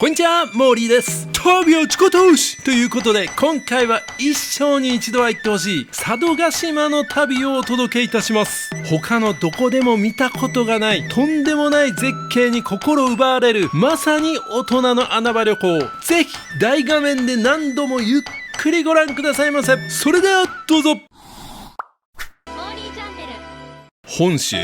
こんにちは、モーリーです。旅を自己投資ということで、今回は一生に一度は行ってほしい佐渡島の旅をお届けいたします。他のどこでも見たことがないとんでもない絶景に心奪われる、まさに大人の穴場旅行。ぜひ大画面で何度もゆっくりご覧くださいませ。それではどうぞ。本州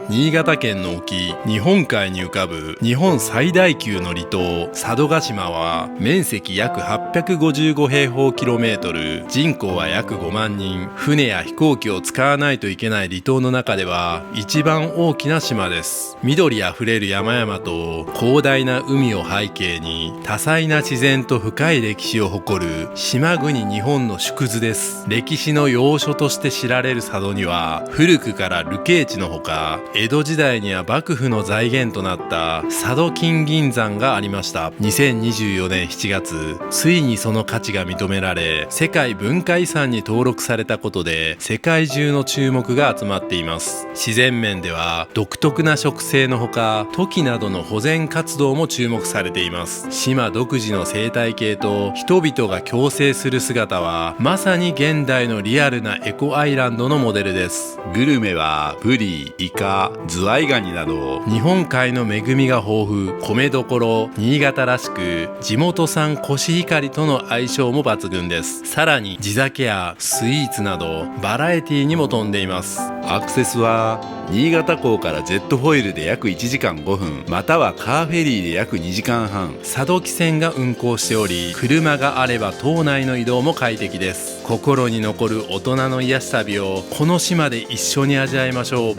新潟県の沖、日本海に浮かぶ日本最大級の離島佐渡島は、面積約855平方キロメートル、人口は約5万人。船や飛行機を使わないといけない離島の中では一番大きな島です。緑あふれる山々と広大な海を背景に、多彩な自然と深い歴史を誇る島国日本の縮図です。歴史の要所として知られる佐渡には、古くから流刑地のほか、江戸時代には幕府の財源となった佐渡金銀山がありました。2024年7月、ついにその価値が認められ、世界文化遺産に登録されたことで世界中の注目が集まっています。自然面では独特な植生のほか、トキなどの保全活動も注目されています。島独自の生態系と人々が共生する姿は、まさに現代のリアルなエコアイランドのモデルです。グルメはブリ、イカ、ズワイガニなど日本海の恵みが豊富。米どころ新潟らしく、地元産コシヒカリとの相性も抜群です。さらに地酒やスイーツなどバラエティにも富んでいます。アクセスは新潟港からジェットフォイルで約1時間5分、またはカーフェリーで約2時間半、佐渡汽船が運航しており、車があれば島内の移動も快適です。心に残る大人の癒し旅をこの島で一緒に味わいましょう。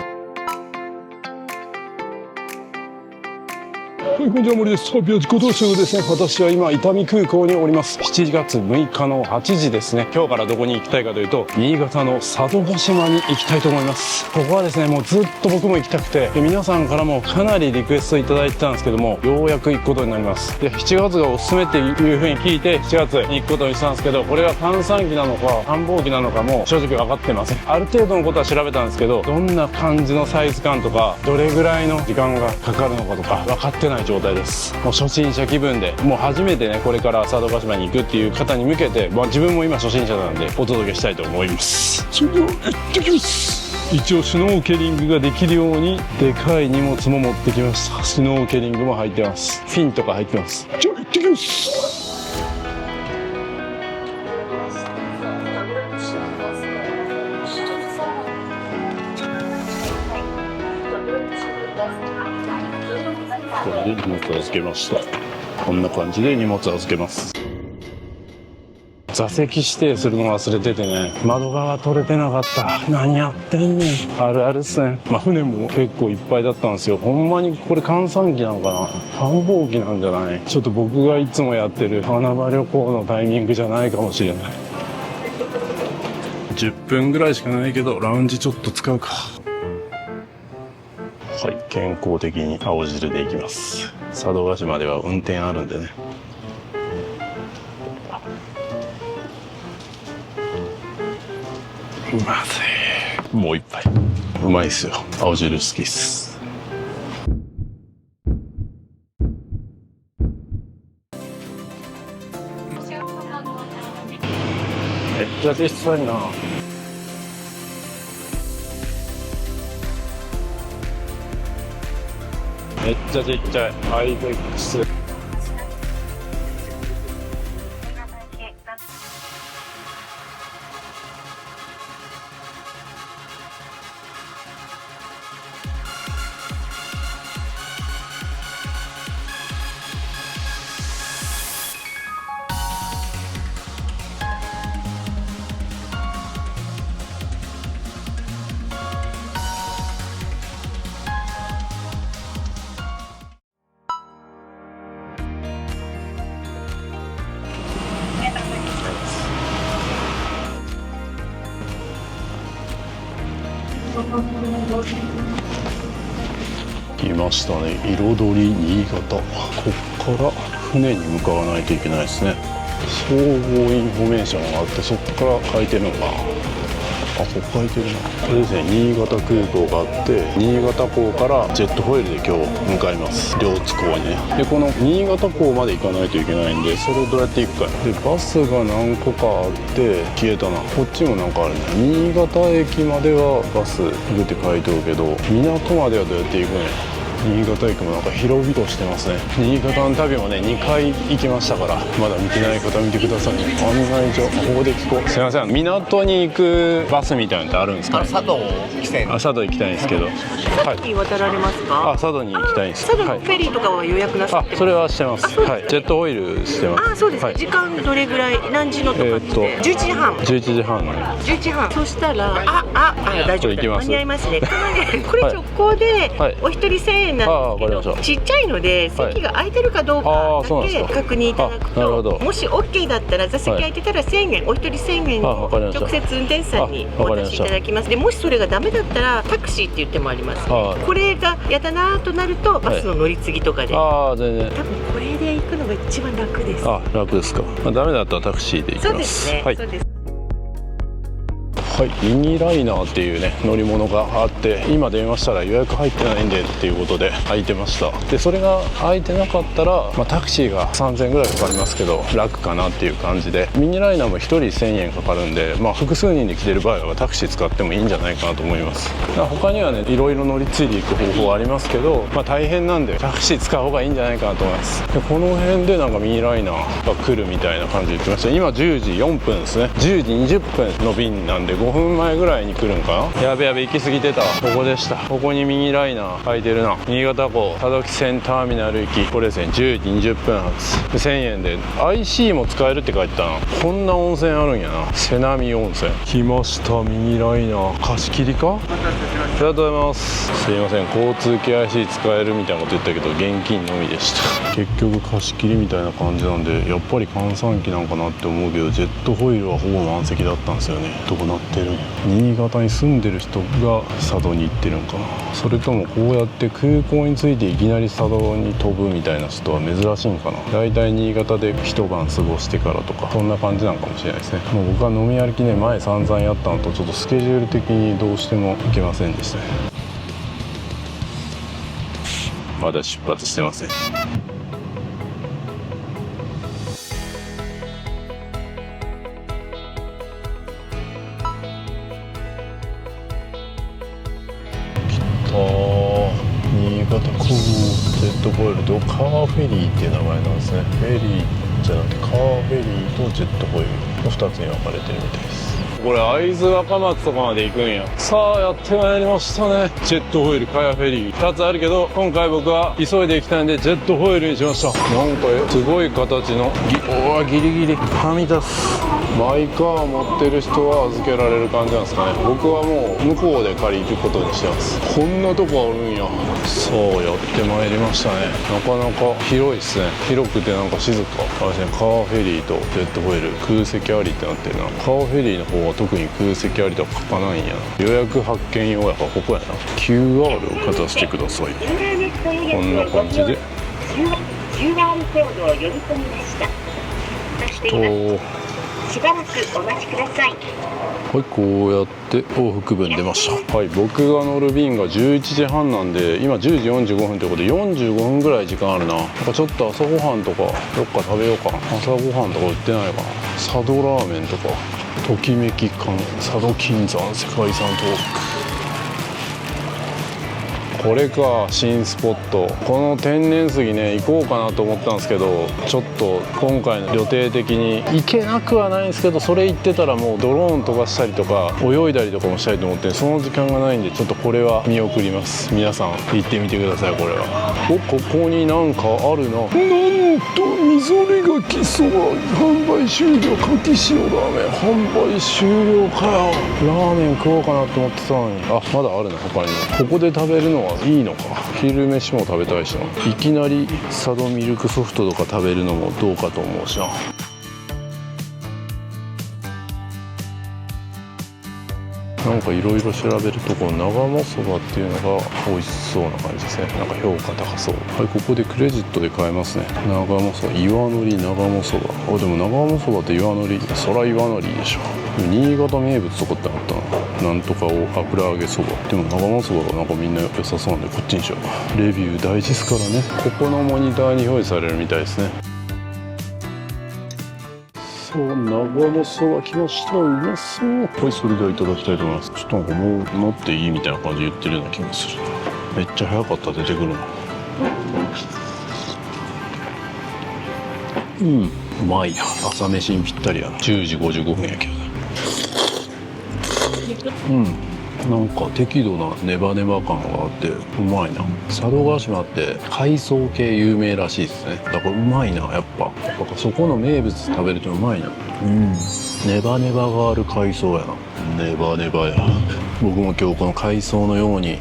こんにちは、森です。旅を自己投資ですね。私は今伊丹空港におります。7月6日の8時ですね。今日からどこに行きたいかというと、新潟の佐渡島に行きたいと思います。ここはですね、もうずっと僕も行きたくて、皆さんからもかなりリクエストいただいてたんですけども、ようやく行くことになります。で、7月がおすすめっていう風に聞いて7月に行くことにしたんですけど、これが閑散期なのか繁忙期なのかも正直分かってません。ある程度のことは調べたんですけど、どんな感じのサイズ感とか、どれぐらいの時間がかかるのかとか分かってない状態です。もう初心者気分で、もう初めてね、これから佐渡島に行くっていう方に向けて、自分も今初心者なんでお届けしたいと思います。それでは行ってきます。一応シュノーケリングができるようにでかい荷物も持ってきました。シュノーケリングも入ってます。フィンとか入ってます。じゃあ行ってきます。これで荷物預けました。こんな感じで荷物預けます。座席指定するの忘れててね、窓側取れてなかった。何やってんねん。あるあるっすね。船も結構いっぱいだったんですよ。ほんまにこれ閑散期なのかな、繁忙期なんじゃない。ちょっと僕がいつもやってる穴場旅行のタイミングじゃないかもしれない。10分ぐらいしかないけど、ラウンジちょっと使うか。はい、健康的に青汁で行きます。佐渡島では運転あるんでね。うまい。もう一杯。うまいっすよ。青汁好きっす。めっちゃ小さいな。めっちゃちっちゃい。アイベックス。来ましたね、彩り新潟。こっから船に向かわないといけないですね。総合インフォメーションがあって、そこから書いてるのかな。ここ書いてるな。これですね、新潟空港があって、新潟港からジェットホイールで今日向かいます。両津港にね。でこの新潟港まで行かないといけないんで、それをどうやって行くか。でバスが何個かあって消えたな。こっちもなんかあるね。新潟駅まではバス行くって書いてるけど、港まではどうやって行くんや。新潟駅もなんか広々としてますね。新潟の旅もね2回行きましたから、まだ見てない方見てくださいね。案内所、ここで聞こう。すいません、港に行くバスみたいなのってあるんですかね。佐渡来て佐渡行きたいんですけど。佐渡に渡られますか。佐渡に行きたいんです。佐渡のフェリーとかは予約なさってます。それはしてます。はい、ジェットホイールしてます。そうですね。時間どれぐらい、何時のとかって。11時半。11時半ね。11時半。そしたら大丈夫です。間に合いますね。これ直行でお一人1000円なんですけど、ちっちゃいので席が空いてるかどうかだけ確認いただくと、もし OK だったら座席空いてたら1000円、お一人1000円を直接運転手さんにお渡しいただきます。でもしそれがダメだったらタクシーって言ってもあります。これがやだなとなるとバスの乗り継ぎとかで、全然多分これで行くのが一番楽です。楽ですか。ダメだったらタクシーで行きます。そうですね。そうです。はい、ミニライナーっていうね乗り物があって、今電話したら予約入ってないんでっていうことで空いてました。でそれが空いてなかったら、タクシーが3000円ぐらいかかりますけど楽かなっていう感じで、ミニライナーも1人1000円かかるんで、複数人で来てる場合はタクシー使ってもいいんじゃないかなと思います。他にはねいろいろ乗り継いでいく方法ありますけど、大変なんでタクシー使う方がいいんじゃないかなと思います。でこの辺でなんかミニライナーが来るみたいな感じで言ってました。今10時4分ですね。10時20分の便なんで5分前ぐらいに来るんかな。やべ行き過ぎてた。ここでした。ここにミニライナー書いてるな。新潟港佐渡汽船ターミナル行き、これですね、10時20分発1000円で IC も使えるって書いてたな。こんな温泉あるんやな。瀬波温泉来ました。ミニライナー貸し切りか。ありがとうございます。すいません、交通系 IC 使えるみたいなこと言ったけど現金のみでした。結局貸し切りみたいな感じなんで、やっぱり閑散期なんかなって思うけど、ジェットホイールはほぼ満席だったんですよね。どうなってる。新潟に住んでる人が佐渡に行ってるんかな。それともこうやって空港に着いていきなり佐渡に飛ぶみたいな人は珍しいんかな。だいたい新潟で一晩過ごしてからとかそんな感じなんかもしれないですね。もう僕は飲み歩きね前散々やったのとちょっとスケジュール的にどうしても行けませんでしたね。まだ出発してません。新潟港ジェットホイールとカーフェリーっていう名前なんですね。フェリーじゃなくてカーフェリーとジェットホイールの2つに分かれてるみたいです。これ会津若松とかまで行くんや。さあやってまいりましたね。ジェットホイール、カーフェリー2つあるけど、今回僕は急いで行きたいんでジェットホイールにしました。なんかすごい形のギリギリはみ出す。マイカー持ってる人は預けられる感じなんですかね。僕はもう向こうで借りることにしてます。こんなとこあるんや。そうやってまいりましたね。なかなか広いですね。広くてなんか静か。あれですね、カーフェリーとジェットホイール空席ありってなってるな。カーフェリーの方は特に空席ありとは書かないんやな。予約発見用やからここやな。 QR をかざしてください。こんな感じで QR コードを読み込みました。しばらくお待ちください。はい、こうやって往復分出ました。はい、僕が乗る便が11時半なんで、今10時45分ということで45分ぐらい時間あるな。なんかちょっと朝ごはんとかどっか食べようかな。朝ごはんとか売ってないかな。佐渡ラーメンとか、ときめき館、佐渡金山世界遺産登録。これか、新スポット。この天然杉ね行こうかなと思ったんですけど、ちょっと今回の予定的に行けなくはないんですけど、それ行ってたらもうドローン飛ばしたりとか泳いだりとかもしたいと思って、その時間がないんでちょっとこれは見送ります。皆さん行ってみてください。これはここになんかあるな。なんとみぞれがきそば販売終了。かき塩ラーメン販売終了かよ。ラーメン食おうかなと思ってたのに、まだあるな。他にもここで食べるのはいいのか。昼飯も食べたいしな。いきなり佐渡ミルクソフトとか食べるのもどうかと思うしな。なんかいろいろ調べるとこの長間そばっていうのが美味しそうな感じですね。なんか評価高そう。はい、ここでクレジットで買えますね。長間そば、岩のり長間そば。でも長間そばって岩のり、そら岩のりでしょ。新潟名物とかってあったな。なんとかを油揚げそば。でも長松そばがなんかみんな良さそうなんでこっちにしよう。レビュー大事ですからね。ここのモニターに表示されるみたいですね。そう、長松そば来ました。うまそう。はい、それではいただきたいと思います。ちょっとなんかもう乗っていいみたいな感じで言ってるような気がするな。めっちゃ早かった、出てくるの。うん、うまいな。朝飯にぴったりやな。10時55分やけどね。うん、なんか適度なネバネバ感があってうまいな。佐渡島って海藻系有名らしいですね。だからうまいな、やっぱそこの名物食べるとうまいな。うん、ネバネバがある海藻やな。ネバネバや。僕も今日この海藻のように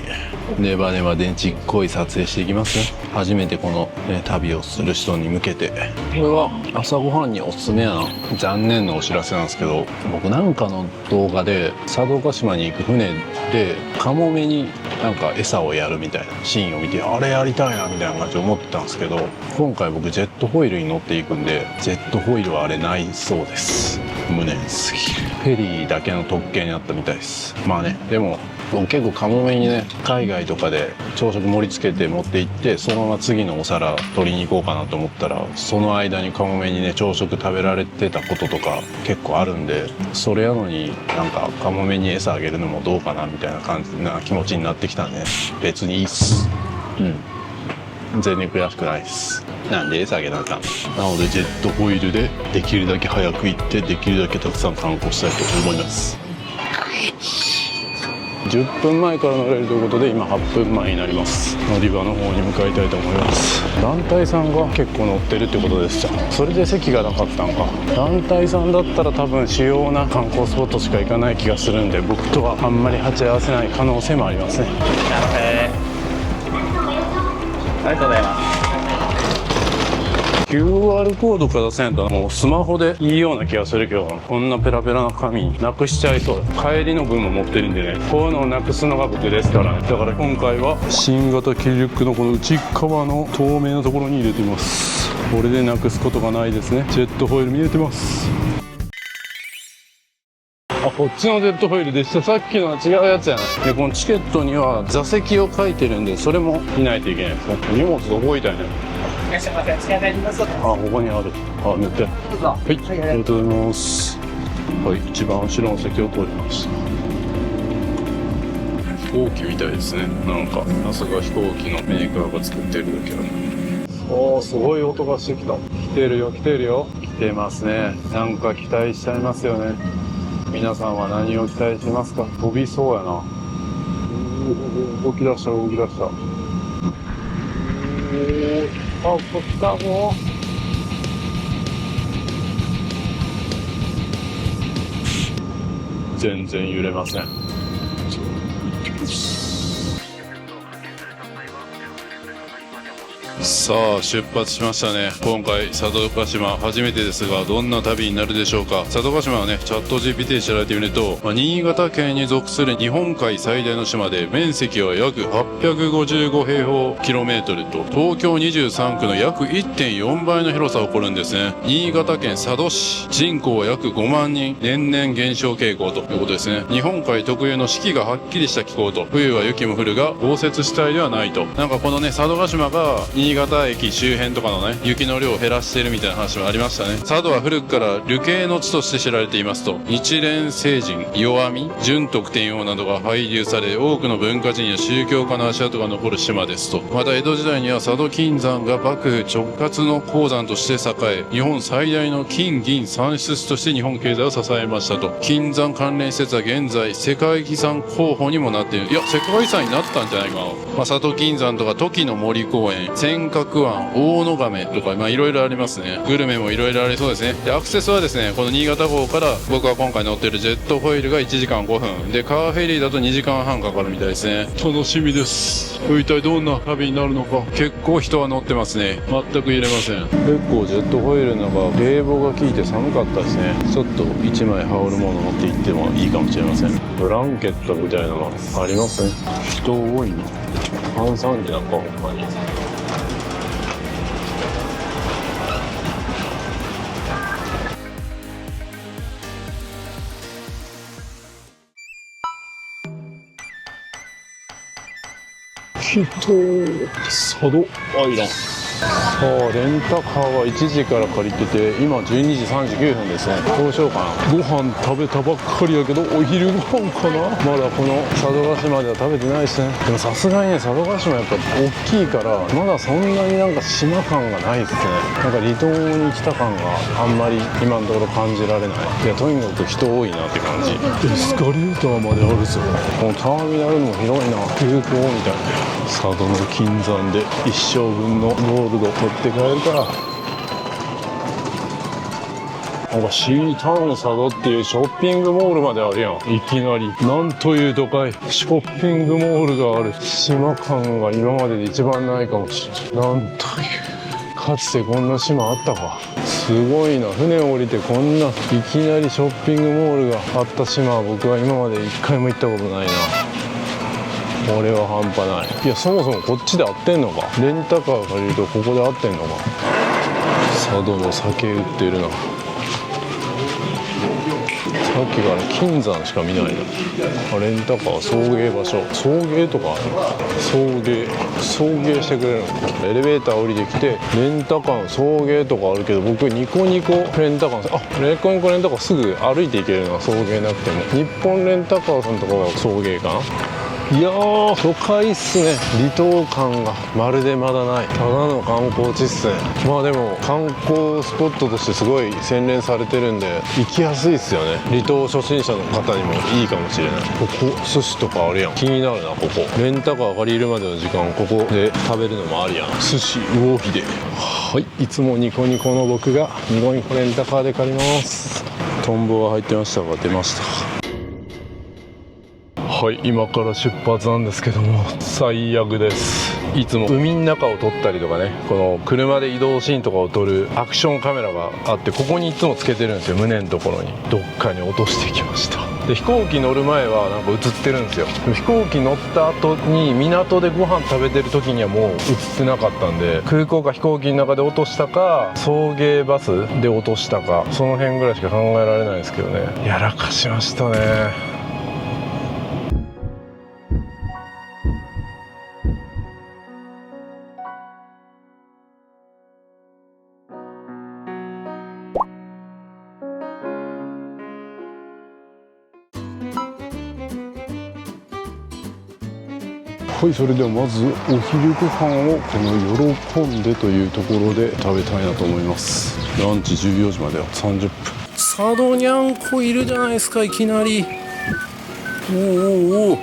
ネバネバでちっこい撮影していきますね。初めてこの、旅をする人に向けて。これは朝ごはんにおすすめやな。残念なお知らせなんですけど、僕なんかの動画で佐渡島に行く船でカモメになんか餌をやるみたいなシーンを見て、あれやりたいなみたいな感じで思ってたんですけど、今回僕ジェットホイールに乗っていくんで、ジェットホイールはあれないそうです。無念すぎる。フェリーだけの特権になったみたいです。まあね、でも僕結構カモメにね、海外とかで朝食盛り付けて持って行って、そのまま次のお皿取りに行こうかなと思ったら、その間にカモメにね朝食食べられてたこととか結構あるんで、それやのになんかカモメに餌あげるのもどうかなみたいな感じな気持ちになってきたんで、別にいいっす。全然悔しくないです。なんで餌あげなあかん。なのでジェットホイールでできるだけ早く行って、できるだけたくさん観光したいと思います。10分前から乗れるということで、今8分前になります。乗り場の方に向かいたいと思います。団体さんが結構乗ってるってことでした。それで席がなかったのか。団体さんだったら多分主要な観光スポットしか行かない気がするんで、僕とはあんまり鉢合わせない可能性もありますね。ありがとうございます。QR コードから出せんともうスマホでいいような気がするけど、こんなペラペラな紙なくしちゃいそう。帰りの分も持ってるんでね、こういうのをなくすのが僕ですからね。だから今回は新型キルックのこの内側の透明なところに入れています。これでなくすことがないですね。ジェットホイールに入れてます。あ、こっちのジェットホイールでした。さっきのは違うやつやな。で、このチケットには座席を書いてるんで、それも見ないといけないですね。荷物どこ置いたんやね。あ、ここにある。あ、塗って。はい、ありがとうございます。はい、一番後ろの席を通りました。飛行機みたいですね。なんか、まさか飛行機のメーカーが作ってるだけある。おー、すごい音がしてきた。来てるよ、来てるよ。来てますね。なんか期待しちゃいますよね。皆さんは何を期待しますか？飛びそうやな。動き出した、動き出した。あ、こっちだもう。全然揺れません。さあ出発しましたね。今回佐渡島初めてですが、どんな旅になるでしょうか。佐渡島はね、チャット GPT で調べてみると、新潟県に属する日本海最大の島で、面積は約855平方キロメートルと、東京23区の約 1.4 倍の広さを誇るんですね。新潟県佐渡市、人口は約5万人、年々減少傾向ということですね。日本海特有の四季がはっきりした気候と、冬は雪も降るが豪雪地帯ではないと。なんかこのね、佐渡島が新潟駅周辺とかのね、雪の量を減らしているみたいな話もありましたね。佐渡は古くから流刑の地として知られていますと、日蓮聖人、弱み、順徳天皇などが配流され、多くの文化人や宗教家の足跡が残る島ですと。また江戸時代には佐渡金山が幕府直轄の鉱山として栄え、日本最大の金銀産出地として日本経済を支えましたと。金山関連施設は現在世界遺産候補にもなっている。いや、世界遺産になったんじゃないかな。佐渡金山とかトキの森公園、尖閣湾、大野亀とか、いろいろありますね。グルメもいろいろありそうですね。で、アクセスはですね、この新潟号から僕は今回乗っているジェットホイールが1時間5分で、カーフェリーだと2時間半かかるみたいですね。楽しみです。一体どんな旅になるのか。結構人は乗ってますね。全く揺れません。結構ジェットホイールのが冷房が効いて寒かったですね。ちょっと1枚羽織るもの持って行ってもいいかもしれません。ブランケットみたいなのがありますね。人多いな。閑散期なんかほんまに。佐渡アイラン。さあレンタカーは1時から借りてて、今12時39分ですね。どうしようかな。ご飯食べたばっかりやけどお昼ご飯かな。まだこの佐渡島では食べてないですね。でもさすがにね、佐渡島やっぱ大きいからまだそんなになんか島感がないですね。なんか離島に来た感があんまり今のところ感じられない。いやとにかく人多いなって感じ。エスカレーターまであるぞ。このターミナルも広いな。空港みたいな。佐渡の金山で一生分のゴールド持って帰るか。なんかシータウン佐渡っていうショッピングモールまであるやん。いきなりなんという都会。ショッピングモールがある。島感が今までで一番ないかもしれない。なんというかつてこんな島あったか。すごいな。船を降りてこんないきなりショッピングモールがあった島は僕は今まで一回も行ったことないな。これは半端ない。いやそもそもこっちで合ってんのか。レンタカー借りるとここで合ってんのか。佐渡の酒売ってるな。さっきから金山しか見ないな。レンタカー送迎場所、送迎とかある。送迎してくれるの。エレベーター降りてきてレンタカーの送迎とかあるけど、僕ニコニコレンタカー、ニコニコレンタカーすぐ歩いていけるな。送迎なくても。日本レンタカーさんとかが送迎かな。いやー都会っすね。離島感がまるでまだない。ただの観光地っすね。まあでも観光スポットとしてすごい洗練されてるんで行きやすいっすよね。離島初心者の方にもいいかもしれない。ここ寿司とかあるやん。気になるな。ここレンタカー借りるまでの時間ここで食べるのもありやん。寿司魚秀。はい、いつもニコニコの僕がニコニコレンタカーで借ります。トンボが入ってましたが出ました。はい、今から出発なんですけども最悪です。いつも海の中を撮ったりとかね、この車で移動シーンとかを撮るアクションカメラがあって、ここにいつもつけてるんですよ。胸のところにどっかに落としてきました。で飛行機乗る前はなんか映ってるんですよ。で飛行機乗った後に港でご飯食べてる時にはもう映ってなかったんで、空港か飛行機の中で落としたか送迎バスで落としたか、その辺ぐらいしか考えられないですけどね。やらかしましたね。はい、それではまずお昼ご飯をこの喜んでというところで食べたいなと思います。ランチ14時までは30分。佐渡にゃんこいるじゃないですか、いきなり。おお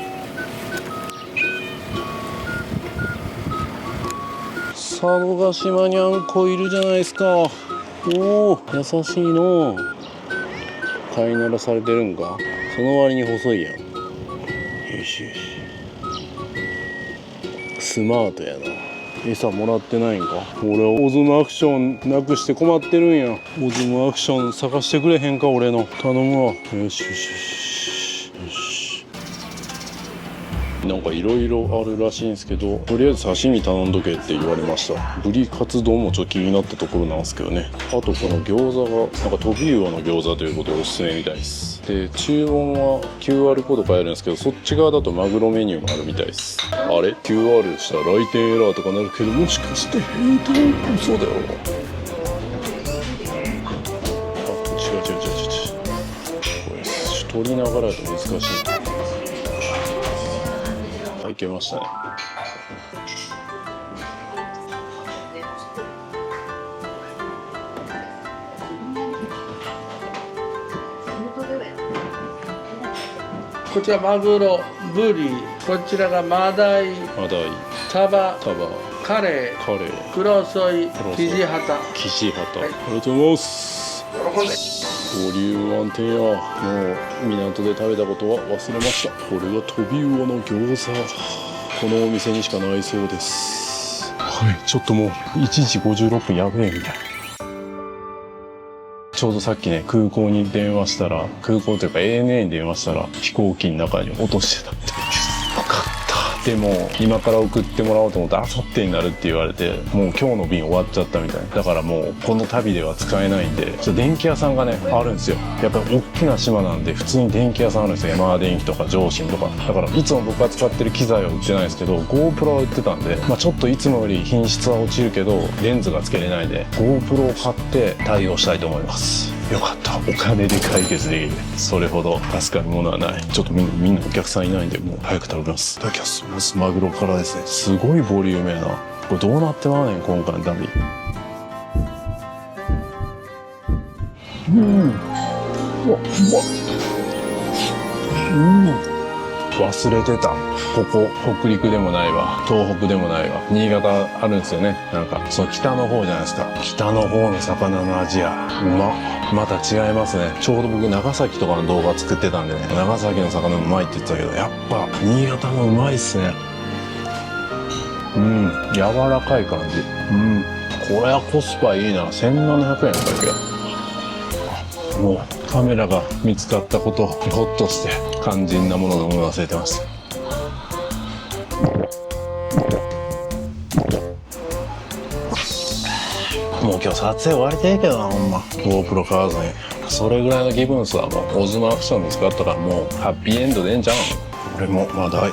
佐渡島にゃんこいるじゃないですか。おお優しいの。飼いならされてるんか。その割に細いやん。よしよし、スマートやな。餌もらってないんか。俺はオズムアクションなくして困ってるんや。オズムアクション探してくれへんか、俺の。頼むわ。よしよしよしよし。なんかいろいろあるらしいんですけど、とりあえず刺身頼んどけって言われました。ブリカツ丼もちょっと気になったところなんですけどね。あとこの餃子がなんかトビウオの餃子ということでおすすめみたいです。で注文は QR コード変えるんですけど、そっち側だとマグロメニューもあるみたいです。あれ QR したら来店エラーとかなるけど、もしかして嘘だよ。違う。これ取りながらだと難しい。いけましたね。こちらマグロ、ブリ、こちらがマダイ、サバ、カレー、クロソイ、キジハタ。ありがとうございます。喜んで。ボリューム満点や。もう港で食べたことは忘れました。これがトビウオの餃子。このお店にしかないそうです。はい、ちょっともう1時56分やべえみたい。ちょうどさっきね、空港に電話したら、空港というか ANA に電話したら飛行機の中に落としてたみたいです。分かった。ても今から送ってもらおうと思ってあさってになるって言われて、もう今日の便終わっちゃったみたいだからもうこの旅では使えないんで、電気屋さんがねあるんですよ。やっぱり大きな島なんで普通に電気屋さんあるんですよ。ヤマダ電機とか上信とか。だからいつも僕が使ってる機材は売ってないですけど GoPro は売ってたんで、ちょっといつもより品質は落ちるけどレンズがつけれないで GoPro を買って対応したいと思います。よかった、お金で解決できる。それほど助かるものはない。ちょっとみんなお客さんいないんでもう早く食べます。いただきます。まずマグロからですね。すごいボリュームやな。これどうなってまうねん今回の旅。うわ、うまっ。忘れてた。ここ北陸でもないわ、東北でもないわ、新潟あるんですよね。なんかその北の方じゃないですか。北の方の魚の味やまた違いますね。ちょうど僕長崎とかの動画作ってたんでね、長崎の魚うまいって言ってたけど、やっぱ新潟もうまいっすね。柔らかい感じ。これはコスパいいな。1700円だけど、もうカメラが見つかったことほっとして肝心なものを飲み忘れてます。もう今日撮影終わりてえけどな、ほんま GoPro 買わずに。それぐらいのギブンスはもうオズマアクション見つかったからもうハッピーエンドでええんちゃうん。これもまだ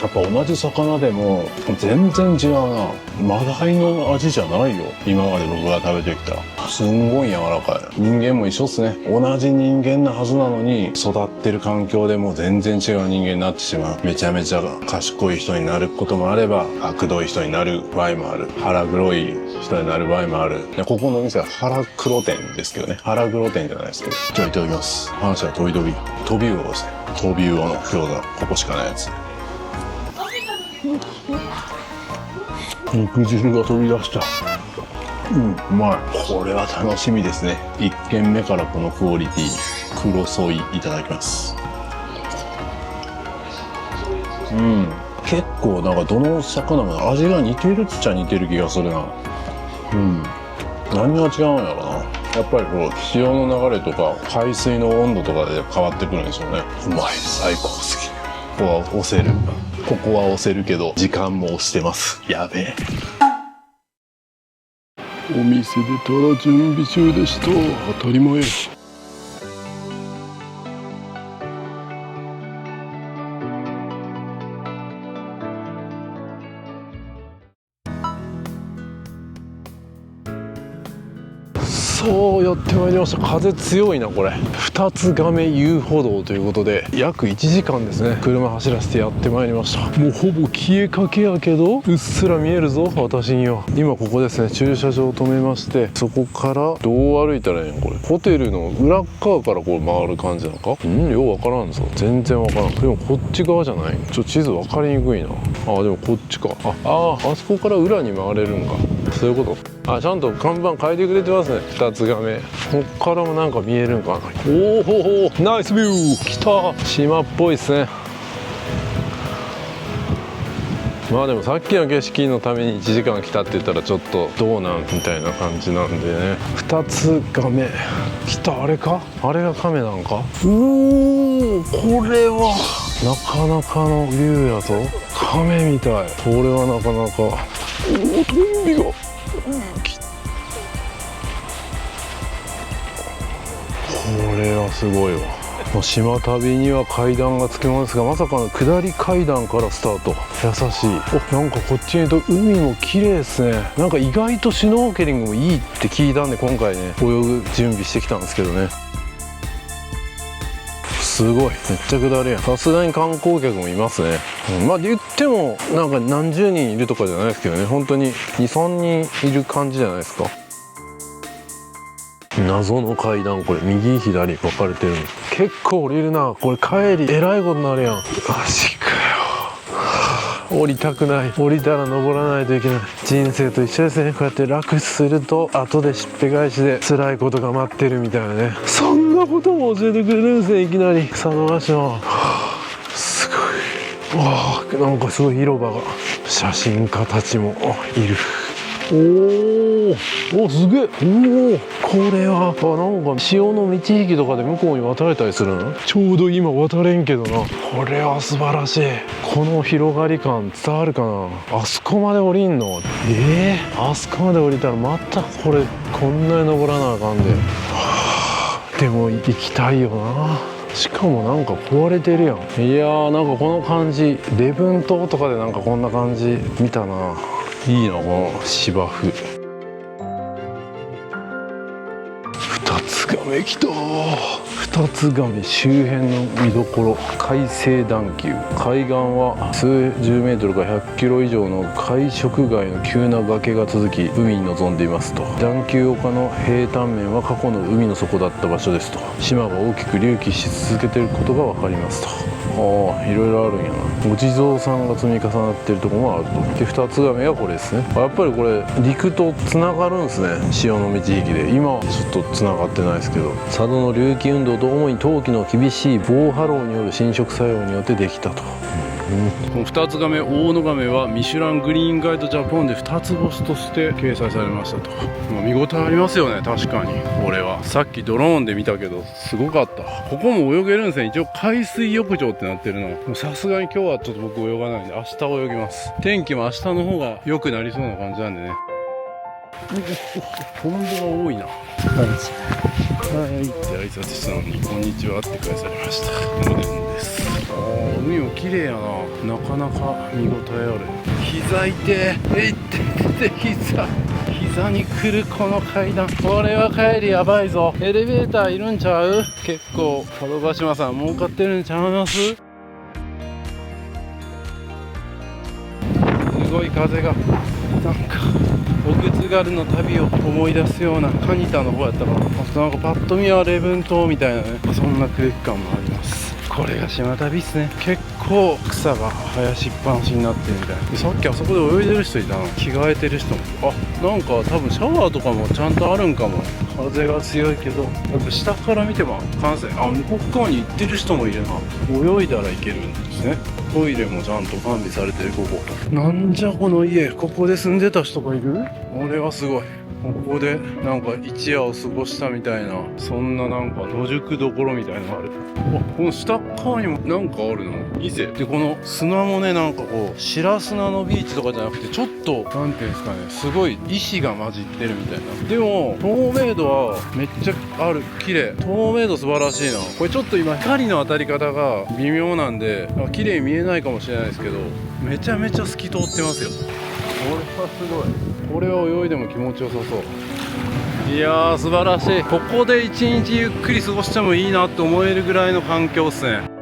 やっぱ同じ魚でも全然違うな。マダイの味じゃないよ、今まで僕が食べてきた。すんごい柔らかい。人間も一緒っすね。同じ人間なはずなのに育ってる環境でも全然違う人間になってしまう。めちゃめちゃ賢い人になることもあれば悪どい人になる場合もある。腹黒い人になる場合もある。ここのお店は腹黒店ですけどね。腹黒店じゃないですけど。じゃあいただきます。話は飛び魚ですね。飛び魚の餃子、ここしかないやつ。肉汁が飛び出した。うまい。これは楽しみですね。1軒目からこのクオリティ。黒ソイいただきます。結構なんかどの魚も味が似てるっちゃ似てる気がするな。何が違うんやろな。やっぱりこう潮の流れとか海水の温度とかで変わってくるんでしょうね。うまい。最高すぎる。ここは押せる。ここは押せるけど時間も押してます。やべえ。お店でたら準備中でした。当たり前。そうやってまいりました。風強いな。これ二つ亀遊歩道ということで約1時間ですね、車走らせてやってまいりました。もうほぼ消えかけやけどうっすら見えるぞ私には。今ここですね、駐車場を止めまして、そこからどう歩いたらいいの。これホテルの裏側からこう回る感じなのか。ようわからんぞ。全然わからん。でもこっち側じゃない。地図分かりにくいな。でもこっちか。あそこから裏に回れるんか。そういうこと。ちゃんと看板書いてくれてますね。二つ亀。こっからもなんか見えるんかな。おお、ナイスビュー。来た。島っぽいですね。でもさっきの景色のために1時間来たって言ったらちょっとどうなんみたいな感じなんでね。二つ亀来た。あれか、あれが亀なんか。これはなかなかのビューやぞ。亀みたい。これはなかなか。トンビが。これはすごいわ。もう島旅には階段がつきものですが、まさかの下り階段からスタート。優しい。なんかこっちにいると海も綺麗ですね。なんか意外とシュノーケリングもいいって聞いたんで今回ね泳ぐ準備してきたんですけどね。すごい、めっちゃ下りやん。さすがに観光客もいますね。言ってもなんか何十人いるとかじゃないですけどね、本当に 2,3 人いる感じじゃないですか。謎の階段、これ右左分かれてるの。結構降りるな。これ帰りえらいことになるやん。マジかよ。降りたくない。降りたら登らないといけない。人生と一緒ですね。こうやって楽すると後でしっぺ返しで辛いことが待ってるみたいなね。そんなことも教えてくれるんですね、いきなり。佐渡島。すごい。なんかすごい広場が。写真家たちもいる。おすげえ。これはなんか潮の満ち引きとかで向こうに渡れたりするの？ちょうど今渡れんけどな。これは素晴らしい。この広がり感伝わるかな。あそこまで降りんの？あそこまで降りたらまたこれこんなに登らなあかんで。でも行きたいよな。しかもなんか壊れてるやん。いやー、なんかこの感じ、礼文島とかでなんかこんな感じ見たな。いいな、この芝生。二つ亀来た。二つ亀周辺の見どころ、海成段丘。海岸は数十メートルから100キロ以上の海食外の急な崖が続き、海に臨んでいますと。段丘丘の平坦面は過去の海の底だった場所ですと。島が大きく隆起し続けていることが分かりますと。いろいろあるんやな。お地蔵さんが積み重なっているところもあると。で、二つ亀がこれですね。やっぱりこれ陸とつながるんですね。潮の満ち引きで。今はちょっとつながってないですけど、佐渡の隆起運動と主に冬季の厳しい防波浪による侵食作用によってできたと。この二つ亀、大野亀はミシュラングリーンガイドジャポンで二つ星として掲載されましたと。見応えありますよね。確かにこれはさっきドローンで見たけどすごかった。ここも泳げるんですね。一応海水浴場ってなってるの。さすがに今日はちょっと僕泳がないんで明日泳ぎます。天気も明日の方が良くなりそうな感じなんでね。トンボが多いな。はいって挨拶したのにこんにちはって返されました。モデルです。海も綺麗やな。なかなか見応えある。膝痛いって膝に来るこの階段。これは帰りやばいぞ。エレベーターいるんちゃう？結構佐渡島さん儲かってるんちゃいます？すごい風がなんか奥津軽の旅を思い出すような。カニタの方やったかな。なんかパッと見は礼文島みたいなね、そんな空気感もあります。これが島旅っすね。結構草が生やしっぱなしになってるみたいな。さっきあそこで泳いでる人いたな。着替えてる人も。なんか多分シャワーとかもちゃんとあるんかも。風が強いけどやっぱ下から見ても完成。向こう側に行ってる人もいるな。泳いだら行けるんですね。トイレもちゃんと完備されてる。ここなんじゃこの家。ここで住んでた人がいる。これはすごい。ここでなんか一夜を過ごしたみたいな、そんななんか野宿どころみたいなのがある。この下側にもなんかあるの。伊勢で、この砂もね、なんかこう白砂のビーチとかじゃなくて、ちょっとなんていうんですかね、すごい石が混じってるみたいな。でも透明度はめっちゃある。綺麗。透明度素晴らしいな。これちょっと今光の当たり方が微妙なんで綺麗に見えないかもしれないですけど、めちゃめちゃ透き通ってますよ。これはすごい。これは泳いでも気持ちよさそう。いやー素晴らしい。ここで一日ゆっくり過ごしてもいいなって思えるぐらいの環境っすね。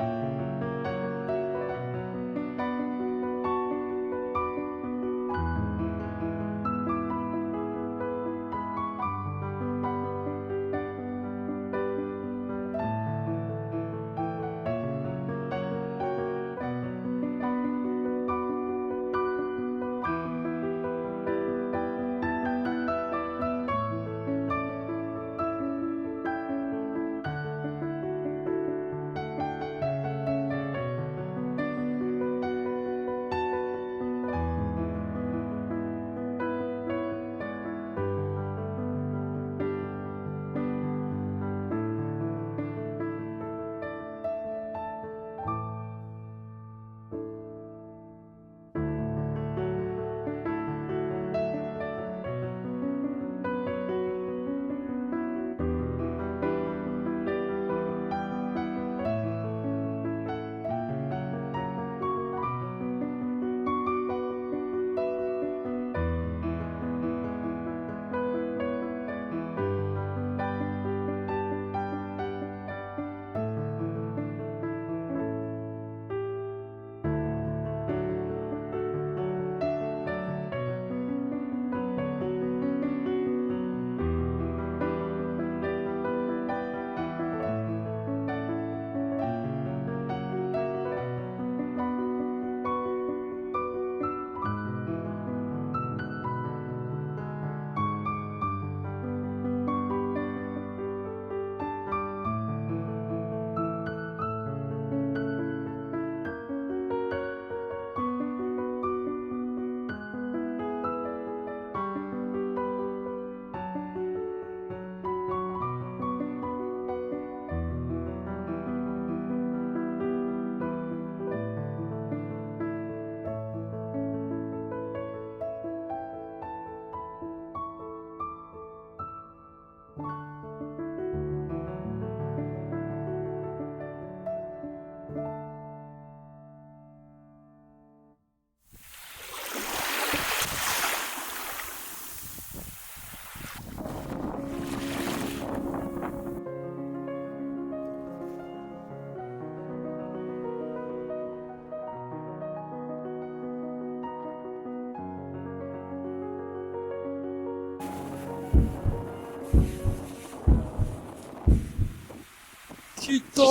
いったー。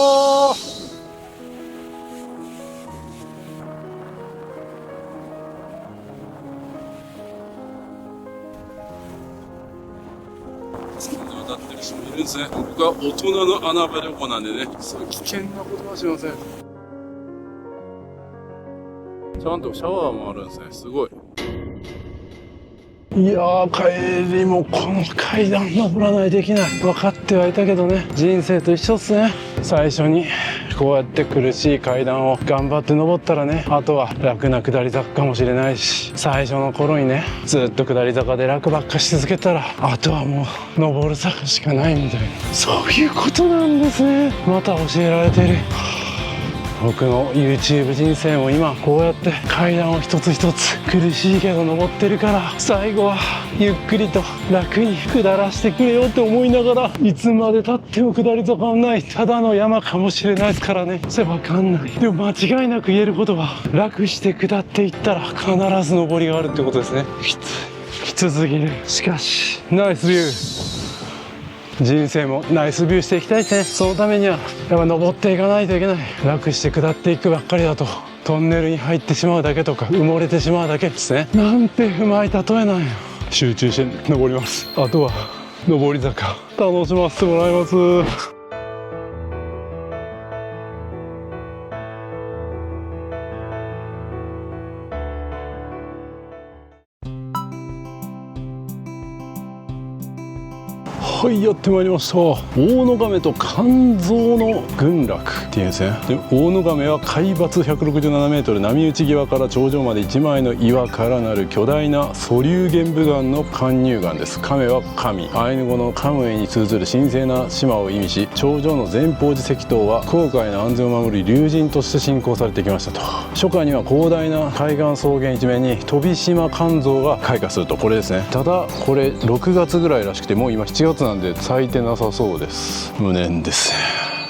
そんな渡ってる人もいるんですね。僕は大人の穴場旅行なんでね、そういう危険なことはしません。ちゃんとシャワーもあるんですね。すごい。いやー、帰りもこの階段登らないといけない。分かってはいたけどね、人生と一緒っすね。最初にこうやって苦しい階段を頑張って登ったらね、あとは楽な下り坂かもしれないし、最初の頃にね、ずっと下り坂で楽ばっかし続けたら、あとはもう登る坂しかないみたいな、そういうことなんですね。また教えられてる。僕の YouTube 人生も今こうやって階段を一つ一つ苦しいけど登ってるから、最後はゆっくりと楽に下らしてくれよって思いながら、いつまでたっても下り坂はないただの山かもしれないですからね。それわかんない。でも間違いなく言えることは、楽して下っていったら必ず登りがあるってことですね。きつすぎる。しかしナイスビュー。人生もナイスビューしていきたいですね。そのためにはやっぱ登っていかないといけない。楽して下っていくばっかりだとトンネルに入ってしまうだけとか埋もれてしまうだけですね。なんてうまい例えなんや。集中して登ります。あとは登り坂楽しませてもらいます。はい、やってまいりました。大野亀と肝臓の群落っていうんですね。で、大野亀は海抜167メートル、波打ち際から頂上まで1枚の岩からなる巨大な素粒玄武岩の貫入岩です。亀は神、アイヌ語のカムエに通ずる神聖な島を意味し、頂上の前方寺石塔は航海の安全を守る竜神として信仰されてきましたと。初夏には広大な海岸草原一面に飛島肝臓が開花すると。これですね。ただこれ6月ぐらいらしくて、もう今7月なんで咲いてなさそうです。無念です。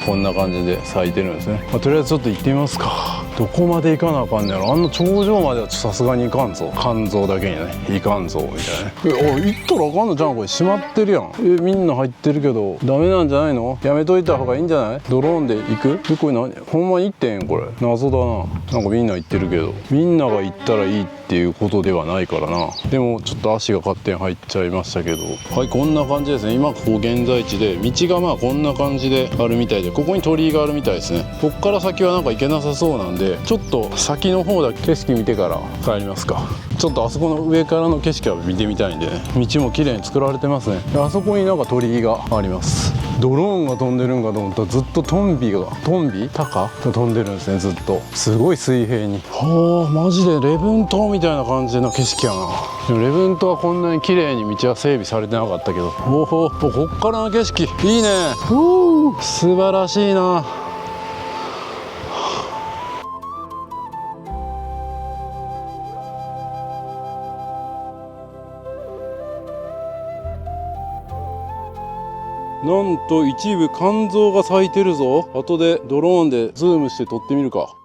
こんな感じで咲いてるんですね。とりあえずちょっと行ってみますか。どこまで行かなあかんねやろ。あの頂上まではさすがに行かんぞ。肝臓だけにね、行かんぞみたいなね。行ったらあかんのじゃん。これ閉まってるやん。みんな入ってるけどダメなんじゃないの。やめといた方がいいんじゃない。ドローンで行く。これ何、ほんまに行ってん。これ謎だな。なんかみんな行ってるけど、みんなが行ったらいいっていうことではないからな。でもちょっと足が勝手に入っちゃいましたけど、はい、こんな感じですね。今ここ現在地で、道がまあこんな感じであるみたいで、ここに鳥居があるみたいですね。こっから先はなんか行けなさそうなんで、ちょっと先の方だけ景色見てから帰りますか。ちょっとあそこの上からの景色は見てみたいんでね。道も綺麗に作られてますね。あそこになんか鳥居があります。ドローンが飛んでるんかと思ったら、ずっとトンビタカが飛んでるんですね。ずっとすごい水平に。はあ、マジで礼文島みたいな感じの景色やな。でも礼文島はこんなに綺麗に道は整備されてなかったけど、おお、こっからの景色いいね。素晴らしいな。なんと一部肝臓が咲いてるぞ。後でドローンでズームして撮ってみるか。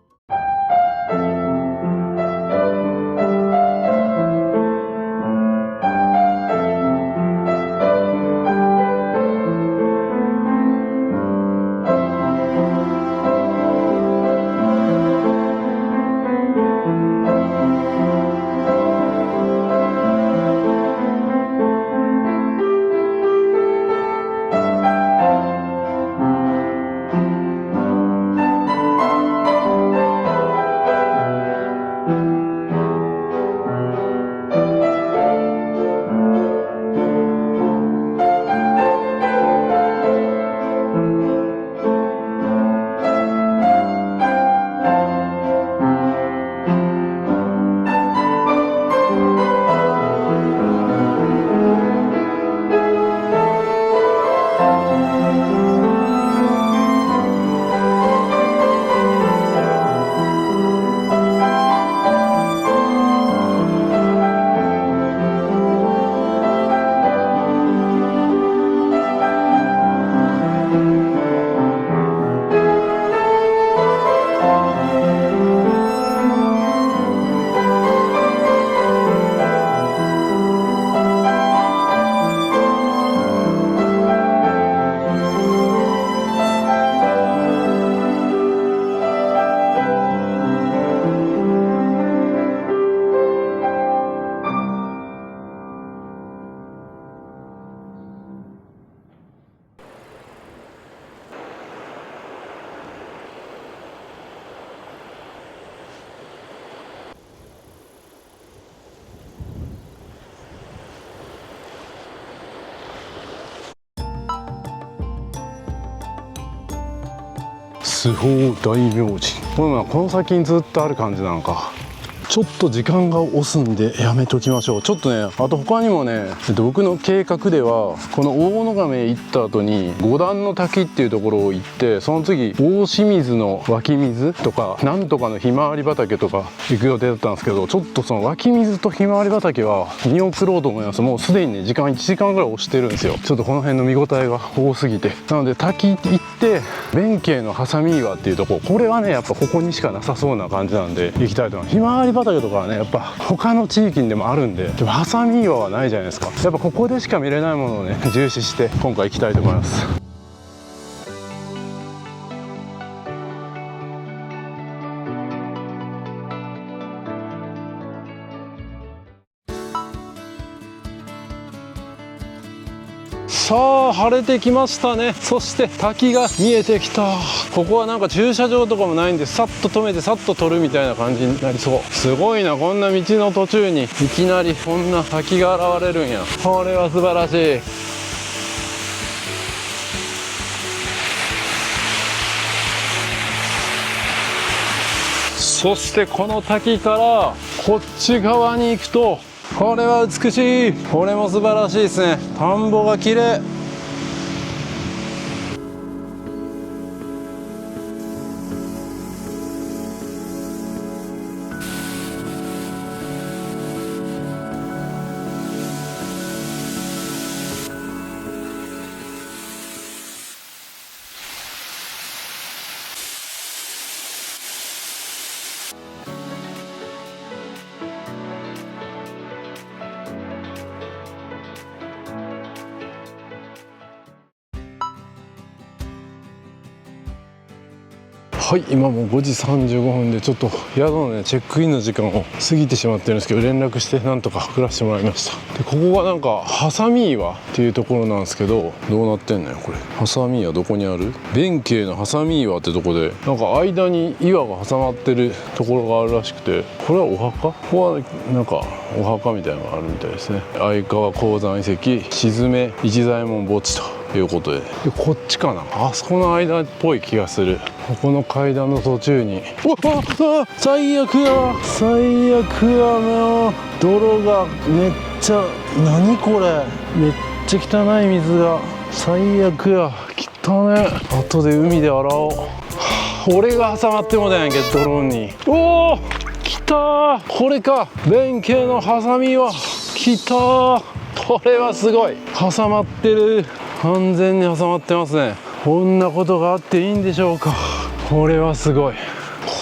津宝大明神。これもこの先にずっとある感じなのか。ちょっと時間が押すんでやめときましょう。ちょっとね、あと他にもね、僕の計画ではこの大野亀行った後に五段の滝っていうところを行って、その次大清水の湧き水とかなんとかのひまわり畑とか行く予定だったんですけど、ちょっとその湧き水とひまわり畑は見送ろうと思います。もうすでにね時間1時間ぐらい押してるんですよ。ちょっとこの辺の見応えが多すぎて、なので滝行って弁慶のハサミ岩っていうところ、これはねやっぱここにしかなさそうな感じなんで行きたいと思います。ひまわり畑とかはねやっぱ他の地域にでもあるんで、でもハサミ岩はないじゃないですか。やっぱここでしか見れないものをね重視して今回行きたいと思います。さあ晴れてきましたね。そして滝が見えてきた。ここはなんか駐車場とかもないんで、さっと止めてさっと撮るみたいな感じになりそう。すごいな、こんな道の途中にいきなりこんな滝が現れるんや。これは素晴らしい。そしてこの滝からこっち側に行くと、これは美しい。これも素晴らしいですね。田んぼが綺麗。はい、今もう5時35分でちょっと宿のねチェックインの時間を過ぎてしまってるんですけど、連絡してなんとか送らせてもらいました。でここがなんかハサミ岩っていうところなんですけど、どうなってんのよこれ。ハサミ岩どこにある？弁慶のハサミ岩ってとこで、なんか間に岩が挟まってるところがあるらしくて、これはお墓？ここはなんかお墓みたいなのがあるみたいですね。相川鉱山遺跡鎮め一左衛門墓地ということで、こっちかな、あそこの間っぽい気がする。ここの階段の途中に、最悪や最悪や、もう泥がめっちゃ、何これ、めっちゃ汚い水が、最悪や、汚ね。後で海で洗おう。俺が挟まってもだやんけ、ドローンに。おお来たー、これか、弁慶のハサミは来たー。これはすごい、挟まってる、完全に挟まってますね。こんなことがあっていいんでしょうか。これはすごい、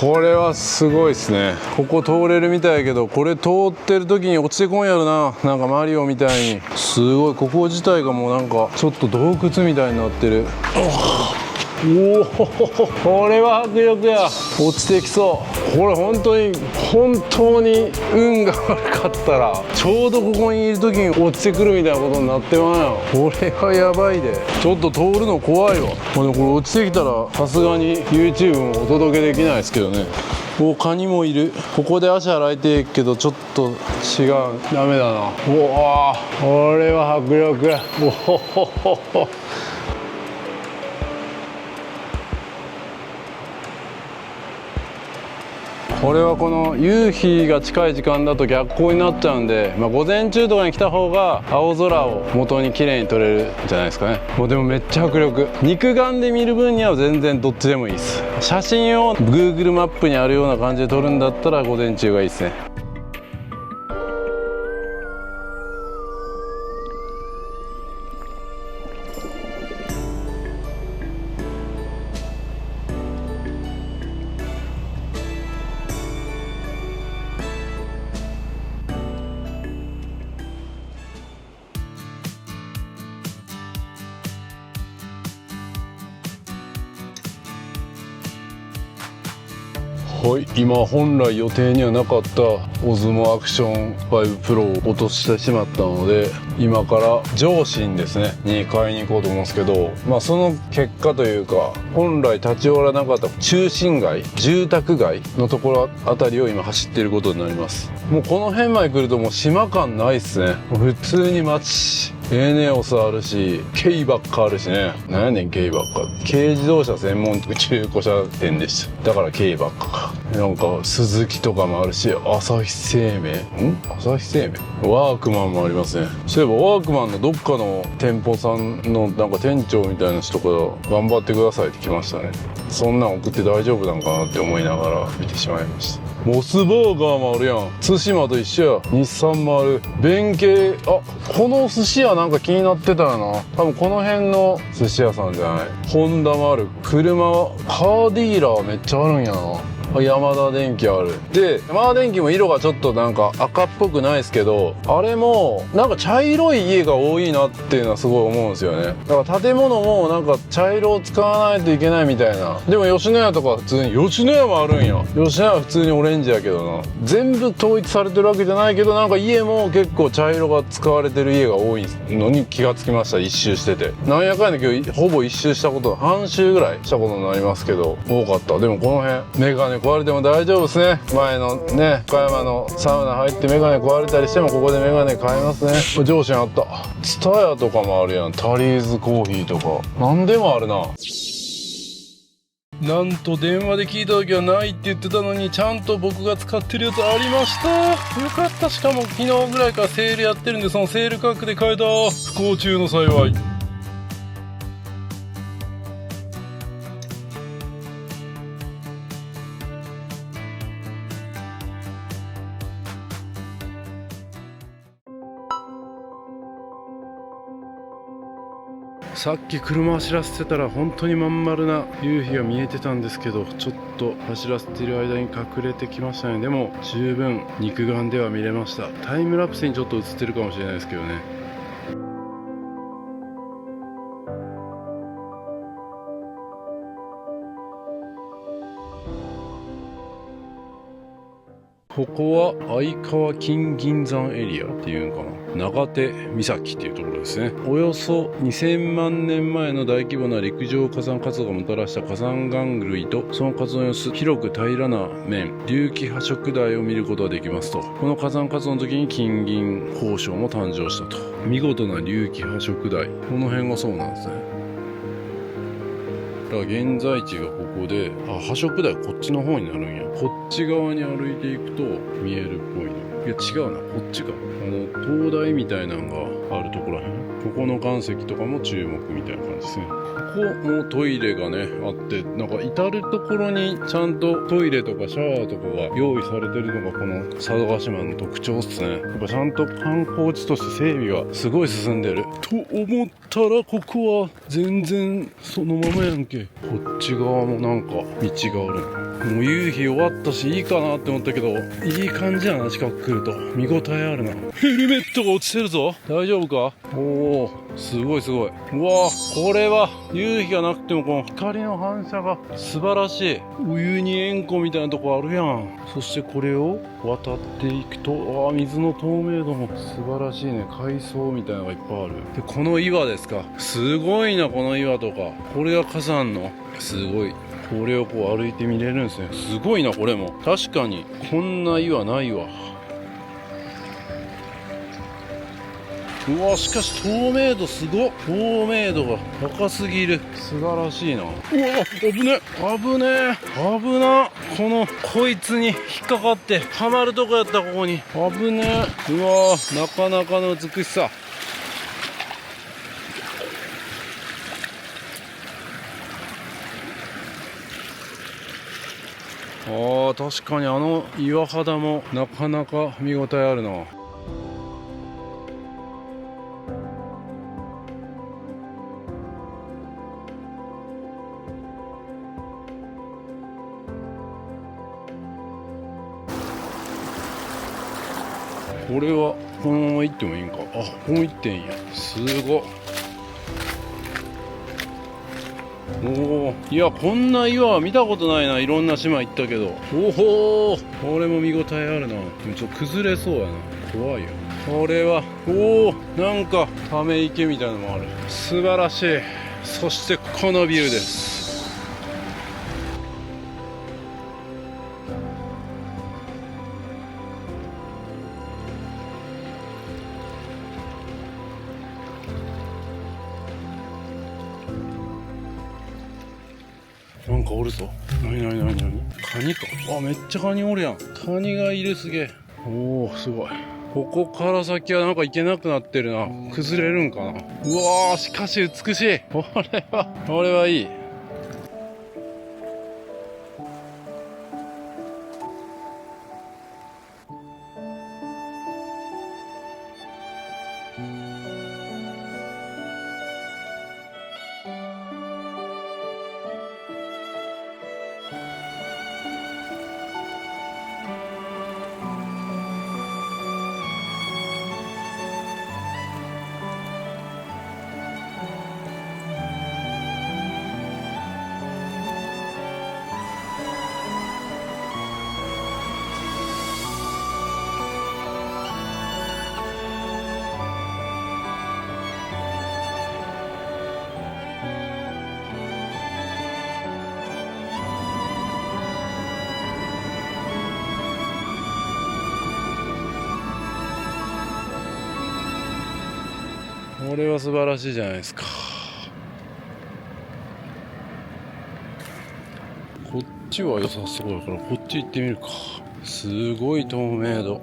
これはすごいですね。ここ通れるみたいやけど、これ通ってる時に落ちてこんやろな、なんかマリオみたいに。すごい、ここ自体がもうなんかちょっと洞窟みたいになってる。おお、これは迫力や。落ちてきそう。これ本当に運が悪かったらちょうどここにいる時に落ちてくるみたいなことになってまうよ。これはやばいで、ちょっと通るの怖いわ。でもこれ落ちてきたらさすがに YouTube もお届けできないですけどね。お、カニもいる。ここで足洗いていくけどちょっと違う、ダメだな。おお、これは迫力。おほほほほ。これはこの夕日が近い時間だと逆光になっちゃうんで、午前中とかに来た方が青空を元に綺麗に撮れるんじゃないですかね。もうでもめっちゃ迫力。肉眼で見る分には全然どっちでもいいです。写真を Google マップにあるような感じで撮るんだったら午前中がいいですね。はい、今本来予定にはなかったオズモアクション5 Pro を落としてしまったので、今から上信ですねに買いに行こうと思うんですけど、その結果というか、本来立ち寄らなかった中心街、住宅街のところあたりを今走っていることになります。もうこの辺まで来るともう島感ないっすね。普通に街エネオスあるし、ケイバックあるしね。なんやねんケイバック。軽自動車専門中古車店でした。だからケイバックか。なんか鈴木とかもあるし、朝日生命朝日生命ワークマンもありますね。そういえばワークマンのどっかの店舗さんのなんか店長みたいな人から頑張ってくださいって来ましたね。そんなん送って大丈夫なんかなって思いながら見てしまいました。モスバーガーもあるやん。対馬と一緒や。日産もある。弁慶、あ、この寿司屋なんか気になってたよな。多分この辺の寿司屋さんじゃない。ホンダもある。車、カーディーラーめっちゃあるんやな。ヤマダ電機ある。で、ヤマダ電機も色がちょっとなんか赤っぽくないですけど、あれもなんか茶色い家が多いなっていうのはすごい思うんですよね。だから建物もなんか茶色を使わないといけないみたいな。でも吉野家とか普通に、吉野家もあるんや。吉野家は普通にオレンジやけどな。全部統一されてるわけじゃないけど、なんか家も結構茶色が使われてる家が多いのに気がつきました。一周してて。なんやかんや今日ほぼ一周したこと、半周ぐらいしたことになりますけど、多かった。でもこの辺、メガネ壊れても大丈夫ですね。前のね、岡山のサウナ入ってメガネ壊れたりしてもここでメガネ買えますね。上司にあった。ツタヤとかもあるやん。タリーズコーヒーとか。なんでもあるな。なんと電話で聞いた時はないって言ってたのに、ちゃんと僕が使ってるやつありました。よかった。しかも昨日ぐらいからセールやってるんで、そのセール価格で買えた。不幸中の幸い。さっき車走らせてたら本当にまん丸な夕日が見えてたんですけど、ちょっと走らせている間に隠れてきましたね。でも十分肉眼では見れました。タイムラプスにちょっと映ってるかもしれないですけどね。ここは相川金銀山エリアっていうのかな、長手岬っていうところですね。およそ2000万年前の大規模な陸上火山活動がもたらした火山岩類とその活動の様子、広く平らな面、隆起破色台を見ることができますと。この火山活動の時に金銀鉱床も誕生したと。見事な隆起破色台、この辺がそうなんですね。だから現在地がここで、破色台こっちの方になるんや。こっち側に歩いていくと見えるっぽいね。いや違うな、こっちか。灯台みたいなのがあるところらへん。ここの岩石とかも注目みたいな感じですね。ここもトイレがねあって、なんか至る所にちゃんとトイレとかシャワーとかが用意されてるのがこの佐渡島の特徴っすね。やっぱちゃんと観光地として整備がすごい進んでると思ったら、ここは全然そのままやんけ。こっち側もなんか道がある。もう夕日終わったしいいかなって思ったけど、いい感じやな。近く来ると見応えあるな。ヘルメットが落ちてるぞ。大丈夫か。おお、すごいすごい。うわー、これは夕日がなくてもこの光の反射が素晴らしい。ウユニ塩湖みたいなとこあるやん。そしてこれを渡っていくと、水の透明度も素晴らしいね。海藻みたいなのがいっぱいある。でこの岩ですか、すごいな。この岩とか、これが火山の、すごい。これをこう歩いて見れるんですね。すごいな。これも確かにこんな岩ないわ。うわ、しかし透明度すごっ。透明度が高すぎる。素晴らしいな。うわ、危ね危ね危な。このこいつに引っかかってはまるとこやった。ここに危ね。うわ、なかなかの美しさ。確かに岩肌もなかなか見応えあるな。これはこのまま行ってもいいんか。こう行ってんや。すごっ。おお、いや、こんな岩は見たことないな。いろんな島行ったけど。おほー、これも見応えあるな。でもちょっと崩れそうやな。怖いよ。これは、おお、なんかため池みたいなのもある。素晴らしい。そしてこのビューです。かおるぞ。なになになになに、カニか。あ、めっちゃカニおるやん。カニがいる、すげえ。おお、すごい。ここから先はなんか行けなくなってるな。崩れるんかな。うわー、しかし美しい。これはいい。これは素晴らしいじゃないですか。こっちは良さそうだからこっち行ってみるか。すごい透明度。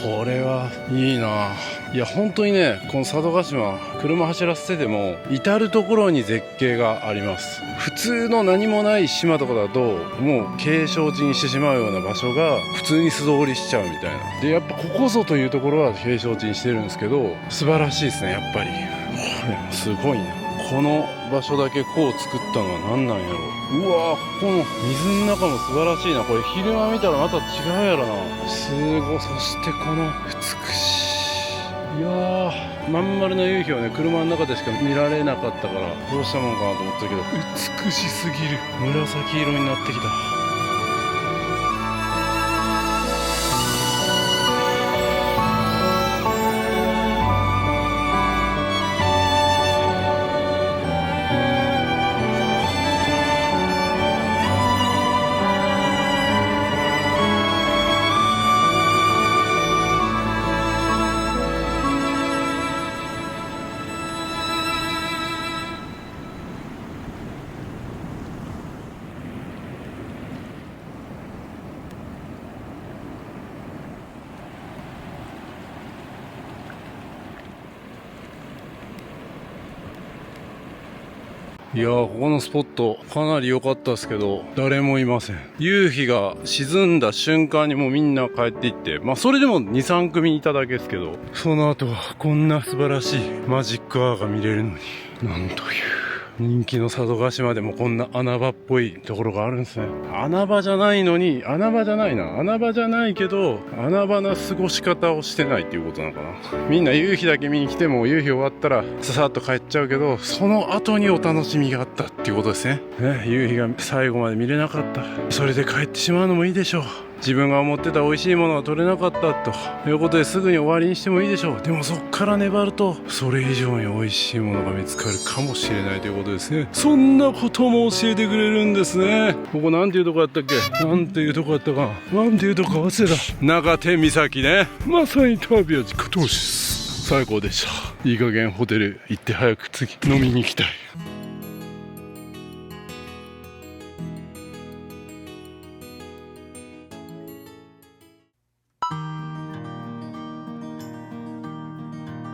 これはいいな。いや本当にね、この佐渡島車走らせてても至る所に絶景があります。普通の何もない島とかだともう景勝地にしてしまうような場所が普通に素通りしちゃうみたいな。でやっぱここぞというところは景勝地にしてるんですけど、素晴らしいですね。やっぱりこれもすごいな。この場所だけこう作ったのは何なんやろう。うわー、ここの水の中も素晴らしいな。これ昼間見たらまた違うやろな。すごい。そしてこの美しい、いやー、まん丸の夕日はね車の中でしか見られなかったからどうしたもんかなと思ったけど、美しすぎる。紫色になってきた。いやー、ここのスポットかなり良かったですけど誰もいません。夕日が沈んだ瞬間にもうみんな帰っていって、まあそれでも 2,3 組いただけですけど、その後はこんな素晴らしいマジックアワーが見れるのに、なんという人気の佐渡島でもこんな穴場っぽいところがあるんですね。穴場じゃないのに、穴場じゃないな、穴場じゃないけど穴場な過ごし方をしてないっていうことなのかな。みんな夕日だけ見に来ても夕日終わったらささっと帰っちゃうけど、その後にお楽しみがあったっていうことですね。夕日が最後まで見れなかった、それで帰ってしまうのもいいでしょう。自分が思ってた美味しいものが取れなかったということですぐに終わりにしてもいいでしょう。でもそっから粘るとそれ以上に美味しいものが見つかるかもしれないということですね。そんなことも教えてくれるんですね。ここなんていうとこやったっけ、なんていうとこやったか、なんていうとこ忘れた。長手岬ね。まさに旅は自己投資、最高でした。いい加減ホテル行って早く次飲みに行きたい。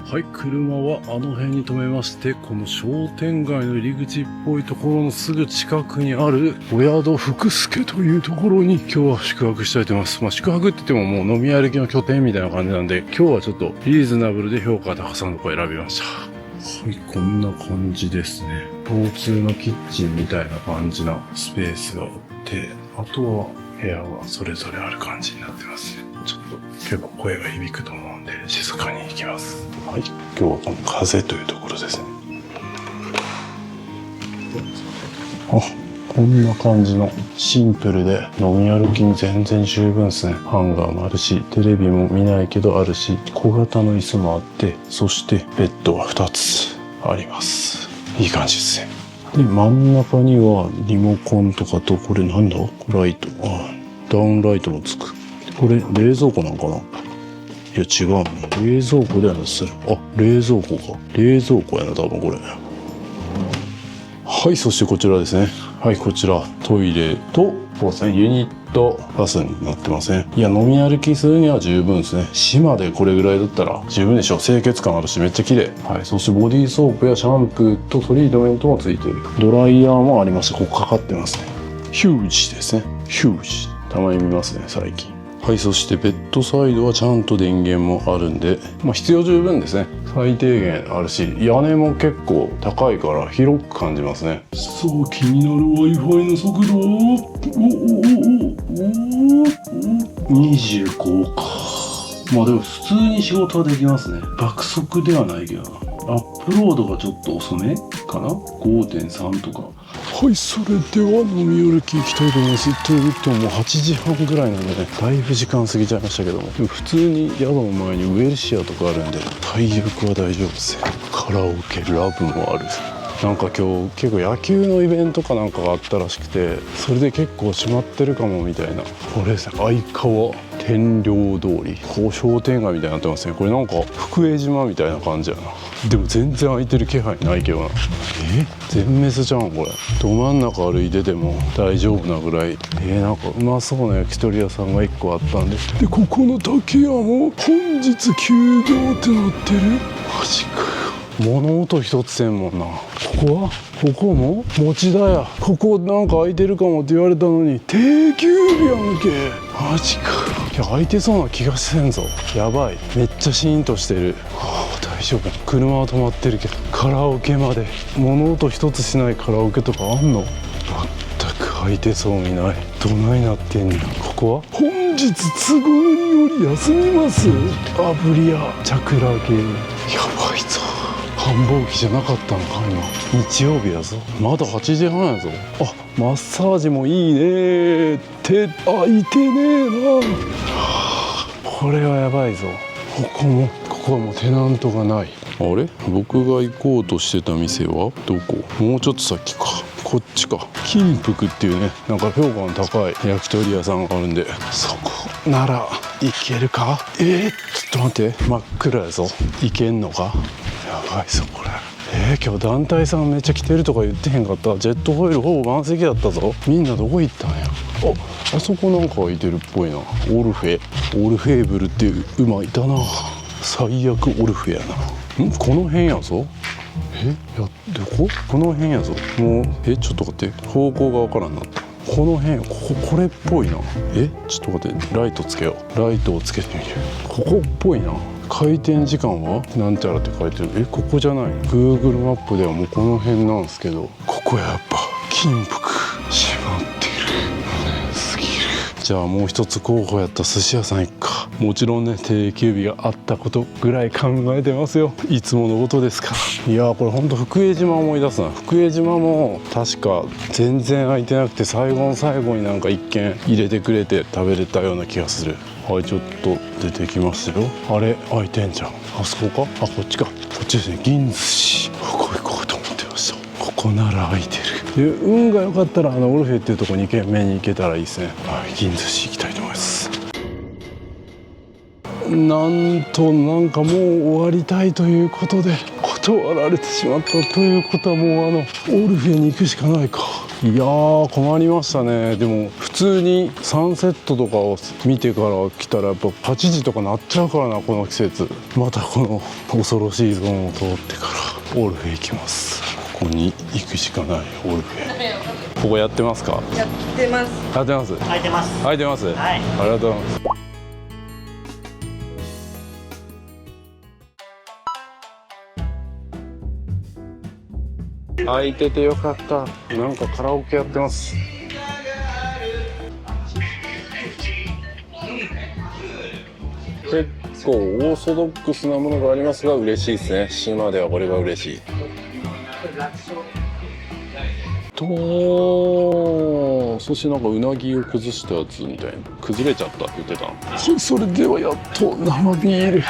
はい、車はあの辺に止めまして、この商店街の入り口っぽいところのすぐ近くにあるお宿福助というところに今日は宿泊したいと思います。まあ宿泊って言ってももう飲み歩きの拠点みたいな感じなんで、今日はちょっとリーズナブルで評価高さのところ選びました。はい、こんな感じですね。共通のキッチンみたいな感じなスペースがあって、あとは部屋はそれぞれある感じになってますね。ちょっと結構声が響くと思うんで静かに行きます。はい、今日はこの風というところですね。あ、こんな感じのシンプルで飲み歩きに全然十分ですね。ハンガーもあるし、テレビも見ないけどあるし、小型の椅子もあって、そしてベッドが2つあります。いい感じですね。で真ん中にはリモコンとかと、これなんだライト、ダウンライトもつく。これ冷蔵庫なんかな。いや違う、冷蔵庫ではなくて、冷蔵庫か。冷蔵庫やな多分これ。はい、そしてこちらですね。はい、こちらトイレとこうですね、ユニットバスになってますね。いや、飲み歩きするには十分ですね。島でこれぐらいだったら十分でしょう。清潔感あるしめっちゃ綺麗。はい、そしてボディーソープやシャンプーとトリートメントもついている。ドライヤーもありまして、ここかかってますね。ヒュージですね。ヒュージ。たまに見ますね、最近。はい、そしてベッドサイドはちゃんと電源もあるんで、必要十分ですね。最低限あるし、屋根も結構高いから広く感じますね。そう、気になる Wi-Fi の速度。25か。でも普通に仕事はできますね。爆速ではないけどな。アップロードがちょっと遅めかな。 5.3 とか。はい、それでは飲み歩き行きたいと思います。というともう8時半ぐらいなんでね、だいぶ時間過ぎちゃいましたけども、でも普通に宿の前にウェルシアとかあるんで体力は大丈夫ですよ。カラオケラブもある。なんか今日結構野球のイベントかなんかがあったらしくて、それで結構閉まってるかもみたいな。これですね、相川天領通り、こう商店街みたいになってますね。これなんか福江島みたいな感じやな。でも全然空いてる気配ないけどな。全滅じゃんこれ。ど真ん中歩いてても大丈夫なぐらい。なんかうまそうな焼き鳥屋さんが1個あったんで。でここの竹屋も本日休業ってなってる。マジかよ。物音一つせんもんな。ここも持田屋。ここなんか空いてるかもって言われたのに定休日やんけ。マジか。いや空いてそうな気がせんぞ。やばい、めっちゃシーンとしてる。大丈夫。車は止まってるけど、カラオケまで物音一つしないカラオケとかあんの？全く空いてそうにない。どないなってんの。ここは本日都合により休みます。アブリアチャクラゲ。やばいぞ。繁忙期じゃなかったのか今。日曜日やぞ。まだ8時半やぞ。マッサージもいいね。手開いてねえな。これはやばいぞ。ここはもうテナントがない。あれ、僕が行こうとしてた店はどこ？もうちょっと先か。こっちか。金福っていうね、なんか評価の高い焼き鳥屋さんがあるんで、そこなら行けるか。ちょっと待って、真っ暗やぞ。行けんのか。やばいぞこれ。今日団体さんめっちゃ来てるとか言ってへんかった？ジェットホイールほぼ満席だったぞ。みんなどこ行ったんや。あそこなんか空いてるっぽいな。オルフェーブルっていう馬いたな。最悪オルフェやな。この辺やぞ。どこ？この辺やぞ。もうちょっと待って、方向がわからんなった。この辺、これっぽいな。ちょっと待って、ライトつけよう。ライトをつけてみる。ここっぽいな。開店時間はなんちゃらって書いてる。ここじゃない。 Google マップではもうこの辺なんですけど、ここやっぱ金福閉まってる。すぎる。じゃあもう一つ候補やった寿司屋さん行くか。もちろんね、定休日があったことぐらい考えてますよ。いつものことですから。いやこれほんと福江島思い出すな。福江島も確か全然空いてなくて、最後の最後になんか一軒入れてくれて食べれたような気がする。はい、ちょっと出てきますよ。あれ開いてんじゃん。あそこか。こっちか。こっちですね。銀寿司。ここ行こうと思ってました。ここなら開いてる。で運が良かったらオルフェっていうとこ2軒目に行けたらいいですね。はい、銀寿司行きたいと思います。なんかもう終わりたいということで断られてしまったということは、もうオルフェに行くしかないか。いやー困りましたね。でも普通にサンセットとかを見てから来たらやっぱ8時とかなっちゃうからな、この季節。またこの恐ろしいゾーンを通ってからオルフェ行きます。ここに行くしかない。オルフェここやってますか？やってます。やってます。空いてます。空いてます。はい。ありがとうございます。空いててよかった。なんかカラオケやってます。結構オーソドックスなものがありますが嬉しいですね。島ではこれが嬉しい。そしてなんかうなぎを崩したやつみたいな、崩れちゃったって言ってた。はい、それではやっと生ビール。い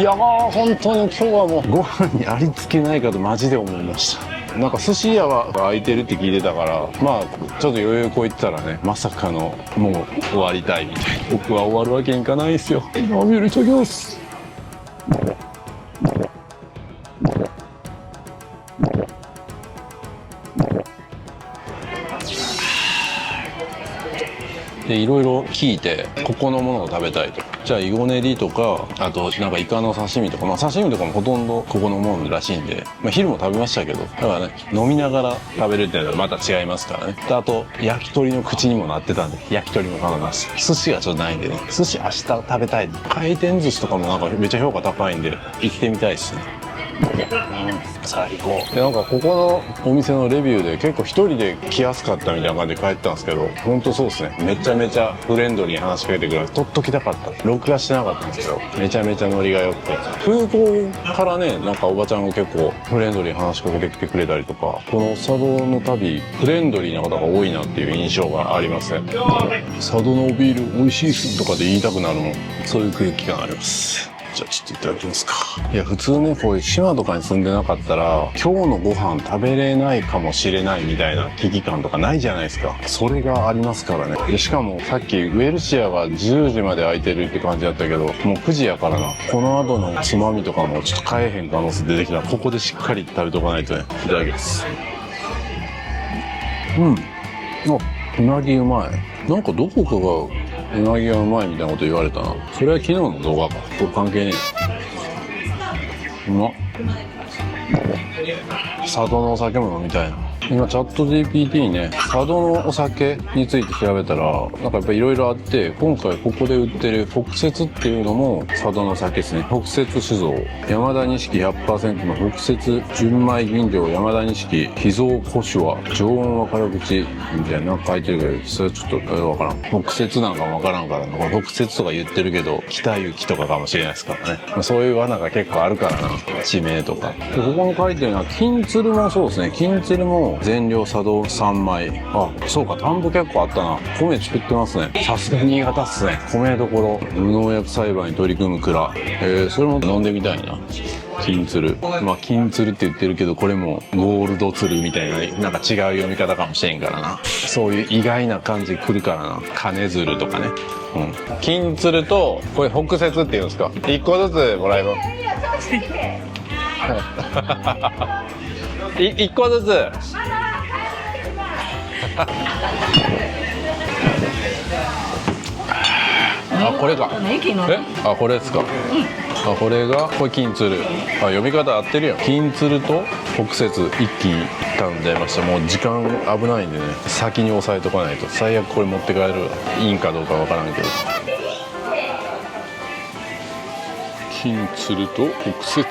やー本当に今日はもうご飯にありつけないかとマジで思いました。なんか寿司屋は開いてるって聞いてたから、まあちょっと余裕こいってたらね、まさかのもう終わりたいみたいな。僕は終わるわけにいかないですよ。ラビオリいただきます。でいろいろ聞いて、ここのものを食べたいと。じゃあイゴネリとか、あとなんかイカの刺身とか、まあ刺身とかもほとんどここのものらしいんで、まあ昼も食べましたけど、だからね、飲みながら食べるっていうのはまた違いますからね。であと焼き鳥の口にもなってたんで、焼き鳥も頼みます。寿司がちょっとないんでね、寿司明日食べたい。回転寿司とかもなんかめっちゃ評価高いんで行ってみたいですね。最高で、なんかここのお店のレビューで結構一人で来やすかったみたいな感じで帰ったんですけど、本当そうですね、めちゃめちゃフレンドリーに話しかけてくれて、取っときたかった。録画してなかったんですけど、めちゃめちゃノリが良くて、空港からね、なんかおばちゃんが結構フレンドリーに話しかけてきてくれたりとか、この佐渡の旅フレンドリーな方が多いなっていう印象がありますね。佐渡のビール美味しいっすとかで言いたくなるもん、そういう空気感あります。じゃあちょっといただきますか。いや普通ね、こういう島とかに住んでなかったら今日のご飯食べれないかもしれないみたいな危機感とかないじゃないですか。それがありますからね。でしかもさっきウェルシアが10時まで空いてるって感じだったけど、もう9時やからな。この後のつまみとかもちょっと買えへん可能性出てきたら、ここでしっかり食べとかないとね。いただきます。うなぎうまい。なんかどこかがうなぎがうまいみたいなこと言われたな。それは昨日の動画か。これ関係ねえ。うまっ。佐渡のお酒も飲みたいな。今チャット GPT ね、佐渡のお酒について調べたら、なんかやっぱいろいろあって、今回ここで売ってる北雪っていうのも佐渡の酒ですね。北雪酒造山田錦 100% の北雪純米吟醸山田錦秘蔵古酒は常温は辛口みたいな書いてるけど、それはちょっとわからん。北雪なんかもわからんからな。北雪とか言ってるけど北雪とかかもしれないですからね。まあ、そういう罠が結構あるからな、地名とか。でここに書いてるのは金鶴もそうですね。金鶴も全量佐渡3米。あ、そうか、田んぼ結構あったな。米作ってますね。さすが新潟っすね。米どころ無農薬栽培に取り組む蔵。それも飲んでみたいな。金鶴。まあ金鶴って言ってるけど、これもゴールド鶴みたいな、なんか違う読み方かもしれんからな。そういう意外な感じ来るからな。金鶴とかね。うん。金鶴と、これ北雪って言うんですか。1個ずつもらえます。1個ずつ。あ、これか。あ、これですか。あ、これがこれ金鶴。あ、読み方合ってるよ。金鶴と北雪一気に頼んじゃいました。もう時間危ないんでね、先に押さえとかないと。最悪これ持って帰るいいんかどうかわからんけど。金鶴と北雪。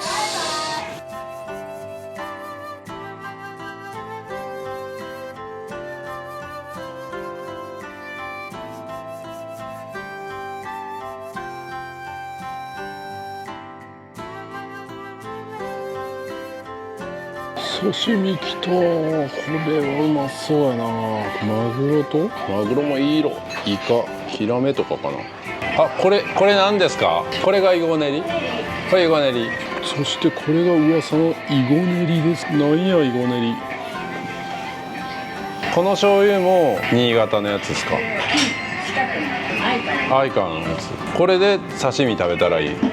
刺身きた。これはうまそうやな。マグロとマグロもいい色。イカ、ヒラメとかかな。あ、これ何ですか。これがイゴネリ。これイゴネリ。そしてこれが噂のイゴネリです。なんやイゴネリ。この醤油も新潟のやつですか。アイカンのやつ。これで刺身食べたらいい。ありが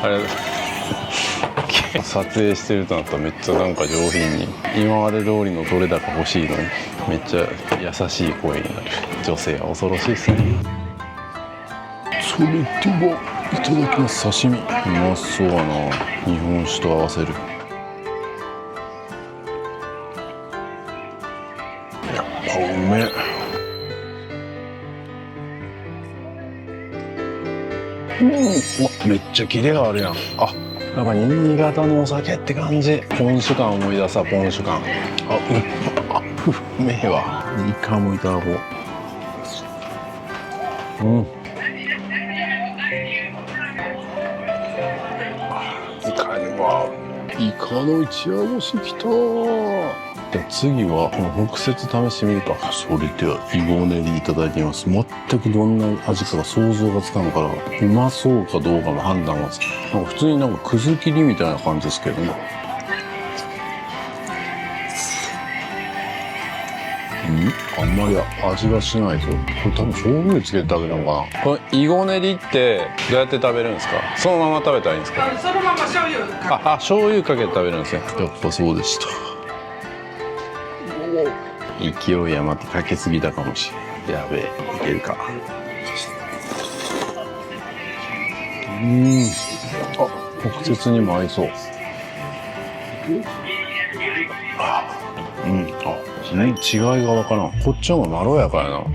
とうございます。撮影してるとなったらめっちゃなんか上品に、今まで通りの取れ高欲しいのにめっちゃ優しい声になる女性は恐ろしいですね。それではいただきます。刺身うまそうやな。日本酒と合わせる。やっぱうめえ。うわ、めっちゃキレがあるやん。あ、なんか新潟のお酒って感じ。ポン酒感思い出さ。ポン酒感。うめえわ。イカもいただこう。イカの一夜干しきた。じゃあ次はこの北雪試してみるか。それではイゴネリいただきます。全くどんな味かが想像がつかんから、うまそうかどうかの判断がつく。なんか普通になんかくず切りみたいな感じですけどね。んまり味がしないぞ。これ多分醤油つけて食べるのかな。これイゴネリってどうやって食べるんですか？そのまま食べたらいいんですか？そのまま醤油か醤油かけて食べるんですね。やっぱそうでした。勢い余ってかけすぎたかもしれん。やべえ、いけるか。北節にも合いそう。違いがわからん。こっちの方がまろやかやな。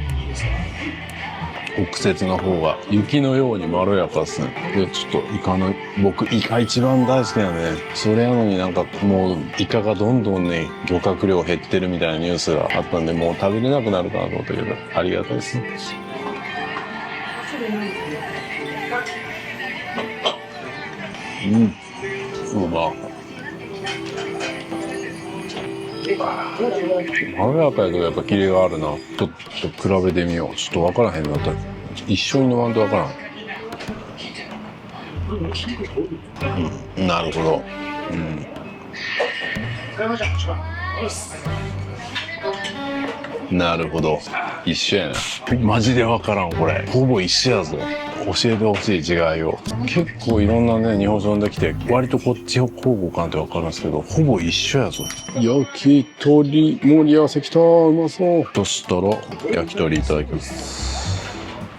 北節の方が雪のようにまろやかですね。で、ちょっとイカの、僕イカ一番大好きなんでね。それやのになんかもうイカがどんどんね、漁獲量減ってるみたいなニュースがあったんで、もう食べれなくなるかなと思ったけど、ありがたいですね。うま。まろやかやけどやっぱキレがあるな。ちょっと比べてみよう。ちょっと分からへんなったら一緒に飲まんと分からん。なるほど。なるほど。一緒やな。マジで分からんこれ。ほぼ一緒やぞ。教えてほしい違いを。結構いろんなね日本酒飲んできて割とこっち方向かなって分かるんですけど、ほぼ一緒やぞ。焼き鳥盛り合わせきた。うまそう。そしたら焼き鳥いただきます。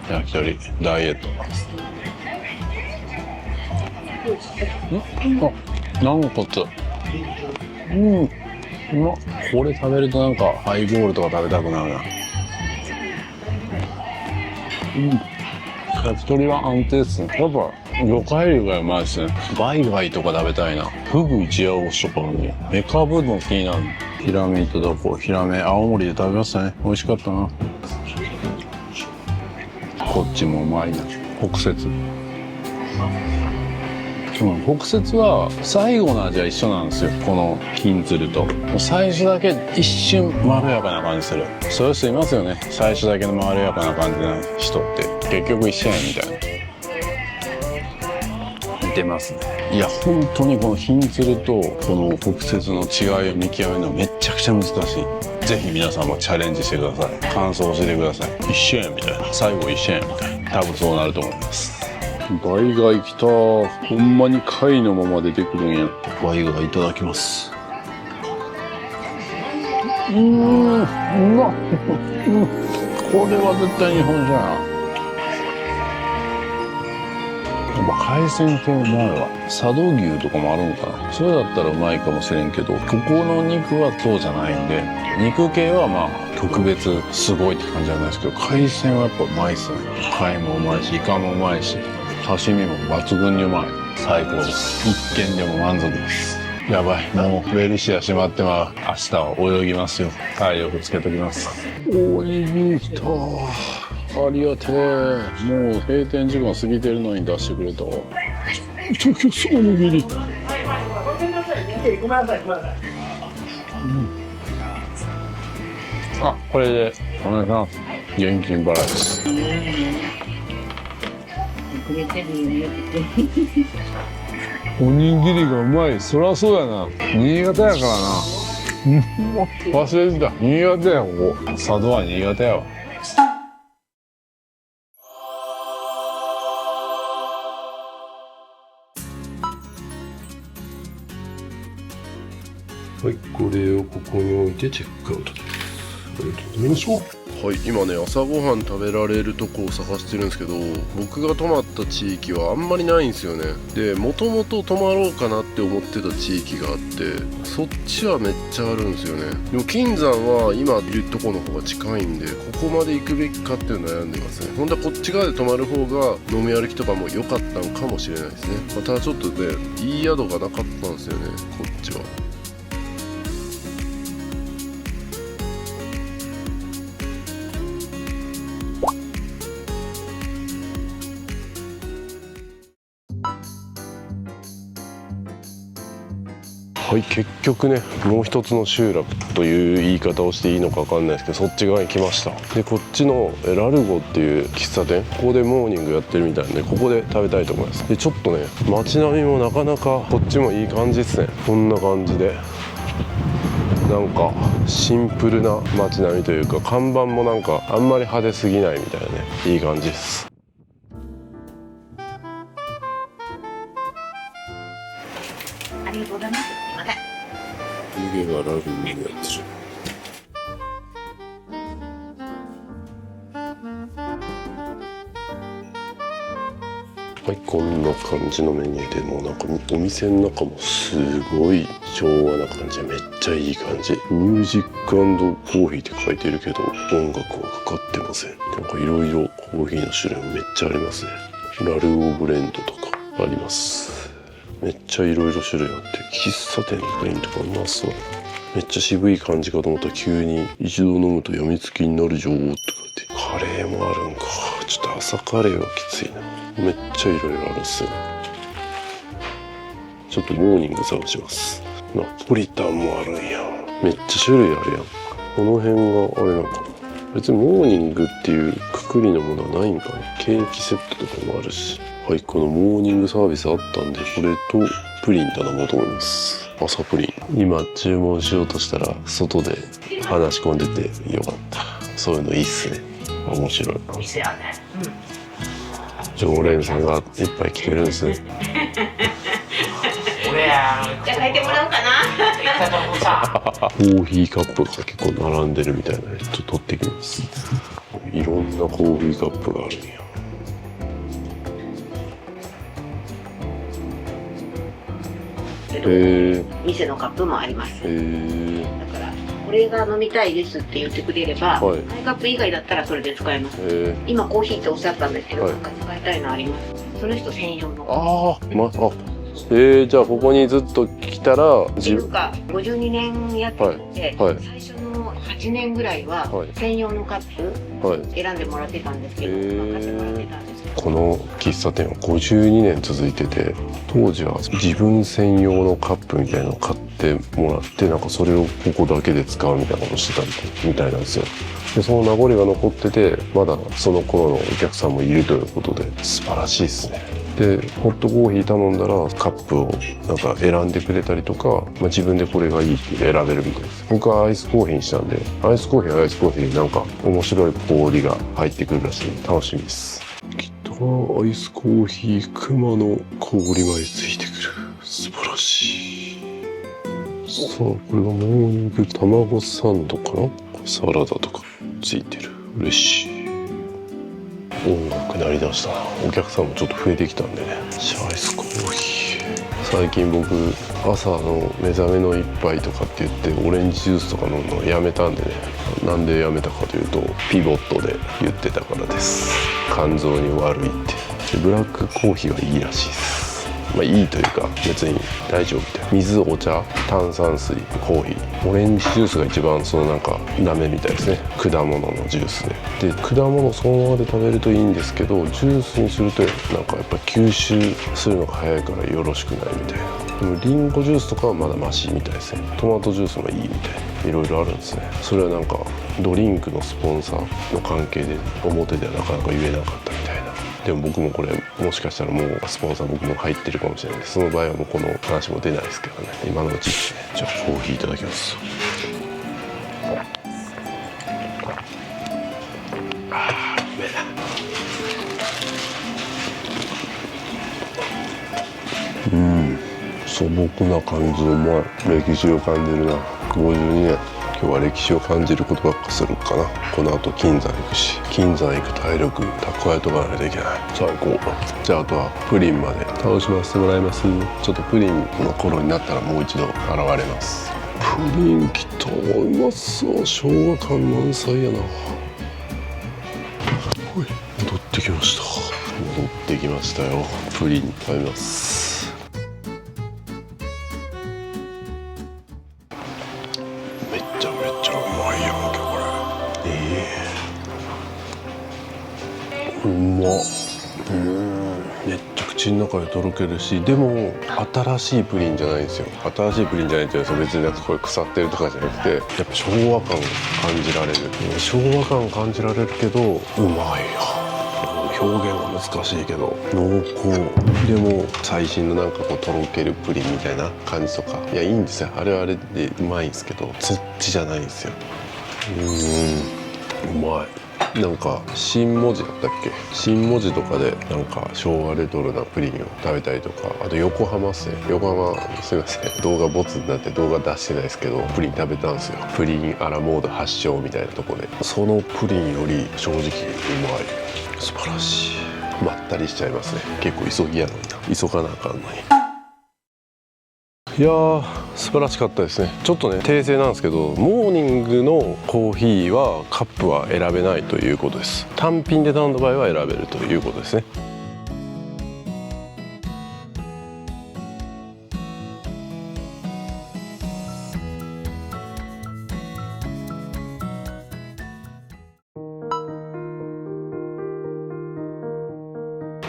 焼き鳥ダイエット。軟骨。うまっ。これ食べるとなんかハイボールとか食べたくなるな。焼き鳥は安定ですね。やっぱ魚介類がうまいですね。バイ貝とか食べたいな。フグ一夜干しとかね。メカブも気になる。ヒラメいただこう。ヒラメ青森で食べましたね。美味しかったな。こっちもうまいな。北節。北節は最後の味は一緒なんですよ。この金鶴と最初だけ一瞬まろやかな感じする。そういう人いますよね。最初だけのまろやかな感じな人って結局一緒やんみたいな。似てますね。いや本当にこの金鶴とこの北節の違いを見極めるのめちゃくちゃ難しい。ぜひ皆さんもチャレンジしてください。感想教えてください。一緒やんみたいな。最後一緒やんみたいな。多分そうなると思います。バイ貝きた。ほんまに貝のまま出てくるんや。バイ貝いただきます。うまっ。これは絶対日本酒やな。やっぱ海鮮系うまいわ。佐渡牛とかもあるんかな。それだったらうまいかもしれんけど、ここの肉はそうじゃないんで、肉系はまあ特別すごいって感じじゃないですけど、海鮮はやっぱうまいっすね。貝もうまいし、イカもうまいし、刺身も抜群にうまい。最高です。一軒でも満足です。やばい、もうウェルシア閉まってまう。明日は泳ぎますよ。体力つけときます。おいしいた。ありがてえ。もう閉店時間過ぎてるのに出してくれたわ。ちょそうおにぎり。あ、これでお願いします。現金払いです。おにぎりがうまい。そりゃそうやな。新潟やからな。忘れてた。新潟やここ。佐渡は新潟やわ。はい、これをここに置いてチェックアウトです。ありがとうございましょう。はい、今ね朝ごはん食べられるとこを探してるんですけど、僕が泊まった地域はあんまりないんですよね。でもともと泊まろうかなって思ってた地域があって、そっちはめっちゃあるんですよね。でも金山は今いるとこの方が近いんで、ここまで行くべきかっていうの悩んでますね。本当はこっち側で泊まる方が飲み歩きとかも良かったのかもしれないですね。ただちょっとねいい宿がなかったんですよね、こっちは。はい、結局ねもう一つの集落という言い方をしていいのか分かんないですけど、そっち側に来ました。でこっちのラルゴっていう喫茶店、ここでモーニングやってるみたいなんで、ここで食べたいと思います。でちょっとね街並みもなかなかこっちもいい感じですね。こんな感じでなんかシンプルな街並みというか、看板もなんかあんまり派手すぎないみたいなね、いい感じです。ありがとうございます。また。湯気がラグビーやってる。はい、こんな感じのメニューで、もうなんかお店の中もすごい昭和な感じでめっちゃいい感じ。ミュージック&コーヒーって書いてるけど音楽はかかってません。なんかいろいろコーヒーの種類もめっちゃありますね。ラルオブレンドとかあります。めっちゃいろいろ種類あって、喫茶店のプリンとかうまそう。めっちゃ渋い感じかと思ったら急に一度飲むと病みつきになる女王とかって、カレーもあるんか。ちょっと朝カレーはきついな。めっちゃいろいろあるっすね。ちょっとモーニング探します。ナポリタンもあるんや。めっちゃ種類あるやん。この辺があれなのかな。別にモーニングっていうくくりのものはないんかな。ケーキセットとかもあるし。はい、このモーニングサービスあったんで、これとプリン頼もうと思います。朝プリン。今注文しようとしたら外で話し込んでてよかった。そういうのいいっすね。面白い。店やね。常連さんがいっぱい来てるんですね。俺や。じゃあ書いてもらおうかな。コーヒーカップが結構並んでるみたいなので、ちょっと取ってきます。いろんなコーヒーカップがあるんや。店のカップもあります。だからこれが飲みたいですって言ってくれれば、はい、マイカップ以外だったらそれで使えます。今コーヒーっておっしゃったんですけど、なんか使いたいのあります。その人専用の。じゃあここにずっと来たらっていうか52年やってて、最初の8年ぐらいは専用のカップ選んでもらってたんですけど、買ってもらってたんですけど、この喫茶店は52年続いてて、当時は自分専用のカップみたいなのを買ってもらって、なんかそれをここだけで使うみたいなことをしてたみたいなんですよ。でその名残が残ってて、まだその頃のお客さんもいるということで素晴らしいですね。でホットコーヒー頼んだらカップをなんか選んでくれたりとか、自分でこれがいいって選べるみたいです。僕はアイスコーヒーにしたんで、アイスコーヒーはアイスコーヒーでなんか面白い氷が入ってくるらしいんで楽しみです。きっとアイスコーヒー熊の氷までついてくる。素晴らしい。さあこれがモーニング卵サンドかな。これサラダとかついてる。嬉しい。音楽鳴り出したな。お客さんもちょっと増えてきたんでね。アイスコーヒー最近僕朝の目覚めの一杯とかって言ってオレンジジュースとか飲むのやめたんでね。なんでやめたかというとピボットで言ってたからです。肝臓に悪いって。ブラックコーヒーはいいらしいです。いいというか別に大丈夫みたいな。水、お茶、炭酸水、コーヒー、オレンジジュースが一番そのなんかダメみたいですね。果物のジュースで果物そのままで食べるといいんですけど、ジュースにするとなんかやっぱ吸収するのが早いからよろしくないみたいな。でもリンゴジュースとかはまだマシみたいですね。トマトジュースもいいみたいな。いろいろあるんですね。それはなんかドリンクのスポンサーの関係で表ではなかなか言えなかったみたいな。でも僕もこれもしかしたらもうスポンサー僕も入ってるかもしれないんで、その場合はもうこの話も出ないですけどね。今のうちですね。じゃあコーヒーいただきます。素朴な感じのうまい。歴史を感じるな。52年。今日は歴史を感じることばっかするかな。この後金山行くし、金山行く体力蓄えとかないといけない。最高。じゃああとはプリンまで楽しませてもらいます。ちょっとプリンの頃になったらもう一度現れます。プリンきた。うまそう。昭和感満載やな。ほい、戻ってきました。戻ってきましたよ。プリン食べます。めっちゃうまいやんけこれ。うまっ。めっちゃ口の中でとろけるし、でも新しいプリンじゃないんですよ。新しいプリンじゃないっていうのは別になんかこれ腐ってるとかじゃなくて、やっぱ昭和感感じられる。昭和感感じられるけどうまいよ。表現は難しいけど濃厚でも最新のなんかこうとろけるプリンみたいな感じとか、いやいいんですよ、あれはあれでうまいんですけど、そっちじゃないんですよ。うまい。なんか新文字だったっけ、新文字とかでなんか昭和レトロなプリンを食べたりとか、あと横浜っすね、横浜すいません動画ボツになって動画出してないですけど、プリン食べたんですよ。プリンアラモード発祥みたいなとこで、そのプリンより正直うまい。素晴らしい。まったりしちゃいますね。結構急ぎやのにな、急がなあかんのに。いやー素晴らしかったですね。ちょっとね訂正なんですけど、モーニングのコーヒーはカップは選べないということです。単品で頼んだ場合は選べるということですね。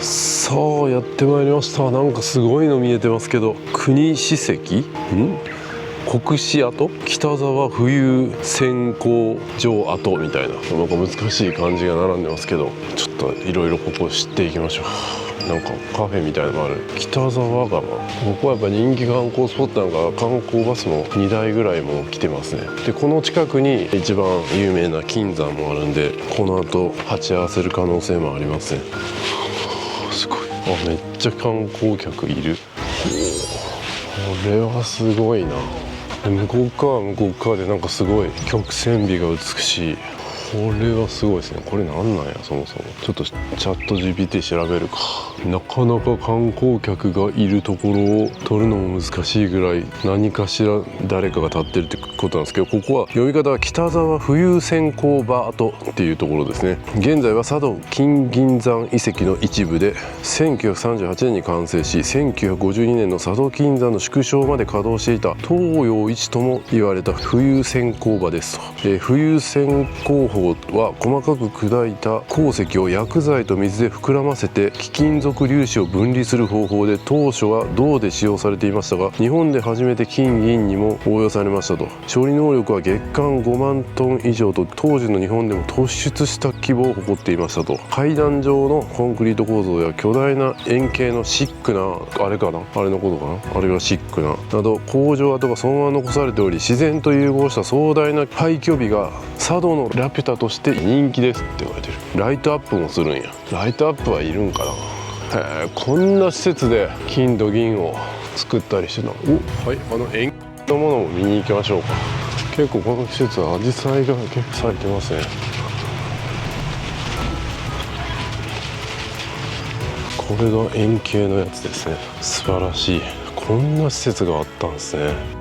さあやってまいりました。なんかすごいの見えてますけど、国史跡国史跡、北沢冬選考場跡みたいな、なんか難しい漢字が並んでますけど、ちょっといろいろここ知っていきましょう。なんかカフェみたいなのがある。北沢川、ここはやっぱ人気観光スポットなんか、観光バスも2台ぐらいも来てますね。でこの近くに一番有名な金山もあるんで、この後鉢合わせる可能性もありますね。すごい。あ、めっちゃ観光客いる。これはすごいな。向こう側は向こう側でなんかすごい曲線美が美しい。これはすごいですね。これなんなんやそもそも。ちょっとチャット GPT 調べるか。なかなか観光客がいるところを撮るのも難しいぐらい、何かしら誰かが立ってるってことなんですけど、ここは読み方は北沢冬選考場跡っていうところですね。現在は佐渡金銀山遺跡の一部で、1938年に完成し、1952年の佐渡金山の縮小まで稼働していた東洋一とも言われた冬選考場ですと。冬選考法は細かく砕いた鉱石を薬剤と水で膨らませて貴金属粒子を分離する方法で、当初は銅で使用されていましたが、日本で初めて金銀にも応用されましたと。処理能力は月間5万トン以上と、当時の日本でも突出した規模を誇っていましたと。階段状のコンクリート構造や巨大な円形のシックな、あれかな、あれのことかな、あれがシックななど工場跡がそのまま残されており、自然と融合した壮大な廃墟美が佐渡のラピュタとして人気ですって書いてる。ライトアップもするんや。ライトアップはいるんかな。へえ、こんな施設で金と銀を作ったりしてた。お、はい、円のものも見に行きましょうか。結構この施設はアジサイが結構咲いてますね。これが円形のやつですね。素晴らしい。こんな施設があったんですね。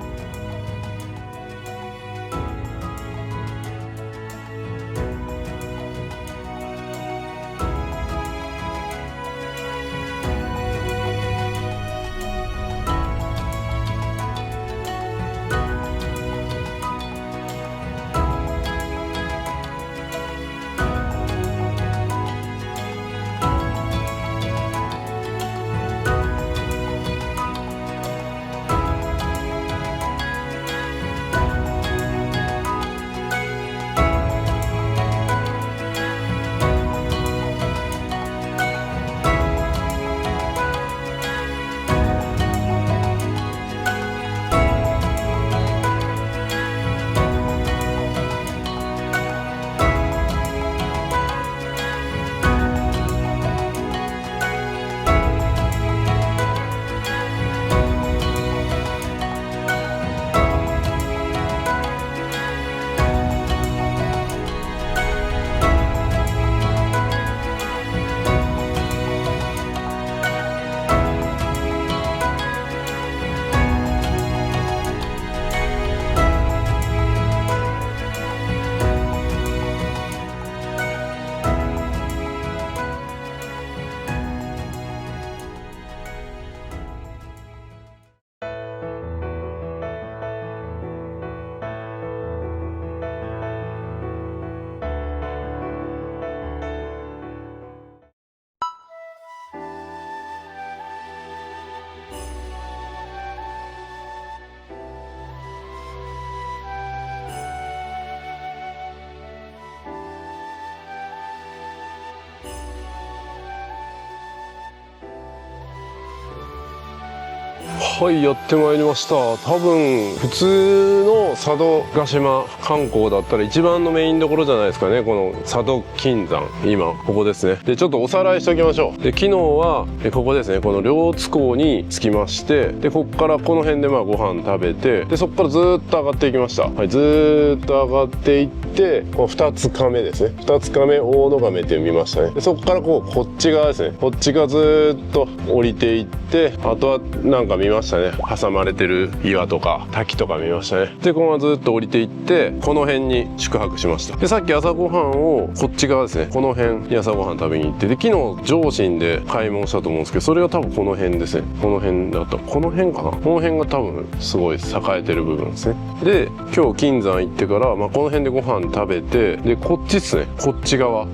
はい、やってまいりました。多分普通の佐渡島観光だったら一番のメインどころじゃないですかね、この佐渡金山。今ここですね。でちょっとおさらいしておきましょう。で昨日はここですね、この両津港に着きまして、でここからこの辺でご飯食べて、でそこからずーっと上がっていきました。はい、ずーっと上がっていって、この2つ亀ですね、2つ亀大野亀って見ましたね。でそこからこっち側ですね、こっち側ずーっと降りていって、あとはなんか見ましたね、挟まれてる岩とか滝とか見ましたね。でこのままずっと降りていってこの辺に宿泊しました。でさっき朝ごはんをこっち側ですね、この辺に朝ごはん食べに行って、で昨日上信で買い物したと思うんですけど、それが多分この辺ですね、この辺だった、この辺かな、この辺が多分すごい栄えてる部分ですね。で今日金山行ってから、この辺でご飯食べて、でこっちですね、こっち側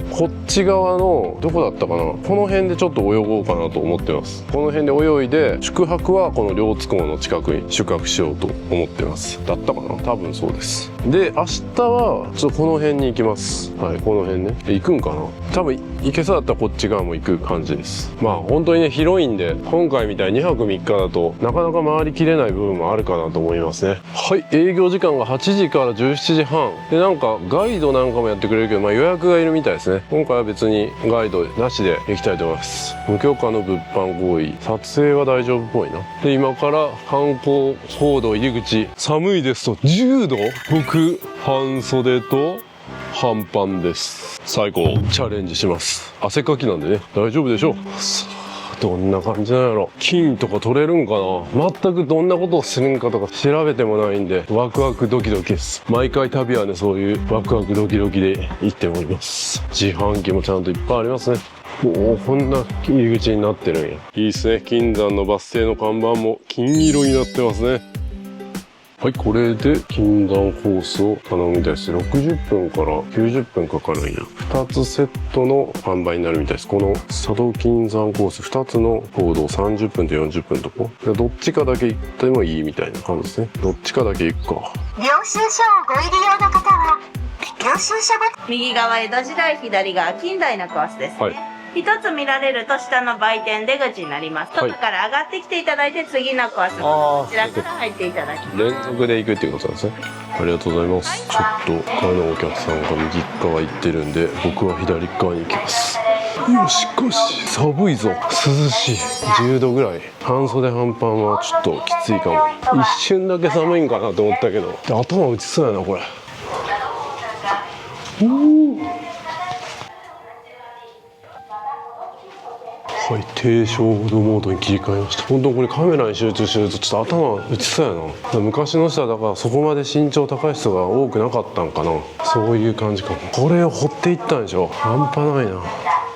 のどこだったかな、この辺でちょっと泳ごうかなと思ってます。この辺で泳いで、宿泊はこの両津港の近くに宿泊しようと思ってます。だったかな、多分そうです。で明日はちょっとこの辺に行きます。はい、この辺ね、行くんかな、多分行けそうだったらこっち側も行く感じです。本当にね広いんで、今回みたいに2泊3日だとなかなか回りきれない部分もあるかなと思いますね。はい、営業時間が8時から17時半で、なんかガイドなんかもやってくれるけど、予約がいるみたいですね。今回は別にガイドなしで行きたいと思います。無許可の物販行為、撮影は大丈夫っぽいな。で今から観光行動入り口、寒いですと10度、僕半袖と半パンです。最高チャレンジします。汗かきなんでね大丈夫でしょう。さあどんな感じなんやろ、金とか取れるんかな、全くどんなことをするんかとか調べてもないんで、ワクワクドキドキです。毎回旅はねそういうワクワクドキドキで行っております。自販機もちゃんといっぱいありますね。おお、こんな入り口になってるんや。いいですね。金山のバス停の看板も金色になってますね。はい、これで金山コースを頼むみたいです。60分から90分かかるんや。2つセットの販売になるみたいです。この佐渡金山コース2つの行動30分と40分とこどっちかだけ行ってもいいみたいな感じですね。どっちかだけ行くか。領収書をご入り用の方は領収書ボ右側江戸時代、左側近代のコースですね。はい、一つ見られると下の売店出口になります。はい、外から上がってきていただいて、次のコースこちらから入っていただきます。連続で行くっていうことなんですね。ありがとうございます。ちょっと他のお客さんが右側行ってるんで、僕は左側に行きます。しかし寒いぞ、涼しい。10度ぐらい、半袖半パンはちょっときついかも。一瞬だけ寒いんかなと思ったけど、頭打ちそうやなこれ。はい、低照度モードに切り替えました。本当これカメラに集中してるとちょっと頭打ちそうやな。昔の人はだからそこまで身長高い人が多くなかったんかな、そういう感じかも。これを掘っていったんでしょ、半端ないな。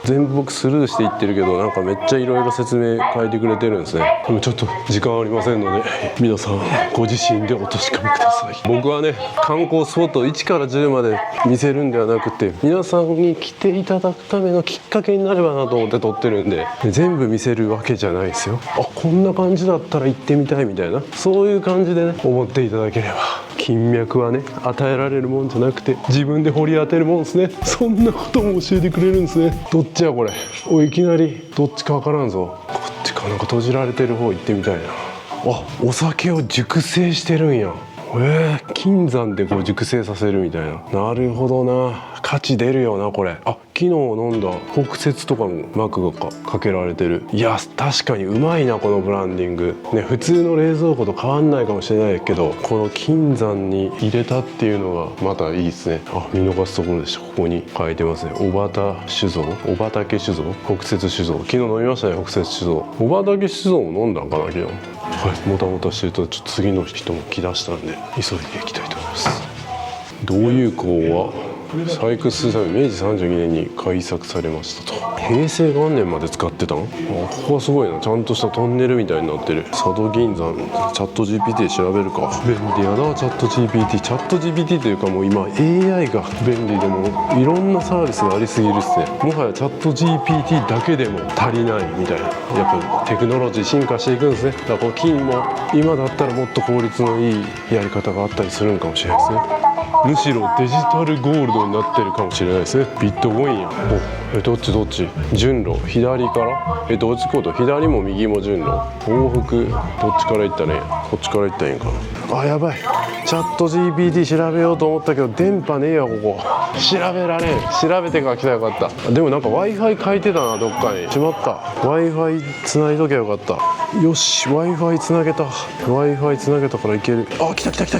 全部僕スルーしていってるけど、なんかめっちゃいろいろ説明書いてくれてるんですね。でもちょっと時間ありませんので、皆さんご自身でお確かめください。僕はね、観光スポットを1から10まで見せるんではなくて、皆さんに来ていただくためのきっかけになればなと思って撮ってるんで、全部見せるわけじゃないですよ。あ、こんな感じだったら行ってみたいみたいな、そういう感じでね思っていただければ。金脈はね与えられるもんじゃなくて自分で掘り当てるもんですね。そんなことも教えてくれるんですね。どっちやこれ。おい、いきなりどっちかわからんぞ。こっちかなんか閉じられてる方行ってみたいな。あ、お酒を熟成してるんや。金山でこう熟成させるみたいな。なるほどな、価値出るよなこれ。あ、昨日飲んだ北雪とかも膜がかけられてる。いや確かにうまいなこのブランディングね。普通の冷蔵庫と変わんないかもしれないけど、この金山に入れたっていうのがまたいいですね。あ、見逃すところでした。ここに書いてますね。小畑酒造、小畑酒造、北雪酒造。昨日飲みましたね、北雪酒造。小畑酒造も飲んだんかな昨日。はい、もたもたしてるとちょっと次の人も来だしたんで急いでいきたいと思います。道友港は採掘するため明治32年に開削されましたと。平成元年まで使ってたの？あ、ここはすごいな。ちゃんとしたトンネルみたいになってる。佐渡銀山、チャット GPT で調べるか。便利やなチャット GPT。チャット GPT というかもう今 AI が便利でもいろんなサービスがありすぎるっすね。もはやチャット GPT だけでも足りないみたいな。やっぱテクノロジー進化していくんですね。だからこの金も今だったらもっと効率のいいやり方があったりするんかもしれないですね。むしろデジタルゴールドになってるかもしれないですね。ビットコインや。どっち順路左からどっちこと左も右も順路往復どっちから行ったらいいんや。こっちから行ったらいいんかな。あ、やばい、チャット GPT 調べようと思ったけど電波ねえよここ。調べられん。調べてから来たらよかった。でもなんか Wi-Fi 書いてたな、どっかに。しまった。 Wi-Fi つないどきゃよかった。よし Wi-Fi つなげた。 Wi-Fi つなげたからいける。あ、来た。チャ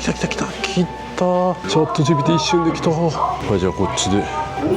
ット GPT 一瞬で来た。はい、じゃあこっちで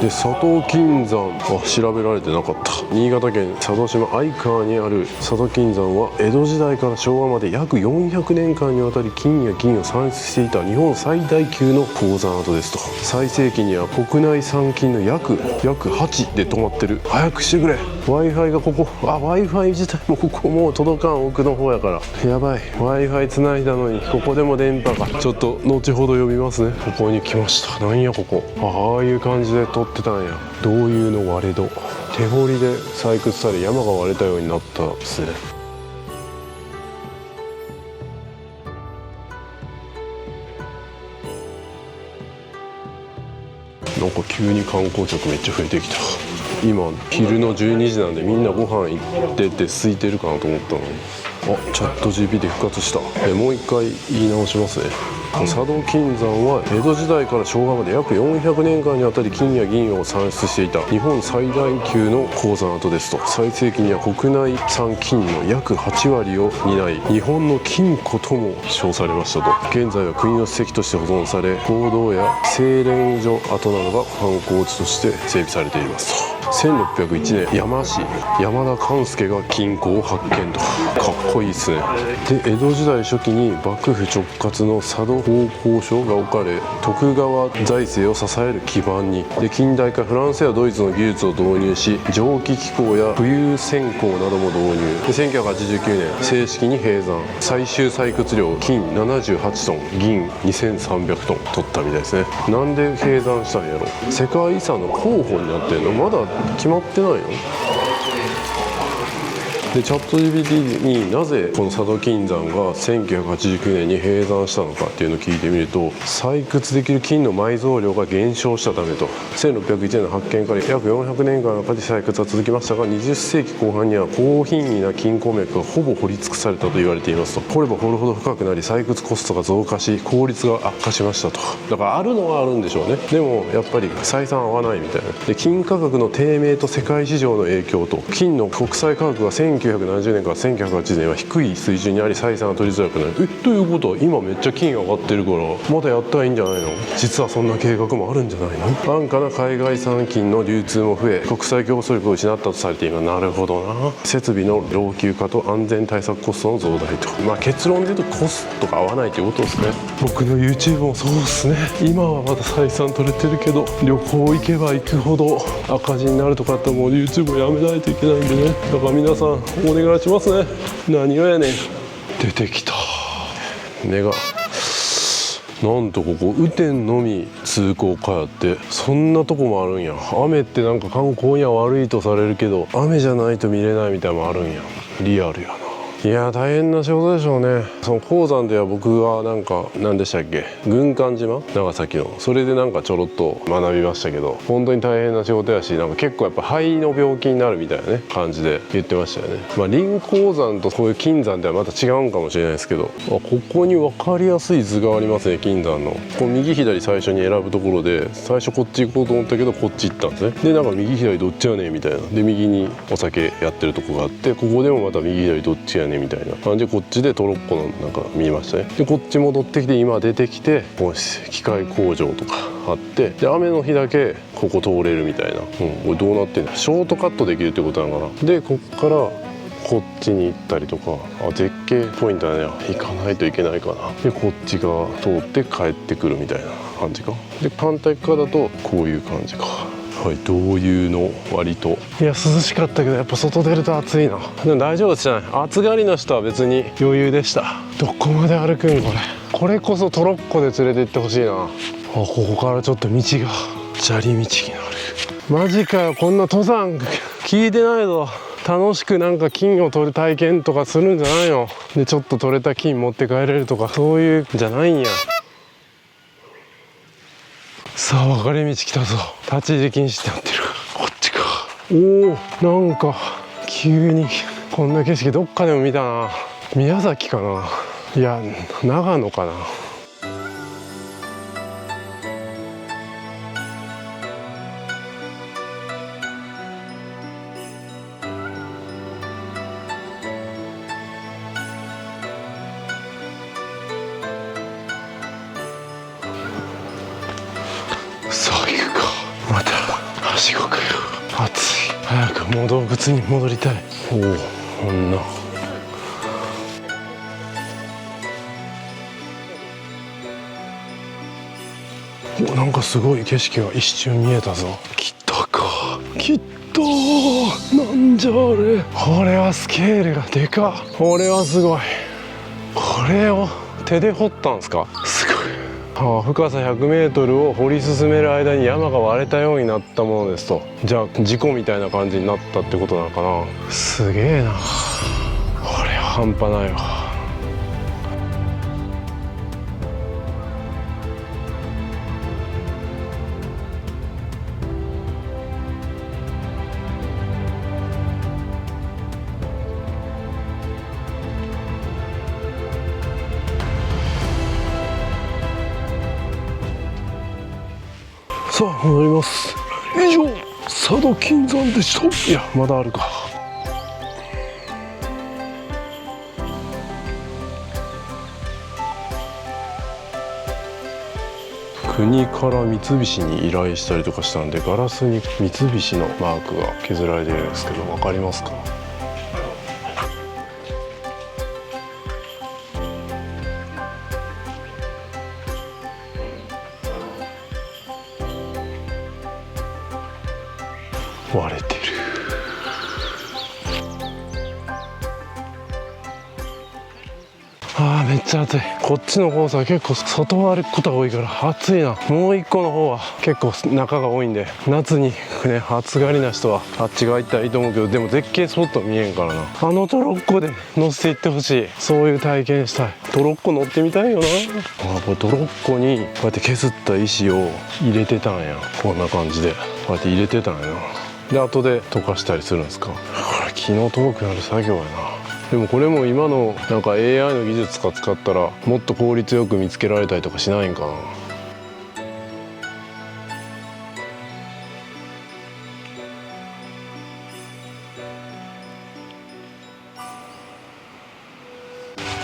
佐渡金山。調べられてなかった。新潟県佐渡島相川にある佐渡金山は江戸時代から昭和まで約400年間にわたり金や銀を産出していた日本最大級の鉱山跡ですと。最盛期には国内産金の約8で止まってる。早くしてくれ。 Wi-Fi がここ。Wi-Fi 自体もここもう届かん奥の方やからやばい。 Wi-Fi つないだのにここでも電波が。ちょっと後ほど呼びますね。ここに来ました。なんやここ。ああいう感じで撮ってたんや。どういうの割れ戸。手掘りで採掘され山が割れたようになったですね。なんか急に観光客めっちゃ増えてきた。今昼の12時なんでみんなご飯行ってて空いてるかなと思ったのに。チャット GPT 復活した。もう一回言い直しますね。佐渡金山は江戸時代から昭和まで約400年間にわたり金や銀を産出していた日本最大級の鉱山跡ですと。最盛期には国内産金の約8割を担い日本の金庫とも称されましたと。現在は国の史跡として保存され講堂や精錬所跡などが観光地として整備されていますと。1601年山田勘助が金庫を発見と。かっこいいですね。で江戸時代初期に幕府直轄の佐渡奉公所が置かれ徳川財政を支える基盤に。で近代化フランスやドイツの技術を導入し蒸気機構や浮遊線香なども導入で1989年正式に閉山。最終採掘量金78トン銀2300トン取ったみたいですね。なんで閉山したんやろ。世界遺産の候補になってんの。まだ決まってないの。でチャット GPT になぜこの佐渡金山が1989年に閉山したのかっていうのを聞いてみると、採掘できる金の埋蔵量が減少したためと。1601年の発見から約400年間の中で採掘は続きましたが20世紀後半には高品位な金鉱脈がほぼ掘り尽くされたと言われていますと。掘れば掘るほど深くなり採掘コストが増加し効率が悪化しましたと。だからあるのはあるんでしょうね。でもやっぱり採算合わないみたいな。で金価格の低迷と世界市場の影響と金の国際価格が1970年から1980年は低い水準にあり採算が取りづらくなる。ということは今めっちゃ金上がってるからまだやったらいいんじゃないの。実はそんな計画もあるんじゃないの。安価な海外産金の流通も増え国際競争力を失ったとされています。なるほどな。設備の老朽化と安全対策コストの増大と。結論で言うとコストが合わないということですね。僕の YouTube もそうですね。今はまだ採算取れてるけど旅行行けば行くほど赤字になるとかあったらもう YouTube をやめないといけないんでね。だから皆さんお願いしますね。何がやねん。出てきた。根がなんとここ雨天のみ通行かやって。そんなとこもあるんや。雨ってなんか観光には悪いとされるけど雨じゃないと見れないみたいなのもあるんや。リアルやな。いや大変な仕事でしょうね。その鉱山では僕はなんか何でしたっけ、軍艦島長崎のそれでなんかちょろっと学びましたけど本当に大変な仕事やしなんか結構やっぱ肺の病気になるみたいなね感じで言ってましたよね。林鉱山とこういう金山ではまた違うんかもしれないですけどここに分かりやすい図がありますね。金山のこう右左最初に選ぶところで最初こっち行こうと思ったけどこっち行ったんですね。でなんか右左どっちやねんみたいなで右にお酒やってるとこがあってここでもまた右左どっちやねんみたいな感じでこっちでトロッコのなんか見ましたね。でこっち戻ってきて今出てきてこう機械工場とかあってで雨の日だけここ通れるみたいな、これどうなってんだ。ショートカットできるってことなのかな。でこっからこっちに行ったりとか絶景ポイントはね行かないといけないかな。でこっちが通って帰ってくるみたいな感じか。で反対側だとこういう感じか。はい、どういうの割といや涼しかったけどやっぱ外出ると暑いな。でも大丈夫じゃない。暑がりの人は別に余裕でした。どこまで歩くんこれこそトロッコで連れて行ってほしいな。ここからちょっと道が砂利道になる。マジかよ。こんな登山聞いてないぞ。楽しくなんか金を取る体験とかするんじゃないの。でちょっと取れた金持って帰れるとかそういうんじゃないんや。さあ分かれ道来たぞ。立ち入り禁止ってなってる。こっちか。おお、なんか急にこんな景色どっかでも見たな。宮崎かな、いや長野かな。さあ行くか。またはしごかよ。暑い。早くもう洞窟に戻りたい。おお、こんな。お、なんかすごい景色が一瞬見えたぞ。来たか。来た。なんじゃあれ。これはスケールがでか。これはすごい。これを手で掘ったんですか。すごい。深さ 100m を掘り進める間に山が割れたようになったものですと。じゃあ事故みたいな感じになったってことなのかな。すげえな。これ半端ないわ。さあ戻ります。以上佐渡金山でした。いやまだあるか。国から三菱に依頼したりとかしたんで、ガラスに三菱のマークが削られているんですけど、分かりますか。割れてる。あーめっちゃ暑い。こっちのコースは結構外を歩くことが多いから暑いな。もう一個の方は結構中が多いんで、夏にね暑がりな人はあっち側行ったらいいと思うけど、でも絶景スポット見えんからな。あのトロッコで乗せていってほしい。そういう体験したい。トロッコ乗ってみたいよな。これトロッコにこうやって削った石を入れてたんや。こんな感じでこうやって入れてたんやな。で後で溶かしたりするんですか。これ気の遠くなる作業やな。でもこれも今のなんか AI の技術とか使ったらもっと効率よく見つけられたりとかしないんかな。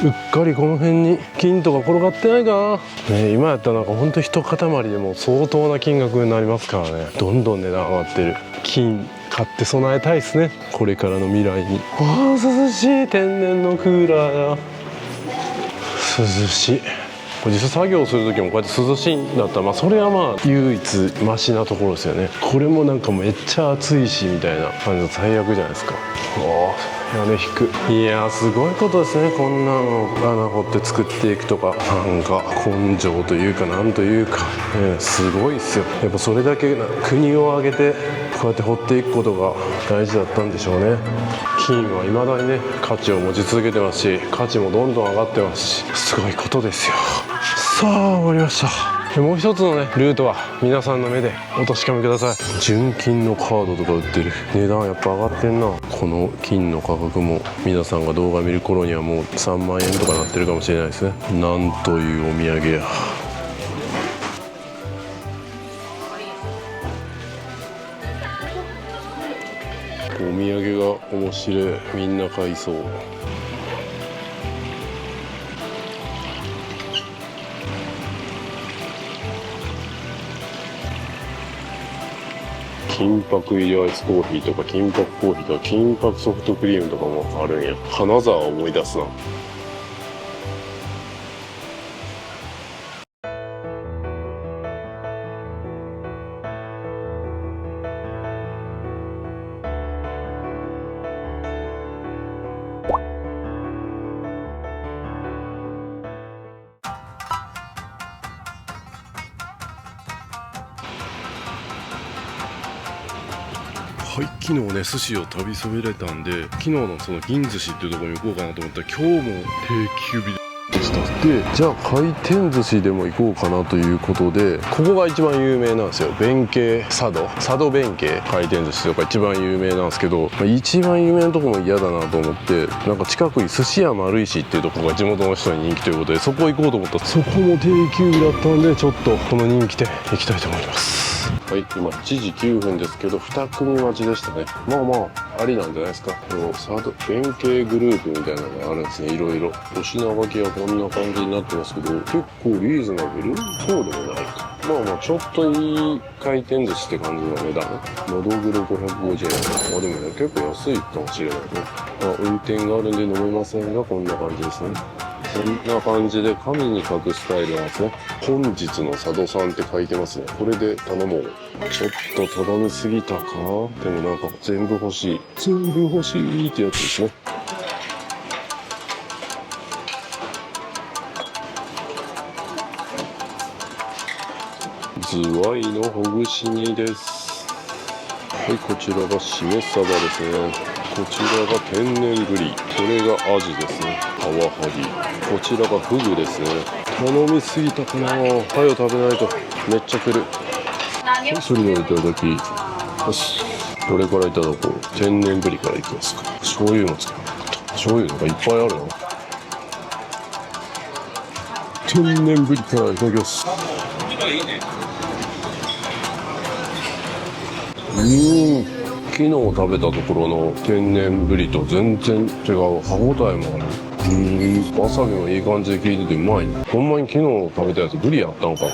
うっかりこの辺に金とか転がってないかな、ね、今やったらなんかほんと一塊でも相当な金額になりますからね。どんどん値段上がってる。金買って備えたいですね、これからの未来に。あー涼しい。天然のクーラーや。涼しい。これ実際作業する時もこうやって涼しいんだったら、まあそれはまあ唯一マシなところですよね。これもなんかめっちゃ暑いしみたいな感じの最悪じゃないですか。屋根引く。いやーすごいことですね。こんなの穴掘って作っていくとか、なんか根性というかなんというか、すごいっすよ。やっぱそれだけ国を挙げてこうやって掘っていくことが大事だったんでしょうね。金は未だにね価値を持ち続けてますし、価値もどんどん上がってますし、すごいことですよ。さあ終わりました。もう一つのねルートは皆さんの目でお確かめください。純金のカードとか売ってる。値段やっぱ上がってんな。この金の価格も皆さんが動画見る頃にはもう3万円とかなってるかもしれないですね。なんというお土産や。お土産が面白い。みんな買いそう。金箔入りアイスコーヒーとか金箔コーヒーとか金箔ソフトクリームとかもあるんや。金沢を思い出すな。はい、昨日ね寿司を食べそびれたんで、昨日のその銀寿司っていうところに行こうかなと思ったら、今日も定休日ででした。でじゃあ回転寿司でも行こうかなということで、ここが一番有名なんですよ。弁慶佐渡弁慶回転寿司とか一番有名なんですけど、一番有名なとこも嫌だなと思って、なんか近くに寿司屋丸石っていうとこが地元の人に人気ということで、そこ行こうと思ったらそこも定休日だったんで、ちょっとこの人気店行きたいと思います。はい、今1時9分ですけど2組待ちでしたね。まあありなんじゃないですか。佐渡弁慶グループみたいなのがあるんですね。いろいろお品書きはこんな感じになってますけど、結構リーズナブルそうでもないか。まあちょっといい回転寿司って感じの値段。のどぐろ550円。でもね、結構安いかもしれないね。運転があるんで飲めませんが、こんな感じですね。こんな感じで紙に書くスタイルなんですね。本日の佐渡さんって書いてますね。これで頼もう。ちょっと頼みすぎたか。でもなんか全部欲しい。全部欲しいってやつですね。ズワイのほぐし煮です。はい、こちらがしめ鯖ですね。こちらが天然ぶり。これがアジですね。カワハギ。こちらがフグですね。頼みすぎたかな。はよ食べないと。めっちゃ来る。それではいただきます。どれからいただこう。天然ぶりからいきますか。醤油もつけなかった。醤油なんかいっぱいあるな。天然ぶりからいただきます。昨日食べたところの天然ぶりと全然違う。歯応えもある。わさびもいい感じで効いててうまいね。ほんまに昨日食べたやつブリやったのか。う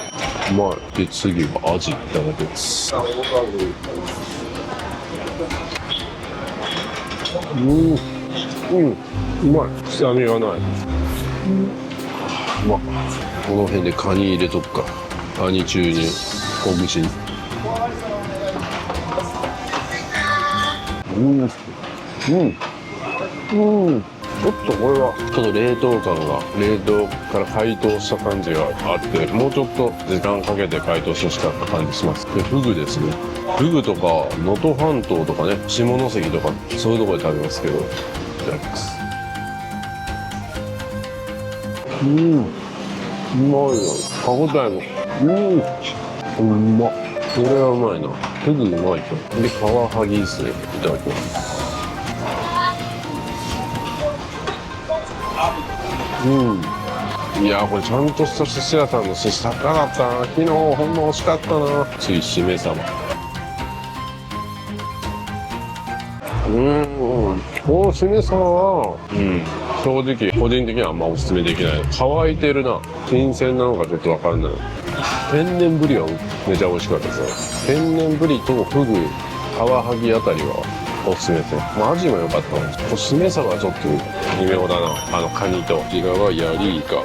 まい。で次はアジいただきます。うまい。臭みがない。この辺でカニ入れとくか。カニ中にほぐしに。ちょっとこれはちょっと冷凍感が、冷凍から解凍した感じがあって、もうちょっと時間かけて解凍してほしかった感じします。でフグですね。フグとか能登半島とかね、下関とかそういうところで食べますけど、いただきます。うまいな。歯応えもうまっ。これはうまいな。フグうまいと。でカワハギですね。いただきます。いやこれちゃんとした寿司屋さんの寿司高かったな。昨日ほんま惜しかったな。次しめ鯖。このしめ鯖は正直個人的にはあんまおすすめできない。乾いてるな。新鮮なのかちょっとわかんない。天然ぶりはめちゃ美味しかったですね。天然ぶりとフグ、カワハギあたりはおすすめですね。アジも良かったんです。しめ鯖はちょっと微妙だな。カニと。こちらがヤリイカ。こ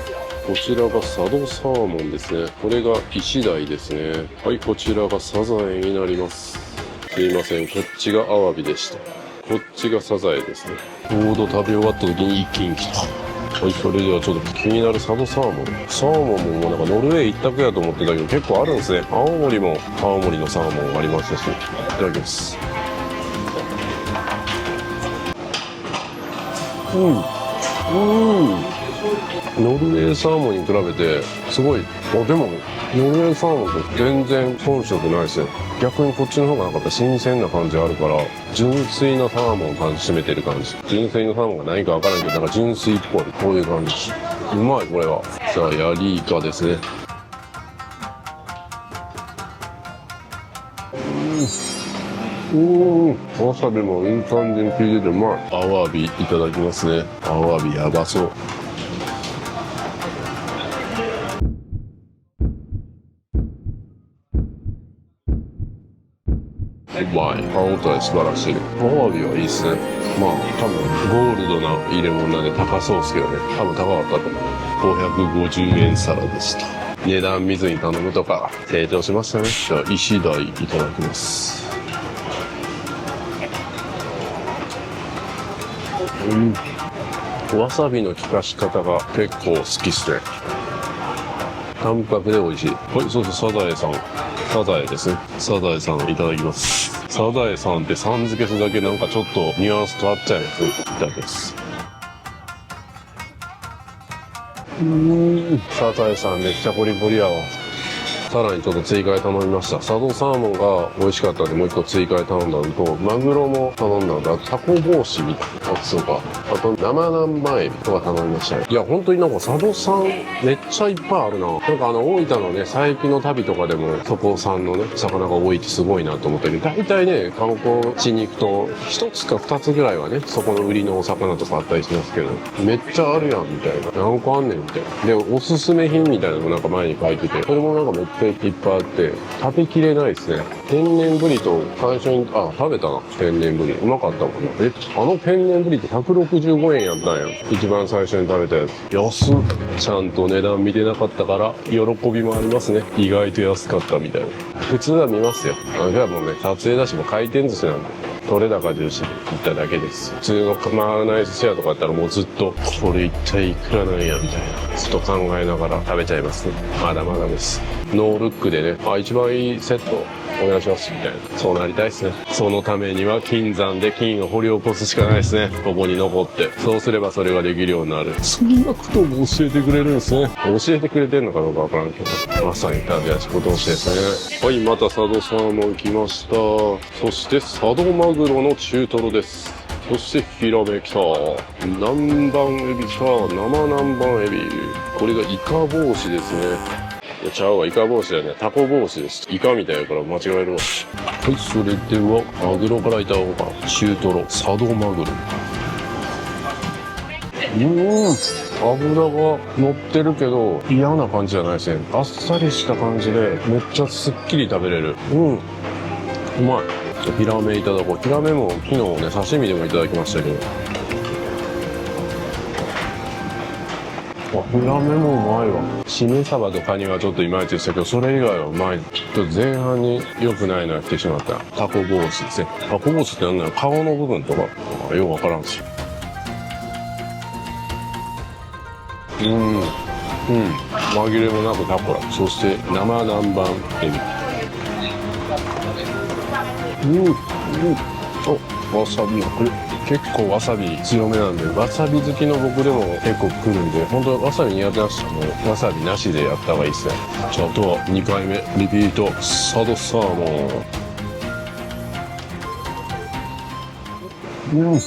ちらが佐渡サーモンですね。これがイシダイですね。はい、こちらがサザエになります。すいません、こっちがアワビでした。こっちがサザエですね。ちょうど食べ終わった時に一気に来た。はい、それではちょっと気になる佐渡サーモン。サーモンもなんかノルウェー一択やと思ってたけど結構あるんですね。青森も青森のサーモンありましたし。いただきます。ノルウェーサーモンに比べてすごい。でもノルウェーサーモンって全然遜色ないですね。逆にこっちの方がなんか新鮮な感じあるから、純粋なサーモンを感じしめてる感じ。純粋なサーモンが何か分からんけど、なんか純粋っぽい。こういう感じ。うまい、これは。さあ、ヤリイカですね。わさびもいい感じに効いててうまい。アワビいただきますね。アワビやばそう。うまい。歯応え素晴らしい。アワビはいいっすね。まあ多分ゴールドな入れ物なんで高そうですけどね。多分高かったと思う。550円皿でした。値段見ずに頼むとか成長しましたね。じゃあイシダイいただきます。わさびの効かし方が結構好きっすね。淡白で美味しい。はい、そうそう、サザエさん。サザエですね。サザエさんいただきます。サザエさんってさん付けするだけなんかちょっとニュアンス変わっちゃいます。いただきます。サザエさんめっちゃボリボリやわ。さらにちょっと追加で頼みました。佐渡サーモンが美味しかったんでもう一個追加で頼んだのと、マグロも頼んだのと、あとタコ帽子みたいなやつとか、あと生南蛮エビとか頼みましたね。いや、本当になんか佐渡産めっちゃいっぱいあるな。なんか大分のね、佐伯の旅とかでもそこ産のね、魚が多いってすごいなと思ってね。大体ね、観光地に行くと、1つか2つぐらいはね、そこの売りのお魚とかあったりしますけど、めっちゃあるやんみたいな。何個あんねんみたいな。で、おすすめ品みたいなのもなんか前に書いてて、それもなんかめっちゃいっぱいあって、食べきれないですね。天然ブリと最初に、食べたな。天然ブリ。うまかったもんな。あの天然ブリって165円やったんや。一番最初に食べたやつ。安っ。ちゃんと値段見てなかったから、喜びもありますね。意外と安かったみたいな。普通は見ますよ。じゃあもうね、撮影だしも回転寿司なんで。取れ高重視で行っただけです。普通のマーナイスシェアとかだったらもうずっと、これ一体いくらなんやみたいな。ずっと考えながら食べちゃいますね。まだまだです。ノールックでね、一番いいセットお願いしますみたいな。そうなりたいですね。そのためには金山で金を掘り起こすしかないですね。ここに残って。そうすればそれができるようになる。そんなことも教えてくれるんですね。教えてくれてんのかどうかわからんけど。まさに食べ味ことをしてですね。はい、また佐渡サーモン来ました。そして佐渡マグロの中トロです。そしてヒラメ来た。南蛮エビ来た。生南蛮エビ。これがイカ帽子ですね。いや、ちゃうわ、イカ帽子だよね。タコ帽子です。イカみたいだから間違えるわ。はい、それでは、マグロからいただこうかな。中トロ、佐渡マグロ。脂が乗ってるけど、嫌な感じじゃないですね。あっさりした感じで、めっちゃすっきり食べれる。うまい。ヒラメいただこう。ヒラメも昨日ね、刺身でもいただきましたけど。ヒラメもうまいわ。しめ鯖とカニはちょっといまいちでしたけど、それ以外はうまい。ちょっと前半に良くないのが来てしまった。タコ帽子ですね。タコ帽子って何だろう、顔の部分とか、ようわからんし。紛れもなくタコラ。そして生南蛮エビ。わさびこれ結構わさび強めなんで、わさび好きの僕でも結構来るんで、本当わさび苦手な人はもうわさびなしでやった方がいいですね。じゃあ、あとは2回目リピート佐渡サーモン。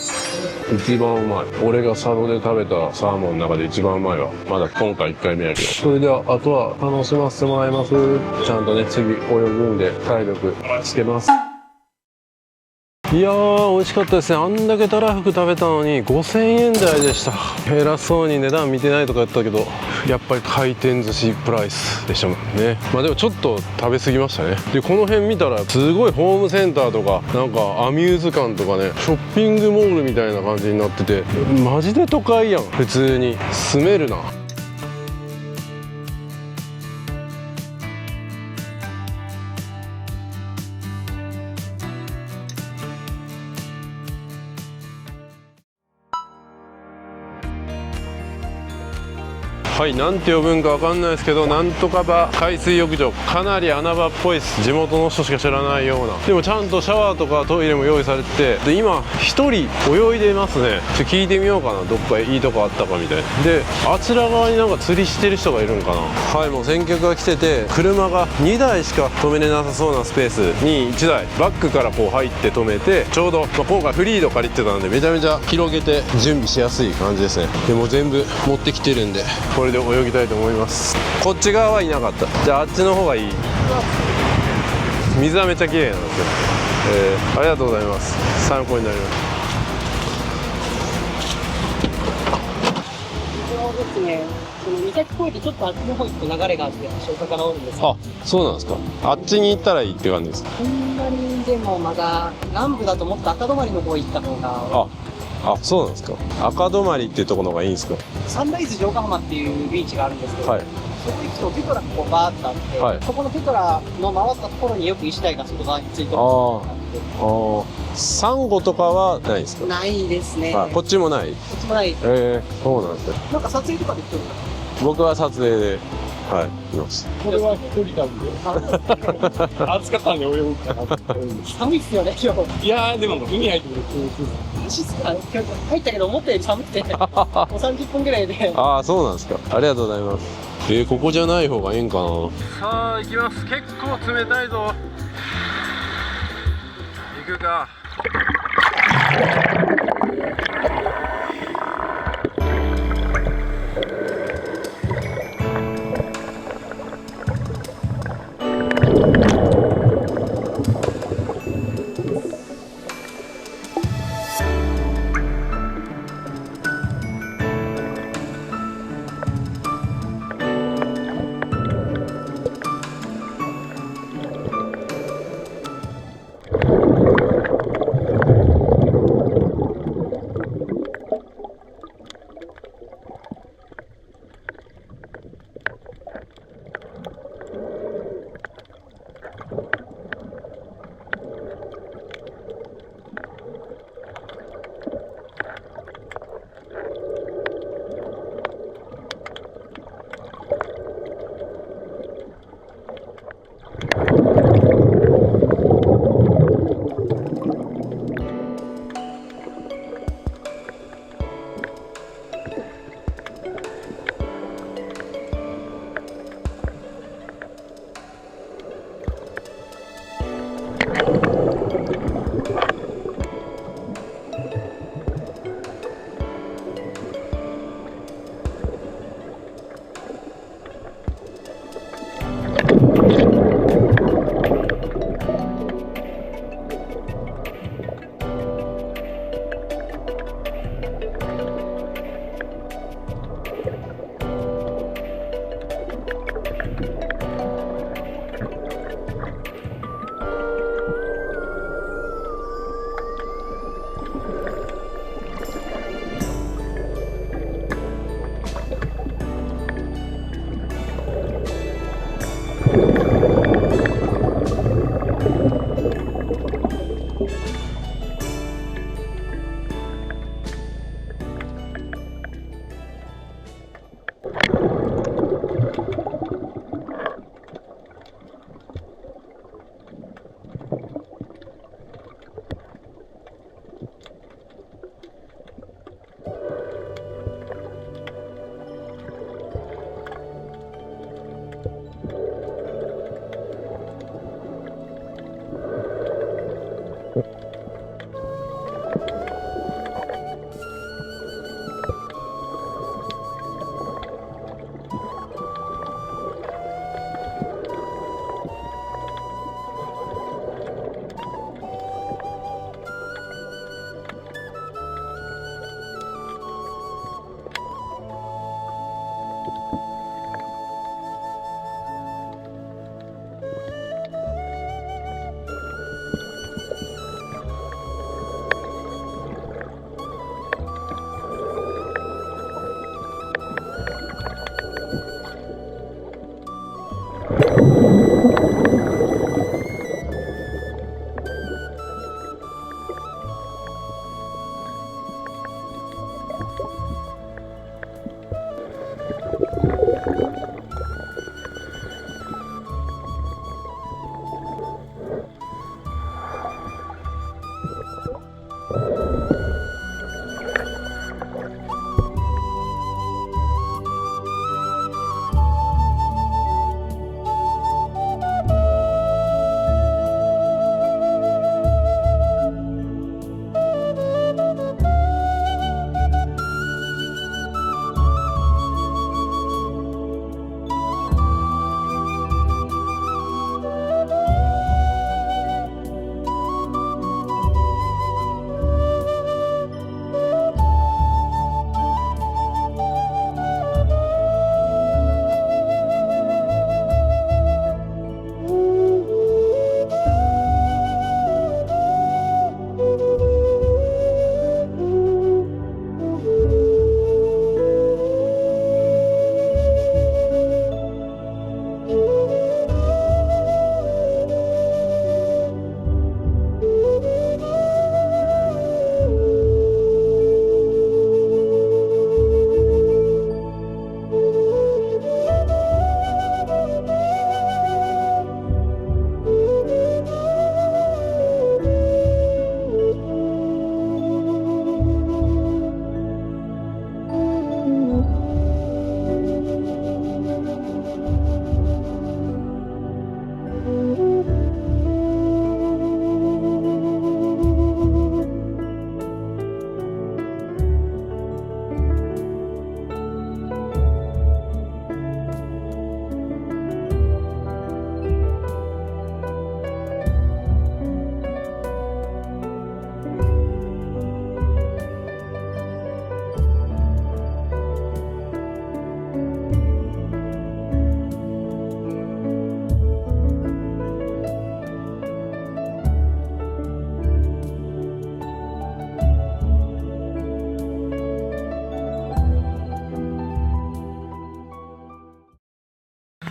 一番うまい。俺が佐渡で食べたサーモンの中で一番うまいわ。まだ今回1回目やけど。それではあとは楽しませてもらいます。ちゃんとね、次泳ぐんで体力つけます。いやー、美味しかったですね。あんだけたらふく食べたのに5000円台でした。偉そうに値段見てないとか言ったけど、やっぱり回転寿司プライスでしたもんね。まあでもちょっと食べ過ぎましたね。で、この辺見たらすごいホームセンターとかなんかアミューズ館とかね、ショッピングモールみたいな感じになってて、マジで都会やん。普通に住めるな。はい、なんて呼ぶんかわかんないですけど、なんとか場海水浴場、かなり穴場っぽいです。地元の人しか知らないような。でもちゃんとシャワーとかトイレも用意されてて、で今1人泳いでますね。聞いてみようかな、どっかいいとこあったかみたいな。で、あちら側になんか釣りしてる人がいるんかな。はい、もう先客が来てて、車が2台しか止めれなさそうなスペースに1台バックからこう入って止めて、ちょうど、今回フリード借りてたんでめちゃめちゃ広げて準備しやすい感じですね。でも全部持ってきてるんで、これで泳ぎたいと思います。こっち側はいなかった。じゃああっちの方がいい。水はめっちゃ綺麗なんですよ。ありがとうございます。参考になります。そうですね。その岬越えてちょっとあっちの方行くと流れがあってお魚多いんです。あ、そうなんですか。あっちに行ったらいいって感じですか。こんなにでもまだ南部だともっと赤泊の方行った方が。あ、そうなんですか。赤泊っていうところがいいんですか。サンライズ城下浜っていうビーチがあるんですけど、はい、そこ行くとペトラがこうバーッとあって、はい、そこのペトラの回ったところによく石鯛が外側についてるのがあって、サンゴとかはないですか。ないですね。こっちもない。こっちもない。そうなんですね。なんか撮影とかできてるんですか。僕は撮影で。はい、います。これは一人なんで。暑かったんで泳ぐかなって。寒いっすよね、今日。いやー、でも海入ってくると足っすか、今日入ったけど思ったより寒くて、もう30分ぐらいで。ああ、そうなんですか。ありがとうございます。ここじゃない方がいいんかな。さあ行きます。結構冷たいぞ。行くか。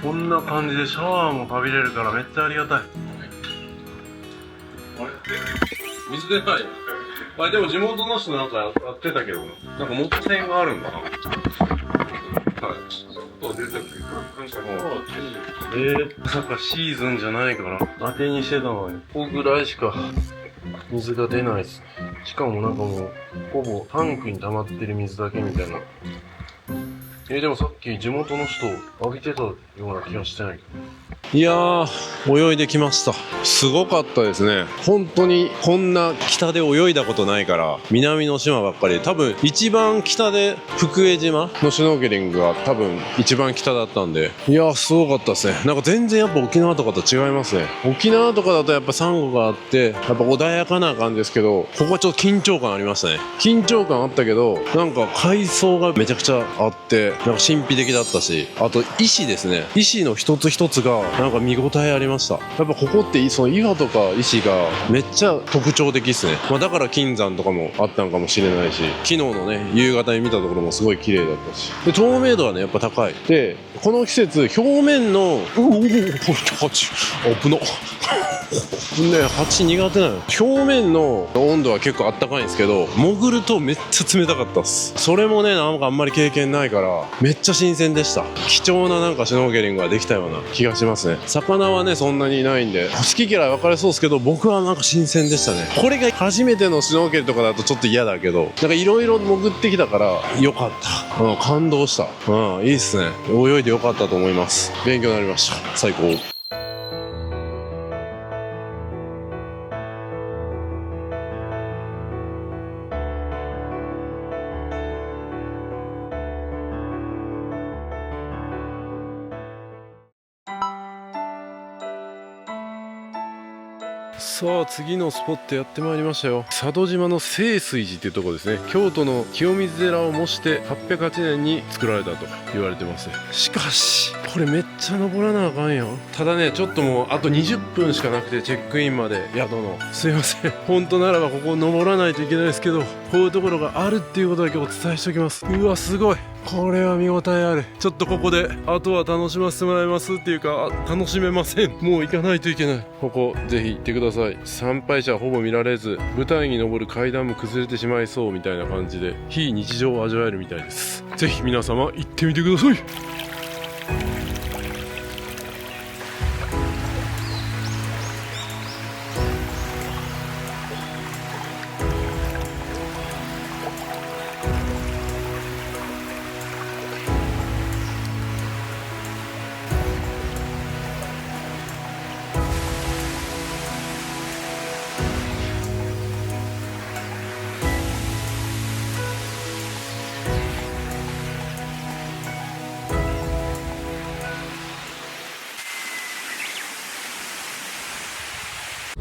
こんな感じでシャワーも浴びれるからめっちゃありがたい。あれ水出ない。あ、でも地元の人なんかやってたけど、なんか元栓があるんだな。はい。出てくる。なんかもう、まさかシーズンじゃないから、当てにしてたのに、ここぐらいしか水が出ないっすね。しかもなんかもう、ほぼタンクに溜まってる水だけみたいな。でもさっき地元の人浴びてたような気がしてないけど。いやー、泳いできました。すごかったですね。本当にこんな北で泳いだことないから、南の島ばっかりで、多分一番北で福江島のシュノーケリングが多分一番北だったんで、いやーすごかったですね。なんか全然やっぱ沖縄とかと違いますね。沖縄とかだとやっぱサンゴがあって、やっぱ穏やかな感じですけど、ここはちょっと緊張感ありましたね。緊張感あったけど、なんか海藻がめちゃくちゃあって、なんか神秘的だったし、あと石ですね。石の一つ一つがなんか見応えありました。やっぱここってその岩とか石がめっちゃ特徴的ですね。まあだから金山とかもあったのかもしれないし、昨日のね夕方に見たところもすごい綺麗だったし、で透明度はねやっぱ高い。でこの季節表面の蜂危なね、蜂苦手なの。表面の温度は結構あったかいんですけど、潜るとめっちゃ冷たかったっす。それもねなんかあんまり経験ないからめっちゃ新鮮でした。貴重ななんかシュノーケリングができたような気がしますね。魚はねそんなにいないんで好き嫌い分かれそうですけど、僕はなんか新鮮でしたね。これが初めてのシュノーケルとかだとちょっと嫌だけど、なんかいろいろ潜ってきたからよかった、感動した。いいっすね。泳いでよかったと思います。勉強になりました。最高。さあ次のスポットやってまいりましたよ。佐渡島の清水寺っていうところですね。京都の清水寺を模して808年に作られたと言われてますね。しかしこれめっちゃ登らなあかんよ。ただねちょっともうあと20分しかなくてチェックインまで宿の。すいません、本当ならばここ登らないといけないですけど、こういうところがあるっていうことだけお伝えしておきます。うわすごい、これは見応えある。ちょっとここであとは楽しませてもらいますっていうか、楽しめません。もう行かないといけない。ここぜひ行ってください。参拝者はほぼ見られず、舞台に登る階段も崩れてしまいそうみたいな感じで、非日常を味わえるみたいです。ぜひ皆様行ってみてください。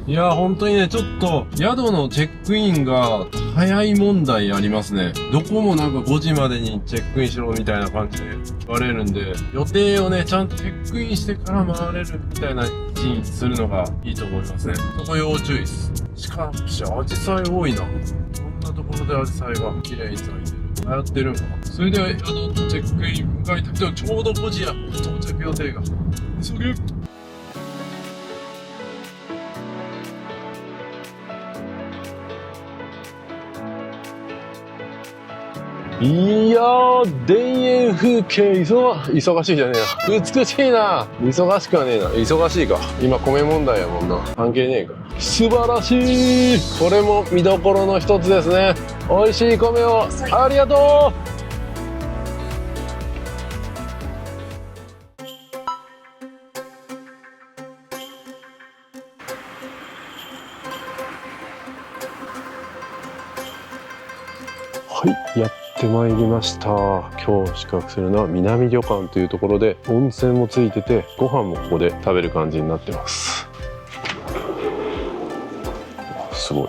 いやー本当にねちょっと宿のチェックインが早い問題ありますね。どこもなんか5時までにチェックインしろみたいな感じで言われるんで、予定をねちゃんとチェックインしてから回れるみたいな位置にするのがいいと思いますね。そこ要注意です。しかしアジサイ多いな。こんなところでアジサイが綺麗に咲いてる。流行ってるんか。それでは宿のチェックイン向かいたいけど、ちょうど5時や。到着予定が。急げ。いやー、田園風景忙しいじゃねえな。美しいな。忙しくはねえな。忙しいか。今米問題やもんな。関係ねえか。素晴らしい。これも見どころの一つですね。美味しい米をありがとう。はい、やってまいりました。今日宿泊するのは南旅館というところで、温泉もついててご飯もここで食べる感じになってます。すごい。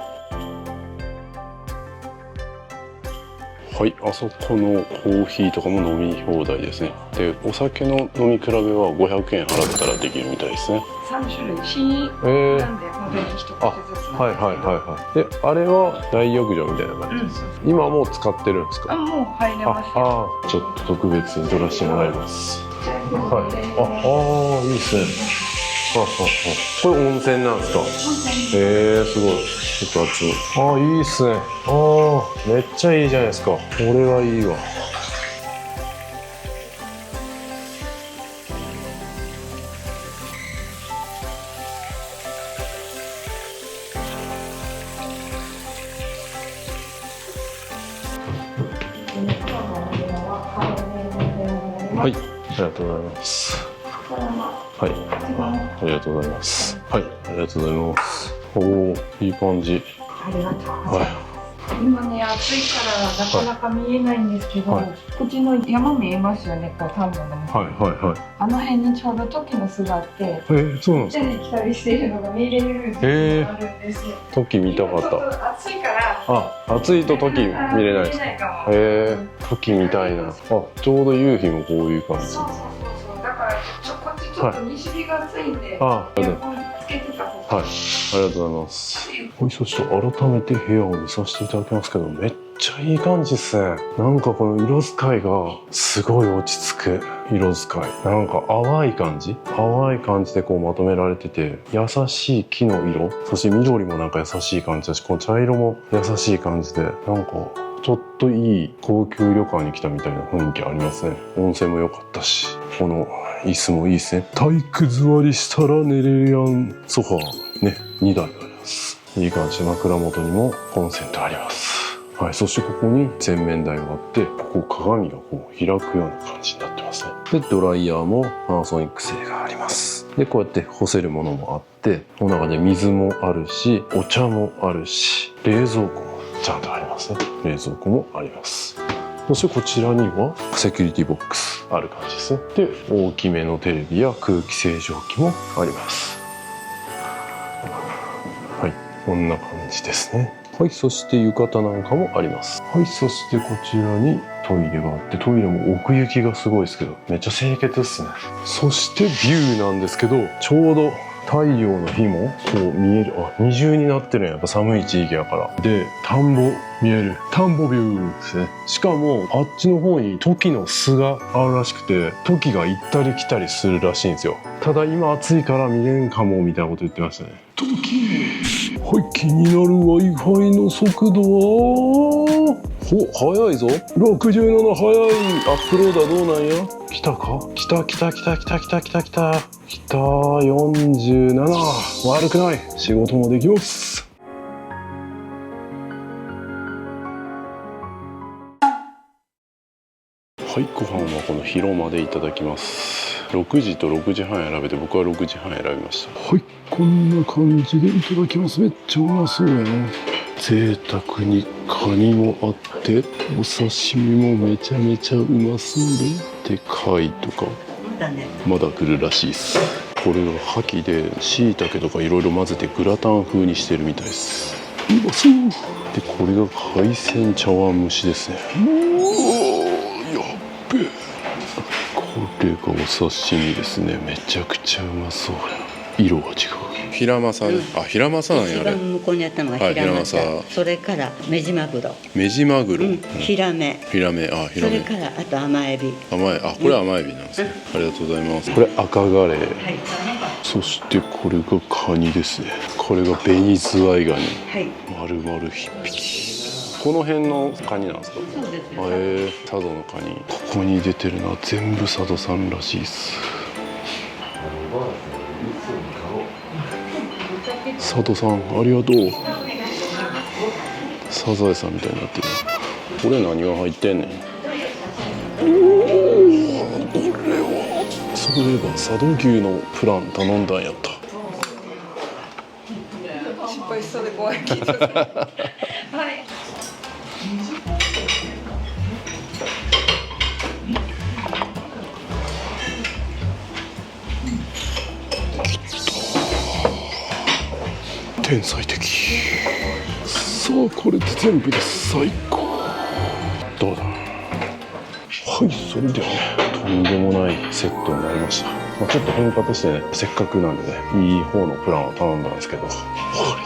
はい、あそこのコーヒーとかも飲み放題ですね。で、お酒の飲み比べは500円払ったらできるみたいですね。3種類試飲なんで、に一つずつ。はいはいはいはい。で、あれは大浴場みたいな感じです。今もう使ってるんですか？もう入れますよ。ちょっと特別に撮らせてもらいます。はい。いいですね。これ温泉なんですか？すごい。ちょっと熱い。いいっすね。めっちゃいいじゃないですか。これはいいわ。はい、ありがとうございます。はい、ありがとうございます。はい、ありがとうございます。いい感じ。ありがとうございます。今ね、暑いからなかなか見えないんですけど、こっちの山見えますよね、こう田んぼの。あの辺にちょうどトキの巣があって、そうなんですか。来たり来たりしているのが見れる時間があるんですよ。トキ見たかっちょっと暑いから。た。暑いとトキ見れないですか。トキ見たいな。ちょうど夕日もこういう感じ。そう。だからこっちちょっと西日が暑いんで、エアコンつけてた方が。はい、ありがとうございます。そして改めて部屋を見させていただきますけど、めっちゃいい感じですね。なんかこの色使いがすごい落ち着く色使い。なんか淡い感じでこうまとめられてて、優しい木の色、そして緑もなんか優しい感じだし、この茶色も優しい感じで、なんかちょっといい高級旅館に来たみたいな雰囲気ありますね。温泉も良かったし、この椅子もいいですね。体育座りしたら寝れるやんソファーね、2台あります。いい感じで枕元にもコンセントあります。はい、そしてここに洗面台があって、ここ鏡がこう開くような感じになってますね。で、ドライヤーもパナソニック製があります。で、こうやって干せるものもあって、この中で水もあるし、お茶もあるし、冷蔵庫もちゃんとありますね。冷蔵庫もあります。そしてこちらにはセキュリティボックスある感じですね。で、大きめのテレビや空気清浄機もあります。はい、こんな感じですね。はい、そして浴衣なんかもあります。はい、そしてこちらにトイレがあって、トイレも奥行きがすごいですけど、めっちゃ清潔ですね。そしてビューなんですけど、ちょうど太陽の日もこう見える。二重になってるんや。やっぱ寒い地域やから。で、田んぼ見える。田んぼビューですね。しかもあっちの方にトキの巣があるらしくて、トキが行ったり来たりするらしいんですよ。ただ今暑いから見れんかもみたいなこと言ってましたね。トキ、はい、気になる Wi-Fi の速度は早いぞ。67早い。アップロードはどうなんや。来たか。来た47。悪くない。仕事もできます。はい、ご飯はこの広間でいただきます。6時と6時半選べて、僕は6時半選びました。はい、こんな感じでいただきます。めっちゃうまそうやな。贅沢にカニもあって、お刺身もめちゃめちゃうまそうで、貝とかまだ来るらしいです。これが牡蠣で椎茸とかいろいろ混ぜてグラタン風にしてるみたいです。うまそう。で、これが海鮮茶碗蒸しですね。やっべえ。これがお刺身ですね。めちゃくちゃうまそうや。色が違う。平正ね、平正なんやあれ。向こうにあったのが平正、それからメジマグロ、ヒラメ、それからあと甘エビ。これ甘エビなんですね。ありがとうございます。これ赤ガレー、そしてこれがカニですね。これが紅ズワイガニ、丸々1匹。この辺のカニなんですか。そうです。佐渡のカニ。ここに出てるのは全部佐渡さんらしいです。佐渡さん、ありがとう。サザエさんみたいになってる。これ何が入ってんねん。これはそういえば佐渡牛のプラン頼んだんやった。失敗しそうで怖いけど。はい。天才的。さあ、これで全部で最高。どうだ。はい、それではね、とんでもないセットになりました。ちょっと奮発してね、せっかくなんでね、いい方のプランを頼んだんですけど、これ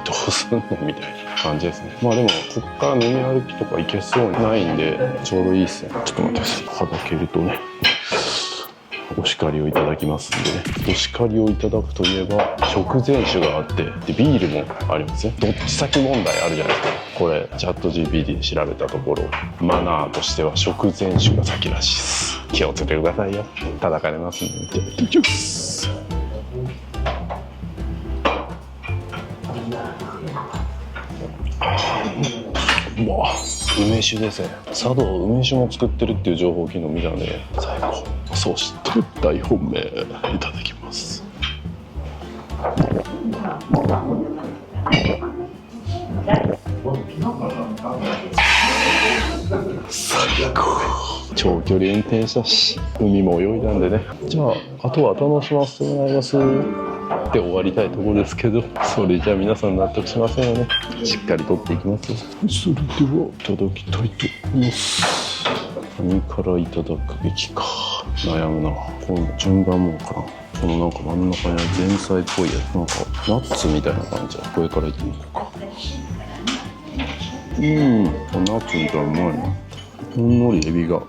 どうすんのみたいな感じですね。まあでもこっから飲み歩きとか行けそうにないんでちょうどいいっすね。ちょっと待ってください。はだけるとね、お叱りをいただきますんでね。お叱りをいただくといえば食前酒があって、でビールもありますね。どっち先問題あるじゃないですか。これチャット GPT で調べたところ、マナーとしては食前酒が先らしいです。気をつけてくださいよ。叩かれますんで。いただきます。わ梅酒ですね。茶道梅酒も作ってるっていう情報を昨日見たんで最高。そして大本命いただきます。最高。長距離運転したし海も泳いだんでね、じゃああとは楽しませてもらいますで終わりたいところですけど、それじゃあ皆さん納得しませんよね。しっかりとっていきますよ。それではいただきたいと思います。何からいただくべきか悩むな。この順番もかな。このなんか真ん中に前菜っぽいやつ、なんかナッツみたいな感じ。これからいってみようか。ナッツみたいなうまいな。ほんのりエビが。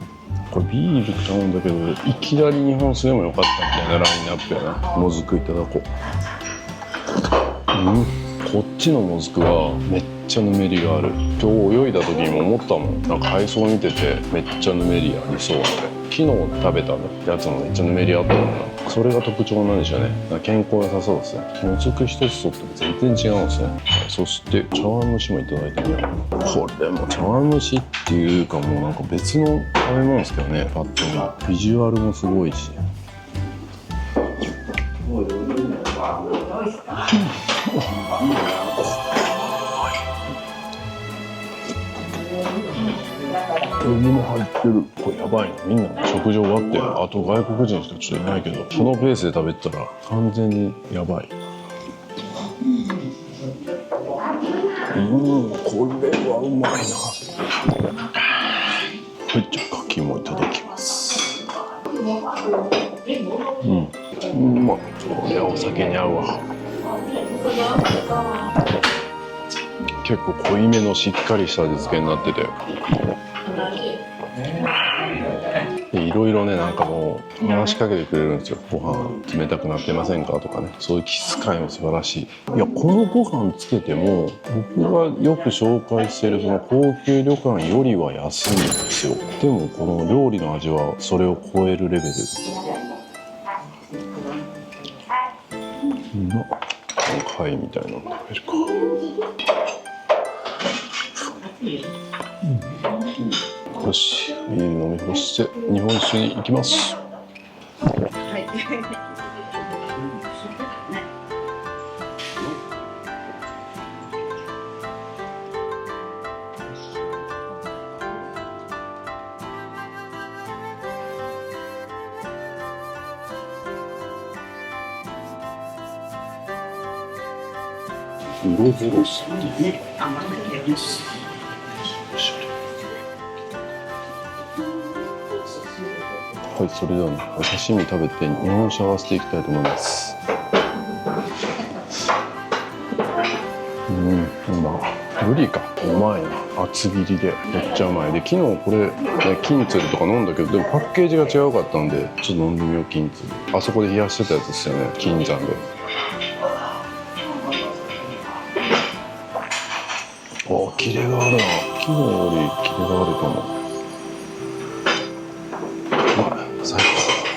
これビール頼んだけどいきなり日本酒でもよかったみたいなラインナップやな。もずくいただこう。こっちのもずくはめっちゃぬめりがある。今日泳いだ時にも思ったもん。なんか海藻見ててめっちゃぬめりありそうなんで、昨日食べたやつもめっちゃぬめりあったもんな。それが特徴なんでしょうね。健康良さそうですね。もずく一つとっても全然違うんですね。そして茶碗蒸しもいただいてみよう。これも茶碗蒸しっていうかもうなんか別の食べ物ですけどね。パッと見ビジュアルもすごいし、エビも入ってる。これやばいな。みんな食事終わってあと外国人しかちょっといないけど、このペースで食べてたら完全にやばい。これはうまいな。はい、じゃあ牡蠣もいただきます。うまっ。これはお酒に合うわ。結構濃いめのしっかりした味付けになってて、いろいろね、なんかもう話しかけてくれるんですよ。ご飯冷たくなってませんかとかね、そういう気遣いも素晴らしい。いや、このご飯つけても僕がよく紹介してるその高級旅館よりは安いんですよ。でもこの料理の味はそれを超えるレベル。貝みたいなの食べるか。よし、ビール飲み干して日本酒に行きます。ウロボロスっていうはい、それではね、お刺身食べて日本酒合わせていきたいと思います。ブリか、うまいな。厚切りでめっちゃうまい。で、昨日これ、ね、金鶴とか飲んだけど、でもパッケージが違うかったんでちょっと飲んでみよう。金鶴、あそこで冷やしてたやつですよね、金山で。お、キレがあるな。昨日よりキレがあるかも。最高。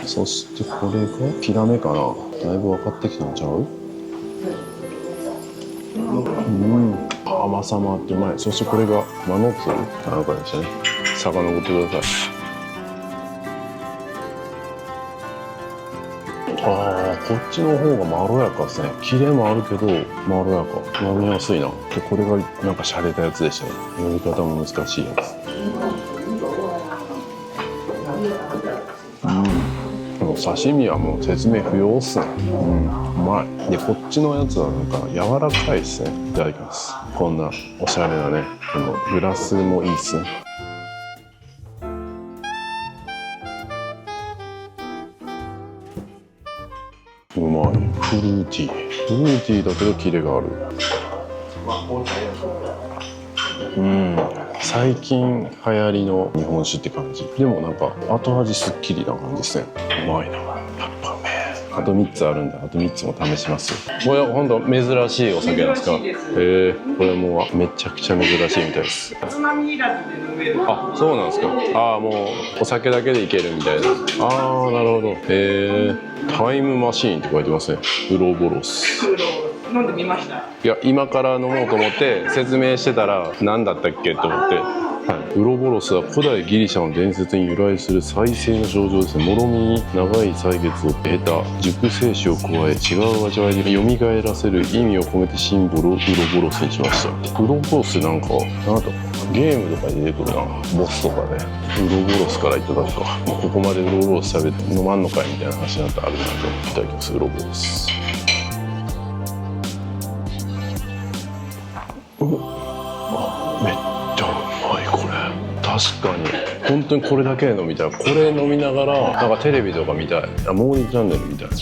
そしてこれがヒラメかな。だいぶ分かってきたんちゃう？甘さもあってうまい。そしてこれがマノツルなんかでしたね。遡ってください。こっちの方がまろやかですね。キレもあるけどまろやか。飲みやすいな。で、これがなんか洒落たやつでしたね。呼び方も難しいやつ。刺身はもう説明不要っすね。うまい。で、こっちのやつはなんか柔らかいっすね。いただきます。こんなおしゃれなね、このグラスもいいっすね。まい。フルーティーだけどキレがある。最近流行りの日本酒って感じ。でもなんか後味すっきりな感じですね。うまいな。やっぱね、あと3つあるんで、あと3つも試しますよ。これほんと珍しいお酒なんですか？これもめちゃくちゃ珍しいみたいです。つまみいらずで飲める。あ、そうなんですか。ああ、もうお酒だけでいけるみたいな。ああ、なるほど。タイムマシーンって書いてますね。ウロボロス。飲んでみました。いや、今から飲もうと思って説明してたら何だったっけと思って、ウロボロスは古代ギリシャの伝説に由来する再生の象徴ですね。もろみに長い歳月を経た熟成酒を加え、違う味わいで蘇らせる意味を込めてシンボルをウロボロスにしました。ウロボロスなんかゲームとかに出てくるな、ボスとかで、ウロボロスからいただくか。もうここまでウロボロス食べて飲まんのかいみたいな話になったらあるなといただきます。ウロボロス。めっちゃうまい。これ確かに本当にこれだけで飲みたい。これ飲みながらなんかテレビとか見たい。モーニングチャンネルみたい。確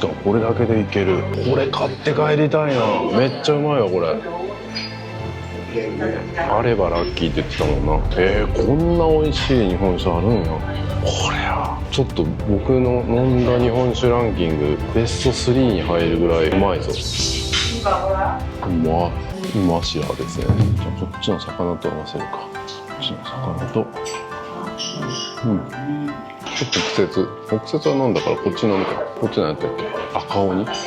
かにこれだけでいける。これ買って帰りたいな。めっちゃうまいわこれ。あればラッキーって言ってたもんな。こんな美味しい日本酒あるんや。これはちょっと僕の飲んだ日本酒ランキングベスト3に入るぐらいうまいぞ。うましやですね。じゃあこっちの魚と合わせるか。こっちの魚とちょっと北節は飲んだからこっち飲むか。こっち何やったっけ。赤鬼です。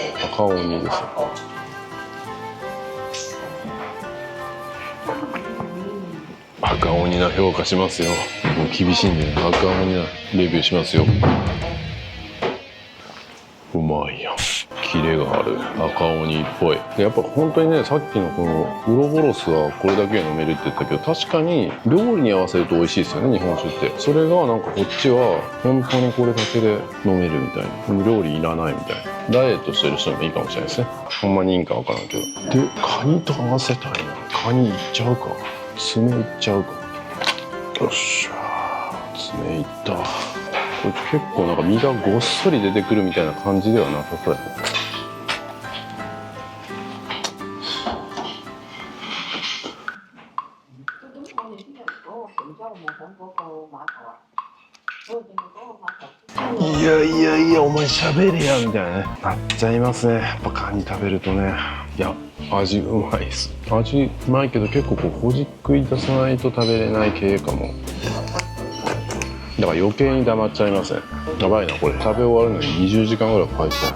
赤鬼な評価しますよ。もう厳しいんでね、赤鬼なレビューしますよ。うまいやん。キレがある。赤鬼っぽい。やっぱ本当にね、さっきのこのウロボロスはこれだけで飲めるって言ったけど、確かに料理に合わせると美味しいですよね、日本酒って。それがなんかこっちは本当にこれだけで飲めるみたいな。料理いらないみたいな。ダイエットしてる人もいいかもしれないですね。ほんまにいいんかわからんけど。で、カニと合わせたいな。カニいっちゃうか。爪いっちゃうか。よっしゃー。爪いった。これ結構なんか身がごっそり出てくるみたいな感じではなさそうやね。いやお前喋れやみたいなねなっちゃいますね。やっぱカニ食べるとね。いや味うまいです。味うまいけど結構こうほじくい出さないと食べれない系かも。だから余計に黙っちゃいますね。やばいなこれ。食べ終わるのに20時間ぐらいかかりそう。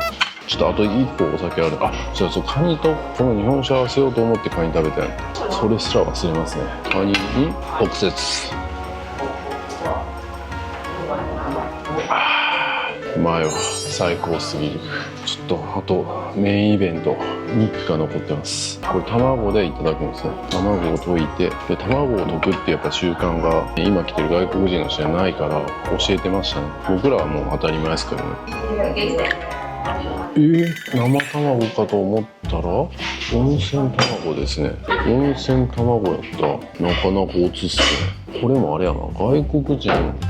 ちょっとあと1個お酒ある。そうカニとこの日本酒合わせようと思ってカニ食べたい。それすら忘れますね。カニに北節。うまいわ。最高すぎる。ちょっとあとメインイベント肉が残ってます。これ卵でいただくんですね。卵を溶いて、で卵を溶くってやっぱ習慣が今来てる外国人の人はないから教えてましたね。僕らはもう当たり前ですけどね。生卵かと思ったら温泉卵ですね。温泉卵やった。なかなかおつっすね。これもあれやな、外国人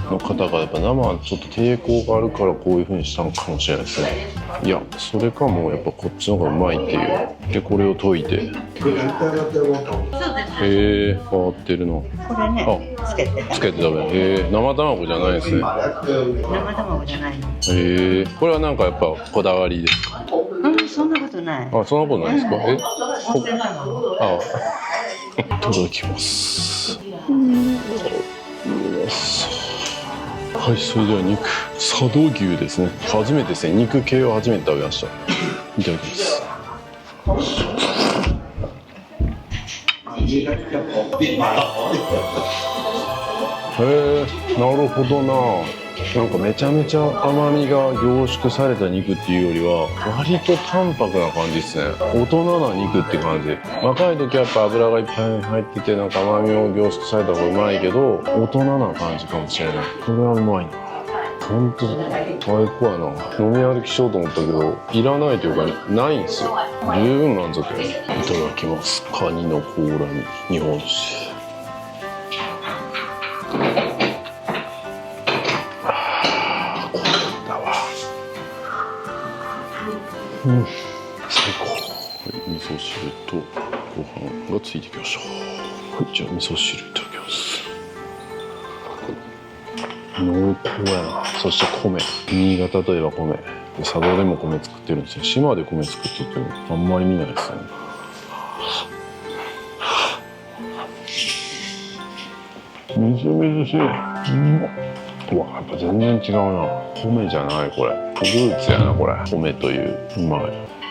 の方がやっぱ生ちょっと抵抗があるからこういう風にしたのかもしれないですね。いやそれかもやっぱこっちの方がうまいっていう。でこれを溶いて変わってるの。これねつけて食べる。生卵じゃないですね。生卵じゃないの。これはなんかやっぱこだわりですか。そんなことない。そんなことないですか。いただきます。はい、それでは肉佐渡牛ですね。初めてですね。肉系を初めて食べました。いただきます。なるほどな。なんかめちゃめちゃ甘みが凝縮された肉っていうよりは割と淡白な感じですね。大人な肉って感じ。若い時はやっぱ油がいっぱい入っててなんか甘みを凝縮された方がうまいけど大人な感じかもしれない。これはうまいな。ほんと最高やな。飲み歩きしようと思ったけどいらないというかないんですよ。十分満足。いただきます。カニの甲羅に日本酒。最高。はい、味噌汁とご飯がついてきました。はい、じゃあ味噌汁いただきます。濃厚やな。そして米。新潟といえば米。佐渡でも米作ってるんですよ。島で米作ってるってあんまり見ないですね。みずみずしい。うわ、やっぱ全然違うな。米じゃないこれ。フルーツやなこれ。米といううまい。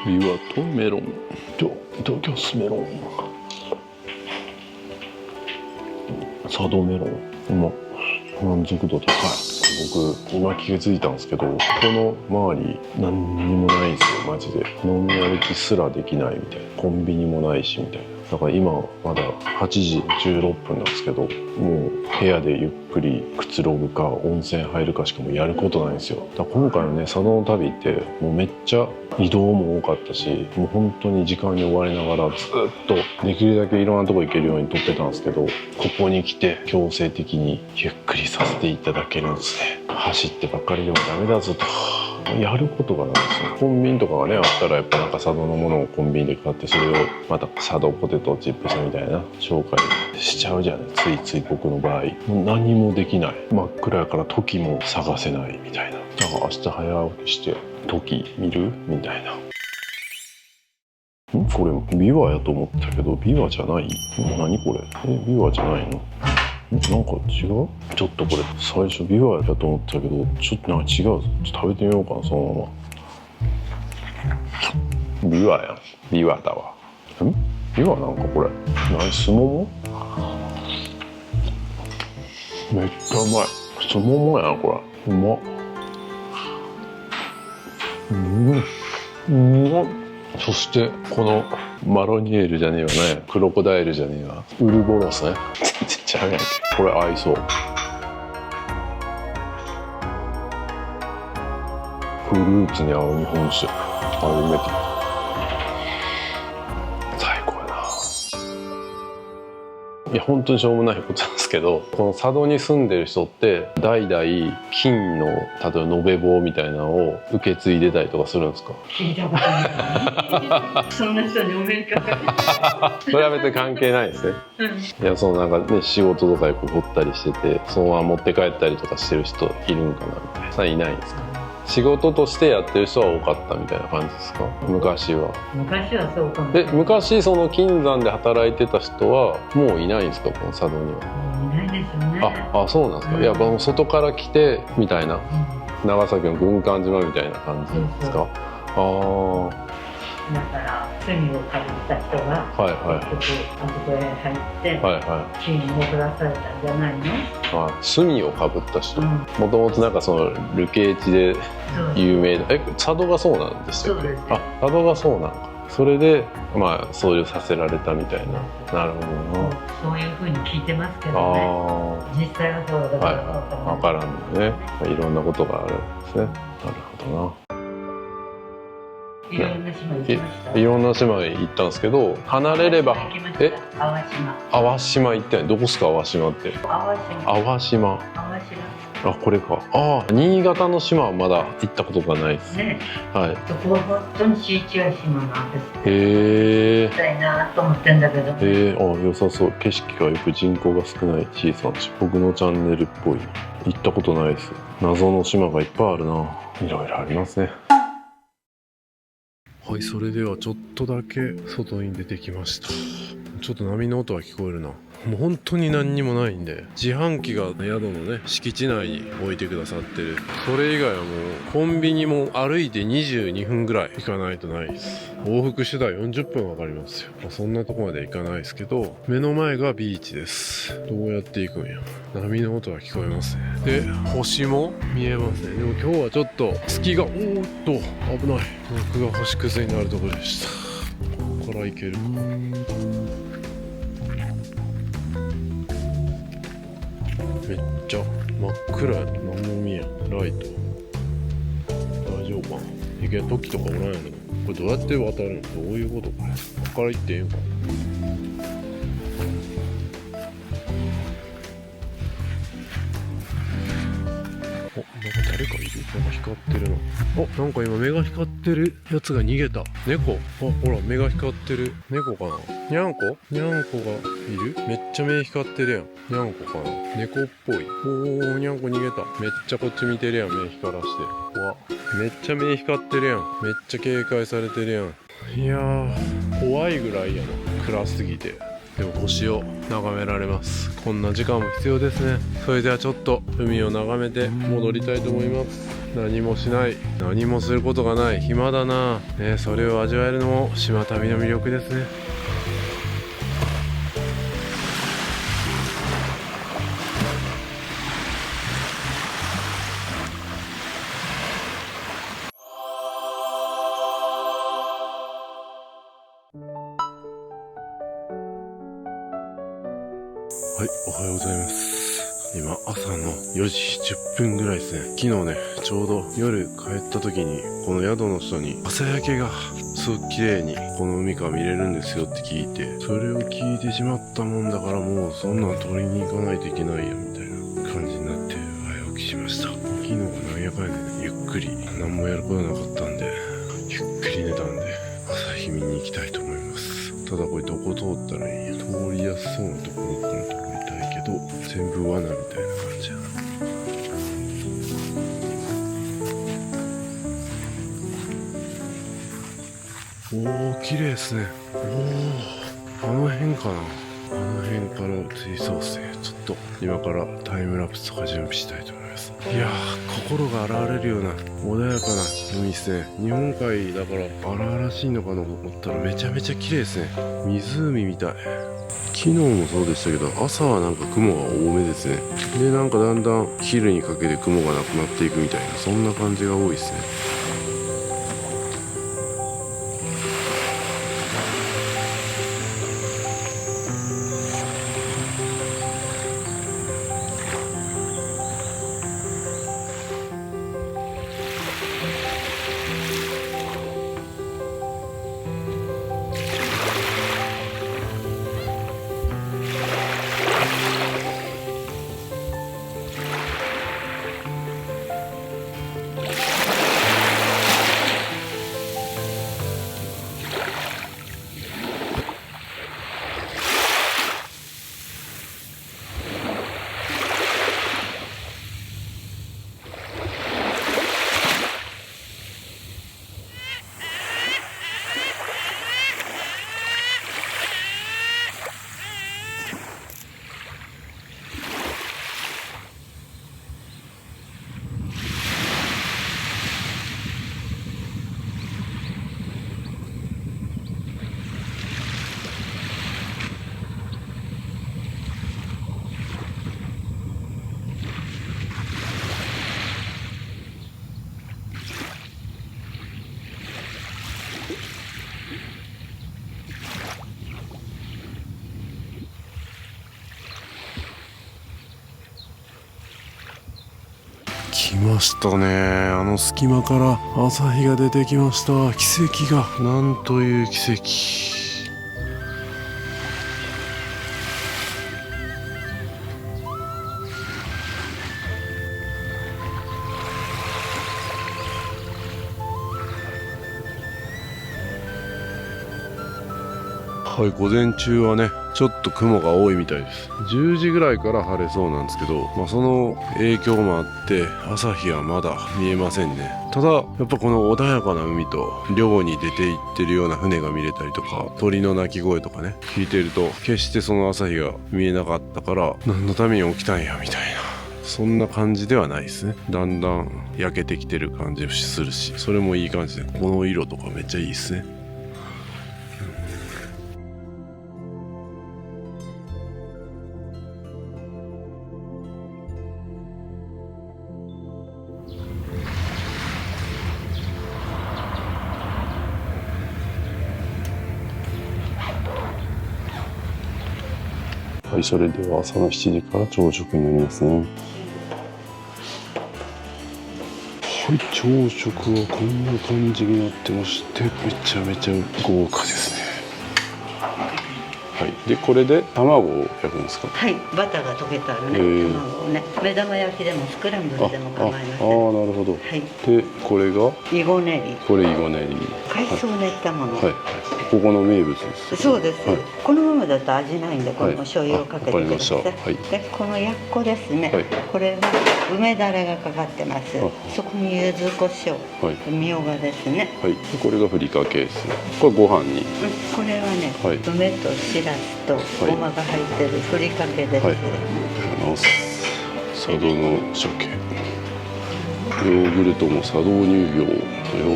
ビワとメロンといただきますメロン。佐渡メロン。うまっ。満足度高い。僕今気が付いたんですけど、この周り何にもないんですよマジで。飲み歩きすらできないみたいな。コンビニもないしみたいな。だから今まだ8時16分なんですけど、もう部屋でゆっくりくつろぐか温泉入るかしかもやることないんですよ。だから今回のね佐渡の旅ってもうめっちゃ移動も多かったし、もう本当に時間に追われながらずっとできるだけいろんなとこ行けるように撮ってたんですけど、ここに来て強制的にゆっくりさせていただけるんですね。走ってばっかりでもダメだぞと。やることがないですね。コンビニとかがねあったらやっぱなんか佐渡のものをコンビニで買って、それをまた佐渡ポテトチップスみたいな紹介しちゃうじゃない。ついつい僕の場合もう何もできない。真っ暗やから時も探せないみたいな。だから明日早起きして時見るみたいな。これビワやと思ったけどビワじゃない。何これ。ビワじゃないの。なんか違う？ちょっとこれ最初ビワやと思ったけどちょっとなんか違う。ちょっと食べてみようかなそのまま。ビワやん。ビワだわ。ビワなんかこれ何すもも？めっちゃうまい。すももやなこれ。うまっ。そしてこのマロニエールじゃねえわね、クロコダイルじゃねえわ、ウルボロスね。全然ちゃうやんけ。これ合いそう。フルーツに合う日本酒。初めて。最高やな。いや本当にしょうもないことなんですけど、この佐渡に住んでる人って代々金の例えば延べ棒みたいなのを受け継いでたりとかするんですか？聞いたことない。そんな人にお目にかかって。それは別に関係ないですね。いやそのなんかね仕事とかよく掘ったりしててそのまま持って帰ったりとかしてる人いるんかなみたいな。さあいないんですか？仕事としてやってる人は多かったみたいな感じですか？昔は。昔はそうかも。昔その金山で働いてた人はもういないんですか？この佐渡には。いないですよね。あ、そうなんですか。いや外から来てみたいな、長崎の軍艦島みたいな感じですか？だから炭をかぶった人が結局あそこへ入って金を送らされたんじゃないの？炭をかぶった人。もともとなんかその流刑地で有名な佐渡がそうなんでしたっけ？佐渡がそうなんか。それでまあそういうさせられたみたいな。なるほどな。そういう風に聞いてますけどね。実際はそうだから分からんのね。いろんなことがあるんですね。なるほどな。いろんな島行きました。いろんな島へ行ったんですけど、離れれば淡島。淡島行ってない。どこですか淡島って？淡島。これか。新潟の島はまだ行ったことがないです。ね。はい。そこは本当にちっちゃい島なんです。行きたいなと思ってんだけど。良さそう。景色がよく人口が少ない小さな島。僕のチャンネルっぽい。行ったことないです。謎の島がいっぱいあるな。いろいろありますね。はい、それではちょっとだけ外に出てきました。ちょっと波の音が聞こえるな。もう本当に何にもないんで、自販機が宿のね敷地内に置いてくださってる。それ以外はもうコンビニも歩いて22分ぐらい行かないとないです。往復手段40分かかりますよ。そんなとこまで行かないですけど、目の前がビーチです。どうやって行くんや。波の音が聞こえますね。で星も見えますね。でも今日はちょっと月が危ない。僕が星屑になるところでした。ここから行ける。めっちゃ真っ暗やな。何も見えん。ライト大丈夫かな。行けん時とかおらんやろな。これどうやって渡るの？どういうことこれ。ここから行ってええんか。お、なんか誰かいる？なんか光ってるな。お、なんか今目が光ってるやつが逃げた。猫。あ、ほら、目が光ってる。猫かな？にゃんこ？にゃんこがいる？めっちゃ目光ってるやん。にゃんこかな？猫っぽい。おー、にゃんこ逃げた。めっちゃこっち見てるやん、目光らして。うわ、めっちゃ目光ってるやん。めっちゃ警戒されてるやん。いやー、怖いぐらいやな。暗すぎて。でも星を眺められます。こんな時間も必要ですね。それではちょっと海を眺めて戻りたいと思います。何もしない、何もすることがない、暇だな、それを味わえるのも島旅の魅力ですね。はい、おはようございます。今朝の4時10分ぐらいですね。昨日ね、ちょうど夜帰った時にこの宿の人に朝焼けがすごく綺麗にこの海から見れるんですよって聞いて、それを聞いてしまったもんだからもうそんなん取りに行かないといけないよみたいな感じになって早起きしました。昨日なんやかんやね、ゆっくり何もやることなかったんでゆっくり寝たんで朝日見に行きたいと思います。ただこれどこ通ったらいいんや。通りやすそうなところから通りたいけど全部罠みたいな感じやな。おー、綺麗ですね。おー、あの辺かな。あの辺から映りそうですね。ちょっと今からタイムラプスとか準備したいと思います。いやー、心が洗われるような穏やかな海ですね。日本海だから荒々しいのかなと思ったらめちゃめちゃ綺麗ですね。湖みたい。昨日もそうでしたけど朝はなんか雲が多めですね。でなんかだんだん昼にかけて雲がなくなっていくみたいな、そんな感じが多いですね。来ましたね。あの隙間から朝日が出てきました。奇跡が、なんという奇跡。はい、午前中はねちょっと雲が多いみたいです。10時ぐらいから晴れそうなんですけど、その影響もあって朝日はまだ見えませんね。ただやっぱこの穏やかな海と漁に出て行ってるような船が見れたりとか、鳥の鳴き声とかね聞いてると、決してその朝日が見えなかったから何のために起きたんやみたいな、そんな感じではないですね。だんだん焼けてきてる感じするし、それもいい感じで、この色とかめっちゃいいですね。はい、それでは朝の7時から朝食になりますね。はい、朝食はこんな感じになってまして、めちゃめちゃ豪華ですね。はい。でこれで卵を焼くんですか？はい、バターが溶けたらね、卵をね、目玉焼きでもスクランブルでも構いません。なるほど。はい。でこれがイゴネリ。これイゴネリ。海藻を練ったもの。はい。ここの名物です。そうです。このままだと味ないんで、これも醤油をかけてください。はい。でこのやっこですね。これは梅だれがかかってます。そこに柚子胡椒、みょうがですね。はい。これがふりかけですね。これご飯に。これはね、梅としらすとごまが入ってるふりかけです。佐渡の鮭。ヨーグルトも佐渡乳業のヨ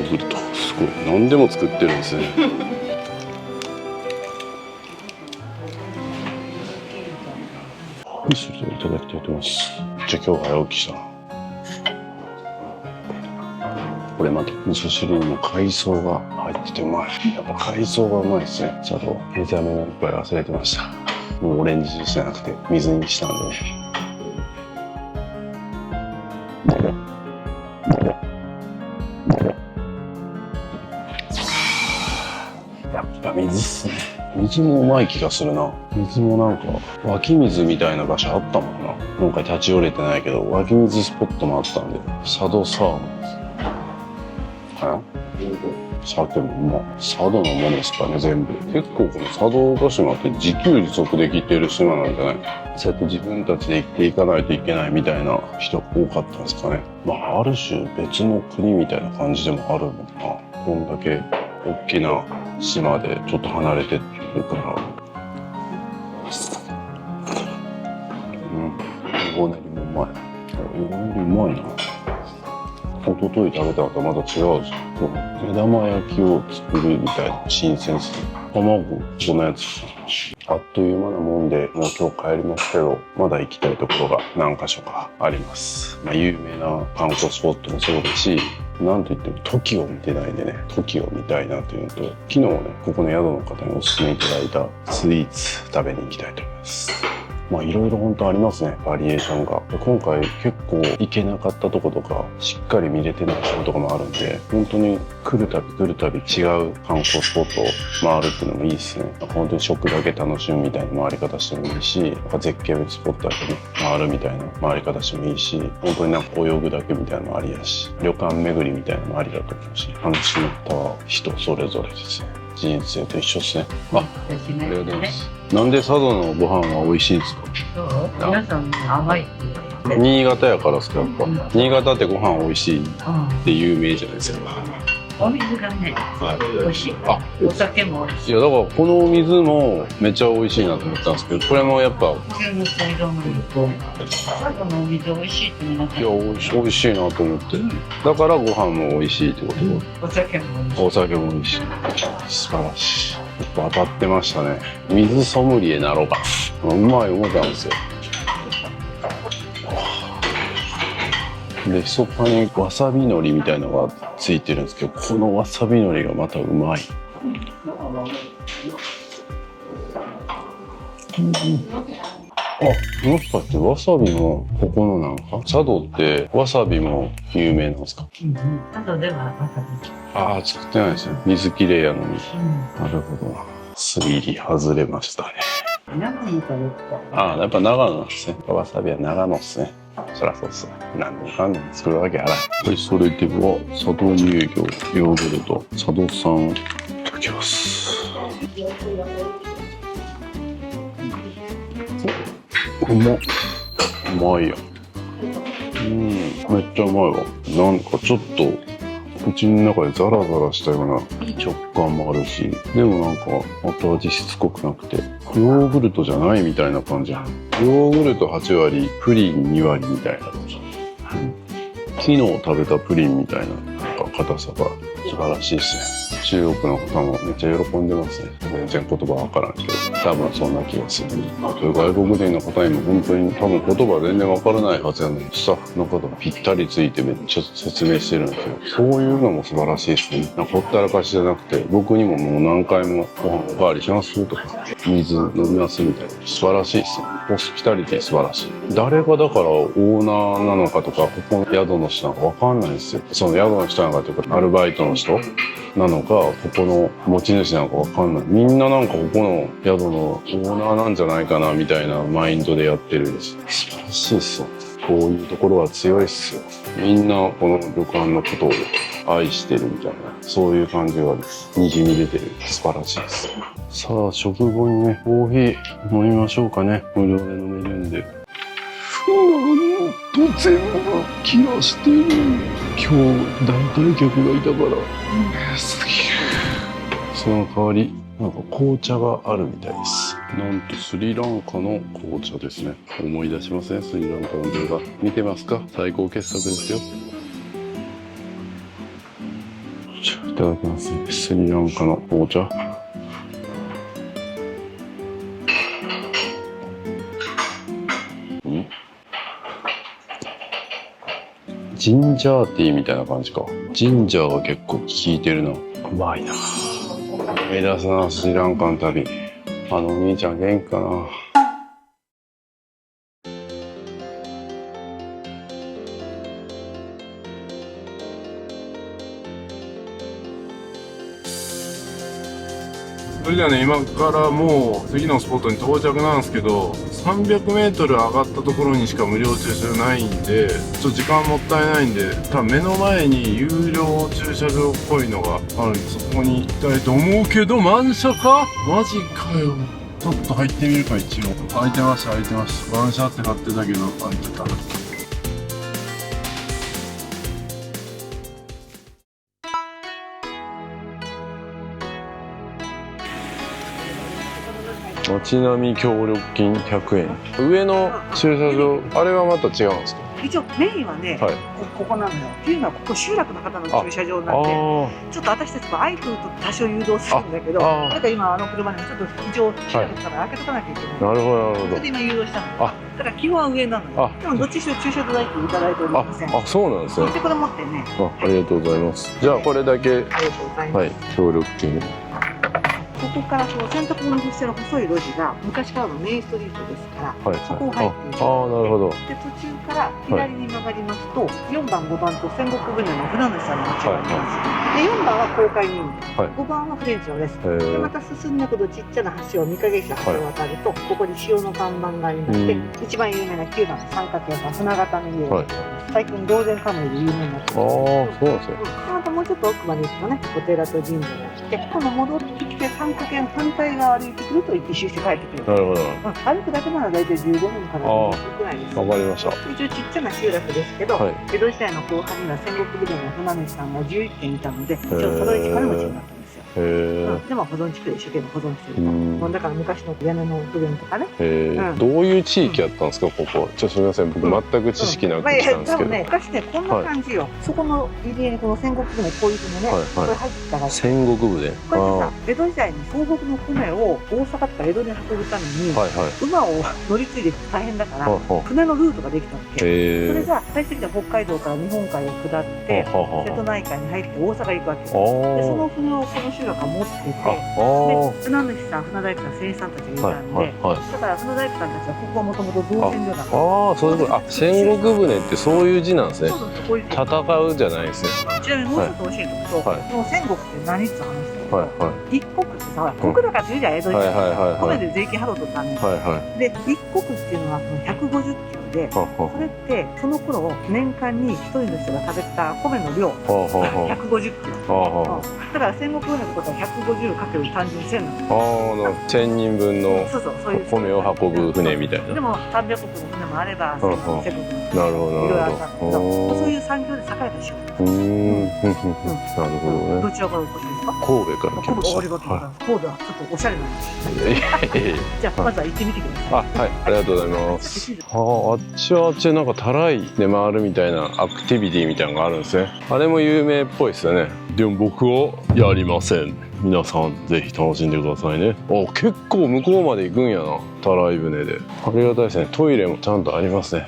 ーグルト、すごい何でも作ってるんですね。いただきたいと思います。じゃあ今日早起きしたな。これまた味噌汁にも海藻が入っててうまい。やっぱ海藻がうまいですね。ちょっと見た目のいっぱい忘れてました。もうオレンジジュースじゃなくて水にしたんでね。やっぱ水っすね。水もうまい気がするな。水もなんか湧き水みたいな場所あったもんな。今回立ち寄れてないけど湧き水スポットもあったんで、佐渡サーモンです。鮭もうまい。佐渡のものですかね、全部。結構この佐渡島って自給自足できてる島なんじゃない？そうやって自分たちで生きていかないといけないみたいな人が多かったんですかね。まあある種別の国みたいな感じでもあるもんな。こんだけ大きな島でちょっと離れてるから。イゴネリもうまい。イゴネリうまいな。一昨日食べたのとまた違うじゃん。目玉焼きを作るみたいな新鮮さ。卵、このやつ。あっという間なもんで、もう今日帰りますけど、まだ行きたいところが何か所かあります。まあ、有名な観光スポットもそうですし、なんといってもトキを見てないんでね、トキを見たいなというのと、昨日ね、ここの宿の方にお勧めいただいたスイーツ食べに行きたいと思います。まあいろいろ本当ありますね、バリエーションが。今回結構行けなかったとことか、しっかり見れてないとことかもあるんで、本当に来るたび違う観光スポットを回るっていうのもいいですね。本当に食だけ楽しむみたいな回り方してもいいし、絶景スポットだけね、回るみたいな回り方してもいいし、本当になんか泳ぐだけみたいなのもありやし、旅館巡りみたいなのもありだと思うし、楽しみ方は人それぞれですね。人生と一緒ですね。ありがとうございます。なんで佐渡のご飯は美味しいんですか？皆さん甘い。新潟やからですか、やっぱ。新潟ってご飯美味しいって有名じゃないですか。お水がね、美味しい。お酒も美味しい。いやだからこのお水もめっちゃ美味しいなと思ったんですけど、これもやっぱ。佐渡のお水美味しいって皆さん。いや美味しいなと思って。だからご飯も美味しいってこと。お酒も美味しい。お酒も美味しい。素晴らしい。やっぱ当たってましたね。水ソムリエなろうか。うまい思ったんですよ。で、そこにわさび海苔みたいなのがついてるんですけど、このわさび海苔がまたうまい。もしかしてわさびもここのなんか佐渡ってわさびも有名なんですか？佐渡ではわさび。作ってないですよ。水きれいやのに。なるほど。滑り外れましたね。長野かどっか。やっぱ長野なんですね。わさびは長野っすね。そりゃそうっすね。何でもかんでも作るわけあらん。はい、それでは佐渡乳業ヨーグルト佐渡産いただきます。うまいや。めっちゃうまいわ。なんかちょっと口の中でザラザラしたような食感もあるし、でもなんか後味しつこくなくて、ヨーグルトじゃないみたいな感じ。ヨーグルト8割、プリン2割みたいな。昨日食べたプリンみたいな硬さが素晴らしいですね。中国の方もめっちゃ喜んでますね。全然言葉わからんけど、多分そんな気がする。外国人の方にも本当に多分言葉全然わからないはずやのに、スタッフの方がぴったりついてめっちゃ説明してるんですよ。そういうのも素晴らしいですね。なんかほったらかしじゃなくて、僕にももう何回もご飯おかわりしますとか、水飲みますみたいな。素晴らしいですね。ホスピタリティ素晴らしい。誰がだからオーナーなのかとか、ここの宿の人なのかわかんないんですよ。その宿の人なのかというか、アルバイトの人なのか、ここの持ち主なのかわかんない。みんななんかここの宿のオーナーなんじゃないかなみたいなマインドでやってるんです。素晴らしいっすよ。こういうところは強いっすよ。みんなこの旅館のことを愛してるみたいな、そういう感じがにじみ出てる。素晴らしいです。さあ、食後にね、コーヒー飲みましょうかね。無料で飲めるんで。全部切らしてる。今日団体客がいたから、すげえ。その代わりなんか紅茶があるみたいです。なんとスリランカの紅茶ですね。思い出しません？スリランカの動画見てますか？最高傑作ですよ。いただきます。スリランカの紅茶。ジンジャーティーみたいな感じか。ジンジャーが結構効いてるな。うまいな。思い出すな、スリランカの旅。あのお兄ちゃん元気かな。それではね、今からもう次のスポットに到着なんですけど、300メートル上がったところにしか無料駐車場ないんで、ちょっと時間もったいないんで、多分目の前に有料駐車場っぽいのがあるんで、そこに行きたいと思うけど、満車か？マジかよ。ちょっと入ってみるか、一応。開いてました、開いてました。満車って買ってたけど、開いてた。街並み協力金100円。上の駐車場、あれはまた違うんですか？一応メインはね、はい、ここなのよ。っていうのはここ集落の方の駐車場なんで、ちょっと私たちもアイクと多少誘導するんだけど、だから今車にちょっと非常駐車から開けとかなきゃいけない。なるほどなるほど。それで今誘導したのよ。だから基本は上なのよ。でもどっちにしろ駐車場代金いただいておりません。あ、そうなんですね。でこれ持ってね。ありがとうございます。じゃあこれだけ、ありがとうございます。はい、協力金。ここからその洗濯物干してる細い路地が昔からのメインストリートですから、そこを入っている。ああ、なるほど。で途中から左に曲がりますと、4番5番と戦国船の船主さんの町があります。で4番は公会人形、5番はフレンチのレストランで、また進んでいくとちっちゃな橋を御影石橋を渡ると、ここに塩の看板がありまして、一番有名な9番の三角形の船型の家があります。最近ゴールデンカムイで有名になってます。そうなんですよ。またもうちょっと奥まで行くとね、お寺と神社があって、この戻ってきて三角形の反対側歩いてくると一周して帰ってくる。なるほど。歩くだけなら大体15分から20分くらいです。わかりました。一応ちっちゃな集落ですけど、江戸時代の後半には戦国船の船主さんが11軒いたので、一応たどり着かれ持ちになったんですよ。でも保存地区で一生懸命保存してると。だから昔の屋根の不便とかね。どういう地域やったんですか、ここ。ちょっとすみません、僕全く知識なくて来たんですけど。昔ね、こんな感じよ。そこの入り江にこの戦国船こういうふうにね、これ入ってたから。戦国船。これでさ、江戸時代に東北の船を大阪とか江戸に運ぶために、馬を乗り継いで大変だから、船のルートができたわけ。それが最終的には北海道から日本海を下って、瀬戸内海に入って大阪行くわけ。で、その船をこの集落が持ってて、で、船主さん、船大工さん、船員さんたちがいたんで、だから船大工さんたちはここはもともと造船所だから。ああ、そういうこと。あ、戦国船ってそういう字なんですね。戦うじゃないですね。ちなみにもうちょっと教えておくと、この戦国って何って話だよ。一国ってさ、国だからって言うじゃん、江戸時代。米で税金払うとったんですよ。で、一国っていうのは150キロで、それってその頃年間に一人の人が食べた米の量150キロ。だから戦国船のことは150かける単純に1000なの。1000人分の米を運ぶ船みたいな。でも300国の船もあれば1000国の船もいろいろあったんだけど、そういう産業で栄えた州。なるほどね。どちらからお越しですか？神戸から来ました。神戸はちょっとおしゃれなんです。じゃあまずは行ってみてください。はい、ありがとうございます。あっちはあっちでなんかたらいで回るみたいなアクティビティみたいなのがあるんですね。あれも有名っぽいですよね。でも僕はやりません。皆さんぜひ楽しんでくださいね。あ、結構向こうまで行くんやな、たらい船で。ありがたいですね。トイレもちゃんとありますね。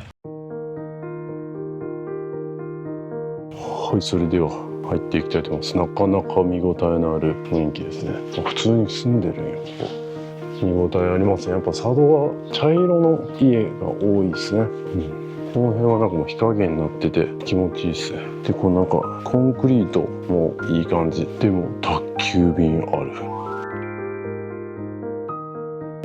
はい、それでは入っていきたいと思います。なかなか見応えのある雰囲気ですね。普通に住んでるんよ、ここ。見応えありますね。やっぱ佐渡は茶色の家が多いですね。この辺はなんかもう日陰になってて気持ちいいですね。で、このなんかコンクリートもいい感じ。でも宅急便ある。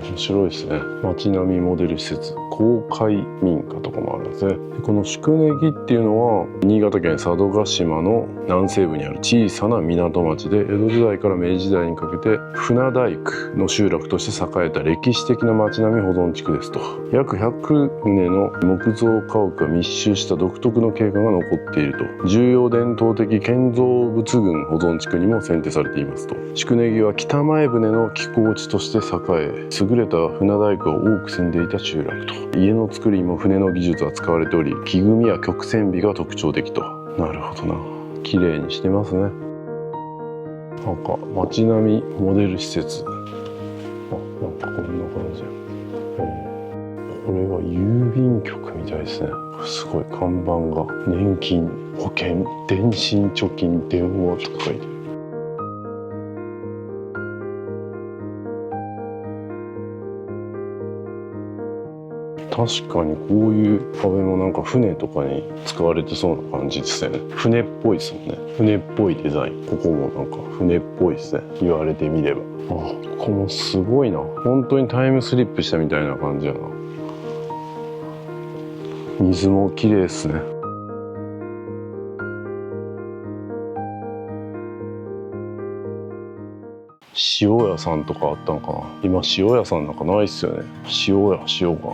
面白いですね。街並みモデル施設、公開民家とかもあるんですね。でこの宿根木っていうのは新潟県佐渡島の南西部にある小さな港町で、江戸時代から明治時代にかけて船大工の集落として栄えた歴史的な街並み保存地区ですと。約100棟の木造家屋が密集した独特の景観が残っていると。重要伝統的建造物群保存地区にも選定されていますと。宿根木は北前船の寄港地として栄え、優れた船大工が多く住んでいた集落と。家の造りにも船の技術が使われており、木組みや曲線美が特徴的と。なるほどな、綺麗にしてますね。なんか街並みモデル施設、なんかこんな感じ。これは郵便局みたいですね。すごい看板が年金、保険、電信貯金、電話とか書いてる。確かにこういう壁もなんか船とかに使われてそうな感じですよね。船っぽいですもんね。船っぽいデザイン。ここもなんか船っぽいですね、言われてみれば。ここもすごいな。本当にタイムスリップしたみたいな感じやな。水も綺麗ですね。塩屋さんとかあったのかな。今塩屋さんなんかないっすよね。塩か。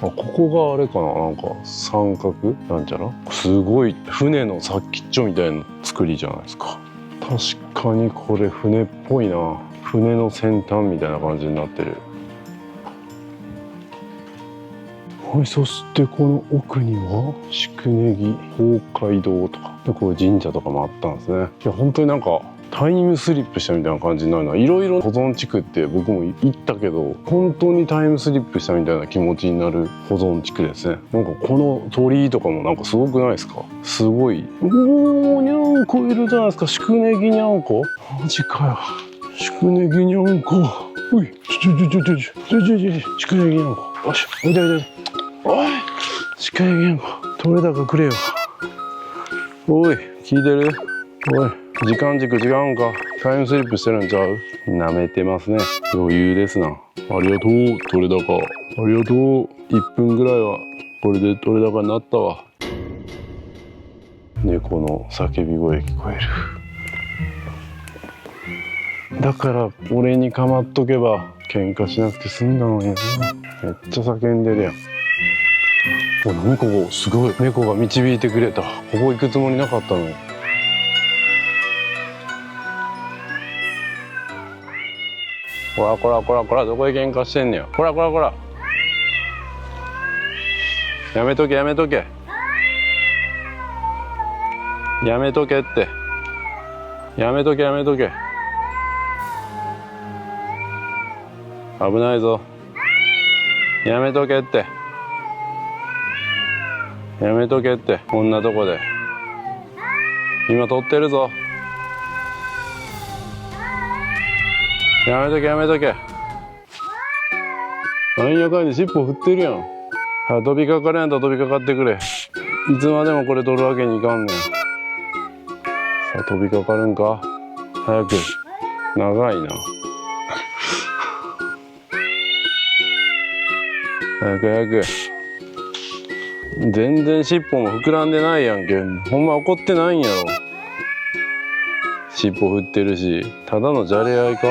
ここがあれかな、なんか三角なんちゃら、すごい船の先っちょみたいな作りじゃないですか。確かにこれ船っぽいな。船の先端みたいな感じになってる。はい、そしてこの奥には宿根木公会堂とか、こういう神社とかもあったんですね。いや本当になんかタイムスリップしたみたいな感じになるのは、いろいろ保存地区って僕も行ったけど、本当にタイムスリップしたみたいな気持ちになる保存地区ですね。なんかこの鳥居とかもなんかすごくないですか。すごい。おー、にゃんこいるじゃないですか。宿根木にゃんこ、マジかよ。宿根木にゃんこ、おい、宿根木にゃんこ、よし、おいでおいで、おい、宿根木にゃんこ、取れ高くれよ。おい、聞いてる？おい、時間軸違うんか。タイムスリップしてるんちゃう？舐めてますね。余裕ですな。ありがとう、取れ高。ありがとう。1分ぐらいはこれで取れ高になったわ。猫の叫び声聞こえる。だから俺に構っとけば喧嘩しなくて済んだのにな。めっちゃ叫んでるやん。お、何ここ、すごい。猫が導いてくれた。ここ行くつもりなかったの。こらこらこらこら、どこで喧嘩してんねや。こらこらこら、やめとけやめとけやめとけって、やめとけやめとけ、危ないぞ、やめとけって、やめとけって、こんなとこで今撮ってるぞ。やめとけやめとけ。なんやかんや尻尾振ってるやん。飛びかかるやんと飛びかかってくれ。いつまでもこれ取るわけにいかんねん。さあ飛びかかるんか。早く。長いな。早く早く。全然尻尾も膨らんでないやんけ。ほんま怒ってないんやろ。尻尾振ってるし、ただのじゃれ合いか。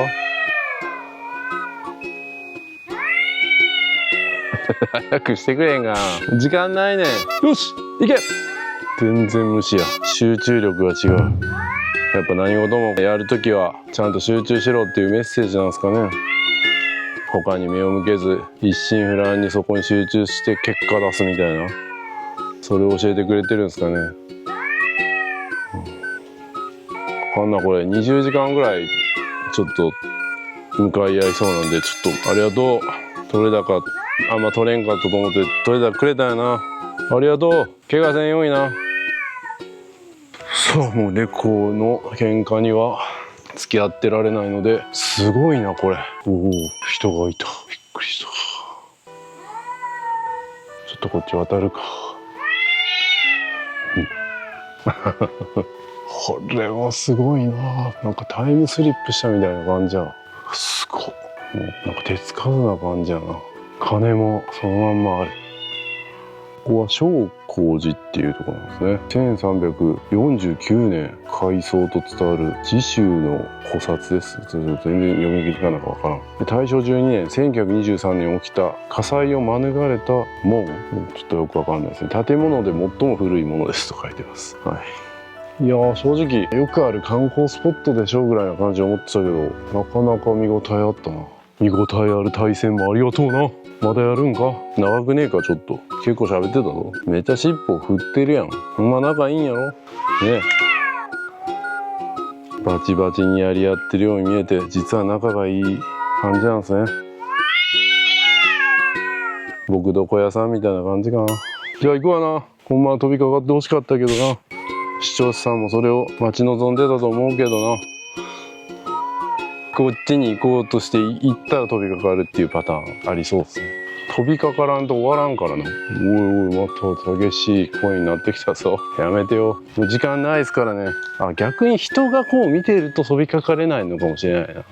早くしてくれんか。時間ないねん。よし、行け。全然無視や。集中力が違う。やっぱ何事もやるときはちゃんと集中しろっていうメッセージなんですかね。他に目を向けず一心不乱にそこに集中して結果出すみたいな、それを教えてくれてるんですかね。こんなこれ20時間ぐらいちょっと向かい合いそうなんで、ちょっとありがとう。取れ高あんま取れんかったと思って取れ高くれたよな。ありがとう。怪我せんようにな。さあもう猫の喧嘩には付き合ってられないので、すごいなこれ。おお、人がいた。びっくりした。ちょっとこっち渡るか。これはすごいな。なんかタイムスリップしたみたいな感じや。すごい。もうなんか手つかずな感じやな。鐘もそのまんまある。ここは正光寺っていうところなんですね。1349年開創と伝わる慈宗の古刹です。全然読み切りかなんかわからん。で大正12年1923年起きた火災を免れた門、ちょっとよくわかんないですね。建物で最も古いものですと書いてます。はい。いやー、正直よくある観光スポットでしょうぐらいな感じで思ってたけど、なかなか見応えあったな。見応えある対戦もありがとうな。まだやるんか？長くねえか？ちょっと結構喋ってたぞ。めっちゃ尻尾振ってるやん。ほんま仲いいんやろね。バチバチにやり合ってるように見えて、実は仲がいい感じなんですね。僕床屋さんみたいな感じかな。じゃあ行くわな。ほんまは飛びかかってほしかったけどな。視聴者さんもそれを待ち望んでたと思うけどな。こっちに行こうとして行ったら飛びかかるっていうパターンありそうですね。飛びかからんと終わらんからな。おいおい、また激しい声になってきたぞ。やめてよ。もう時間ないですからね。あ、逆に人がこう見てると飛びかかれないのかもしれないな。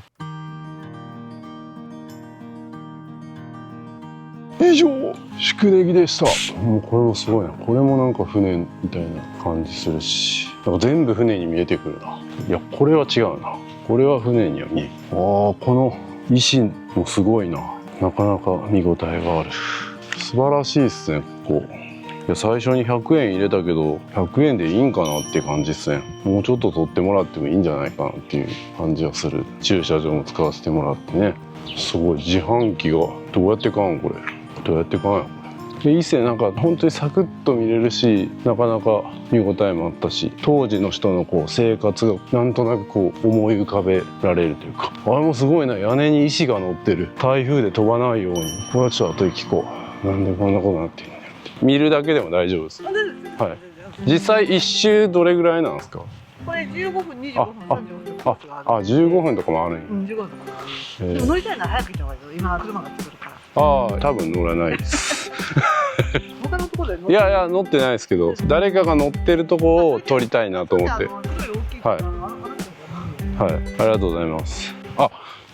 以上、宿根木でした。もうこれもすごいな。これもなんか船みたいな感じするし、なんか全部船に見えてくるな。いや、これは違うな。これは船には見える。ああ、この石もすごいな。なかなか見応えがある。素晴らしいですね、ここ。いや、最初に100円入れたけど、100円でいいんかなっていう感じですね。もうちょっと取ってもらってもいいんじゃないかなっていう感じはする。駐車場も使わせてもらってね。すごい、自販機がどうやって買うんこれ。どうやって買うんやこれ。で伊勢なんか本当にサクッと見れるし、なかなか見応えもあったし、当時の人のこう生活がなんとなくこう思い浮かべられるというか、あれもすごいな。屋根に石が乗ってる。台風で飛ばないように。これはちょっと後で聞こう。なんでこんなことになってるんだよって。見るだけでも大丈夫です。はい。実際一周どれぐらいなんですか？これ15分、25分、35分。あ、15分とかもあるんや。うん、15分とかもある。でも乗りたいのは早く行った方がいいよ。今車が来てくるから。ああ、多分乗らないです。他のところで乗っていやいや乗ってないですけど、誰かが乗ってるとこを撮りたいなと思って。はい。はい。ありがとうございます。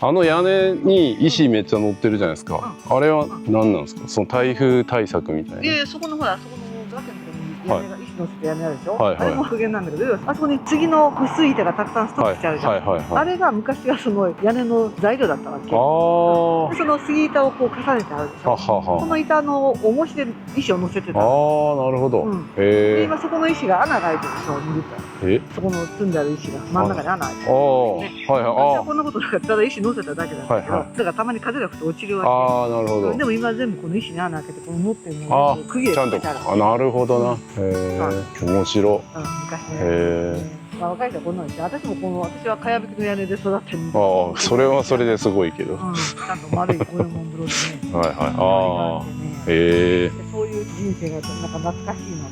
あの屋根に石めっちゃ乗ってるじゃないですか。あれは何なんですか？その台風対策みたいな。いやいや、そこのほら、そこの崖のところに屋根が石乗せて屋根あるでしょ。あれも復元なんだけど、あそこに次の薄い板がたくさんストックしてあるじゃん。あれが昔はその屋根の材料だったわけ。その杉板をこう重ねてあるでしょ。その板の重しで石を乗せてた。ああ、なるほど。で今そこの石が穴が開いてるでしょ。見ると。そこの積んである石が真ん中に穴開いてる。私はこんなことなかったら石乗せただけなんだけど、だからたまに風が吹くと落ちるわけ。ああ、なるほど。でも今全部この石に穴開けてこの持ってるのを釘でつけてある。あ、なるほどな。面白。昔ね。若い人はこんなのして、私もこの私はかやぶきの屋根で育ってるんで。ああ、それはそれですごいけど。ちゃんと丸い五右衛門風呂でね。はいはい。ああ。へえ。そういう人生がなんか懐かしいな。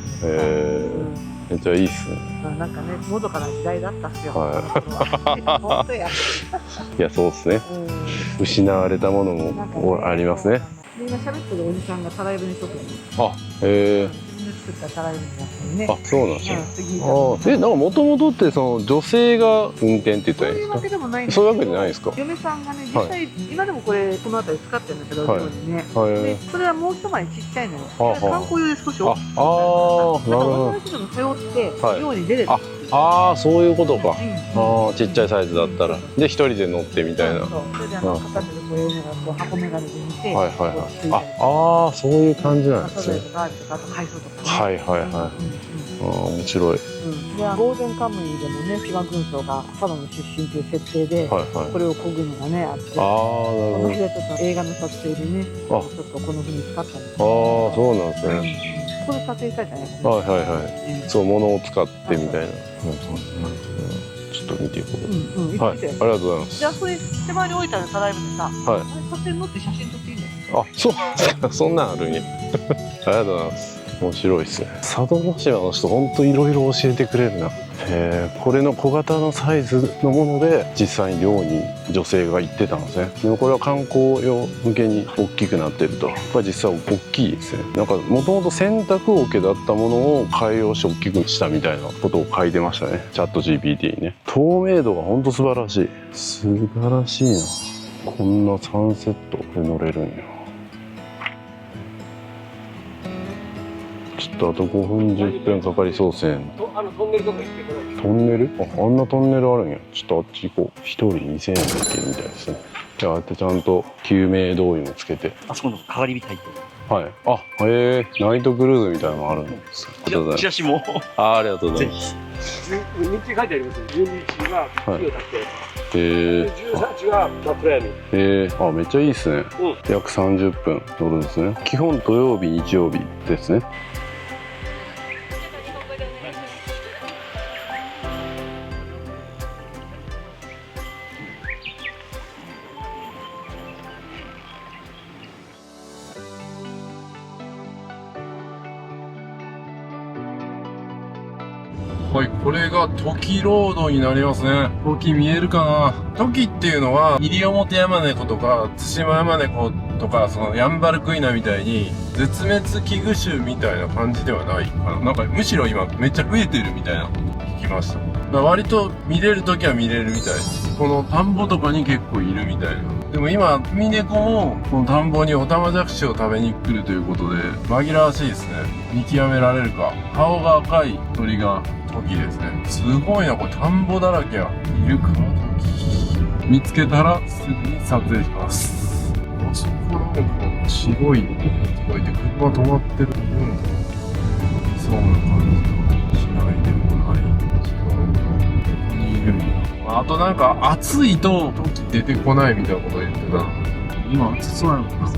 めっちゃいいっすね。なんかね、のどかな時代だったっすよ。本当や。いや、そうっすね。失われたものもありますね。今喋ってるおじさんがたらいぶにとってる。あ、へえ。作ったたらいぶになってるね。あ、そうなんですね。なんかもともとってその女性が運転って言ったらいいんですか？そういうわけでもないんです。そういうわけじゃないですか？嫁さんがね、実際今でもこれこの辺り使ってるんだけど、料理ね。で、それはもう一回りちっちゃいのよ。観光用で少し大きい。ああ、なるほど。女の人も背負って漁に出れる。ああ、そういうことか。ああ、ちっちゃいサイズだったら。で、一人で乗ってみたいな。それで片手でこうやりながらこう箱眼鏡で見て。はいはいはい。ああ、そういう感じなんですね。あと海藻とか。はいはいはい。ああ、面白い。で、ゴールデンカムイでもね、騎馬軍曹が佐渡の出身という設定で、これを漕ぐのがね、あって。ああ、なるほど。この日はちょっと映画の撮影でね、ちょっとこの船使ったんです。ああ、そうなんですね。これ撮影したじゃないですか。はいはいはい。そう、物を使ってみたいな。ちょっと見ていこう。はい、ありがとうございます。じゃあ、それ手前に置いたらたらいぶでさ、撮影乗って写真撮っていいんだよ。あ、そう、そんなんあるんや。ありがとうございます。面白いですね。佐渡島の人、本当いろいろ教えてくれるな。これの小型のサイズのもので実際に漁に女性が行ってたんですね。でもこれは観光用向けに大きくなってると。これ実際大きいですね。なんかもともと洗濯桶だったものを改良して大きくしたみたいなことを書いてましたね、チャット GPT にね。透明度がほんと素晴らしい。素晴らしいな。こんなサンセットで乗れるんや。ちょっとあと5分10分かかりそうせん。トンネルとか行ってこない。トンネル？あんなトンネルあるんや。ちょっとあっち行こう。1人2000円で行けるみたいですね。じゃああってちゃんと救命胴衣もつけて。あそこの変わりみたいって。はい。あ、ナイトクルーズみたいなのあるんです。チラシも。ありがとうございます。日記書いてあります。12日が日を経って、13日が真っ暗闇。あ、めっちゃいいっすね。約30分乗るんですね。基本土曜日、日曜日ですね。はい、これがトキロードになりますね。トキ見えるかな。トキっていうのは、イリオモテヤマネコとか、ツシマヤマネコとか、そのヤンバルクイナみたいに、絶滅危惧種みたいな感じではないかな。なんか、むしろ今、めっちゃ増えてるみたいなこと聞きました。だから割と見れるときは見れるみたいです。この田んぼとかに結構いるみたいな。でも今、ウミネコも、この田んぼにオタマジャクシを食べに来るということで、紛らわしいですね。見極められるか。顔が赤い鳥が、トキですね。すごいな、これ田んぼだらけや。いるかな、トキ。見つけたらすぐに撮影します。あそこなんか白いのがいて、車止まってるところそうな感じがしないでもない。ここにいるんだ。あとなんか暑いとトキ出てこないみたいなこと言ってた。今暑そうやのかな。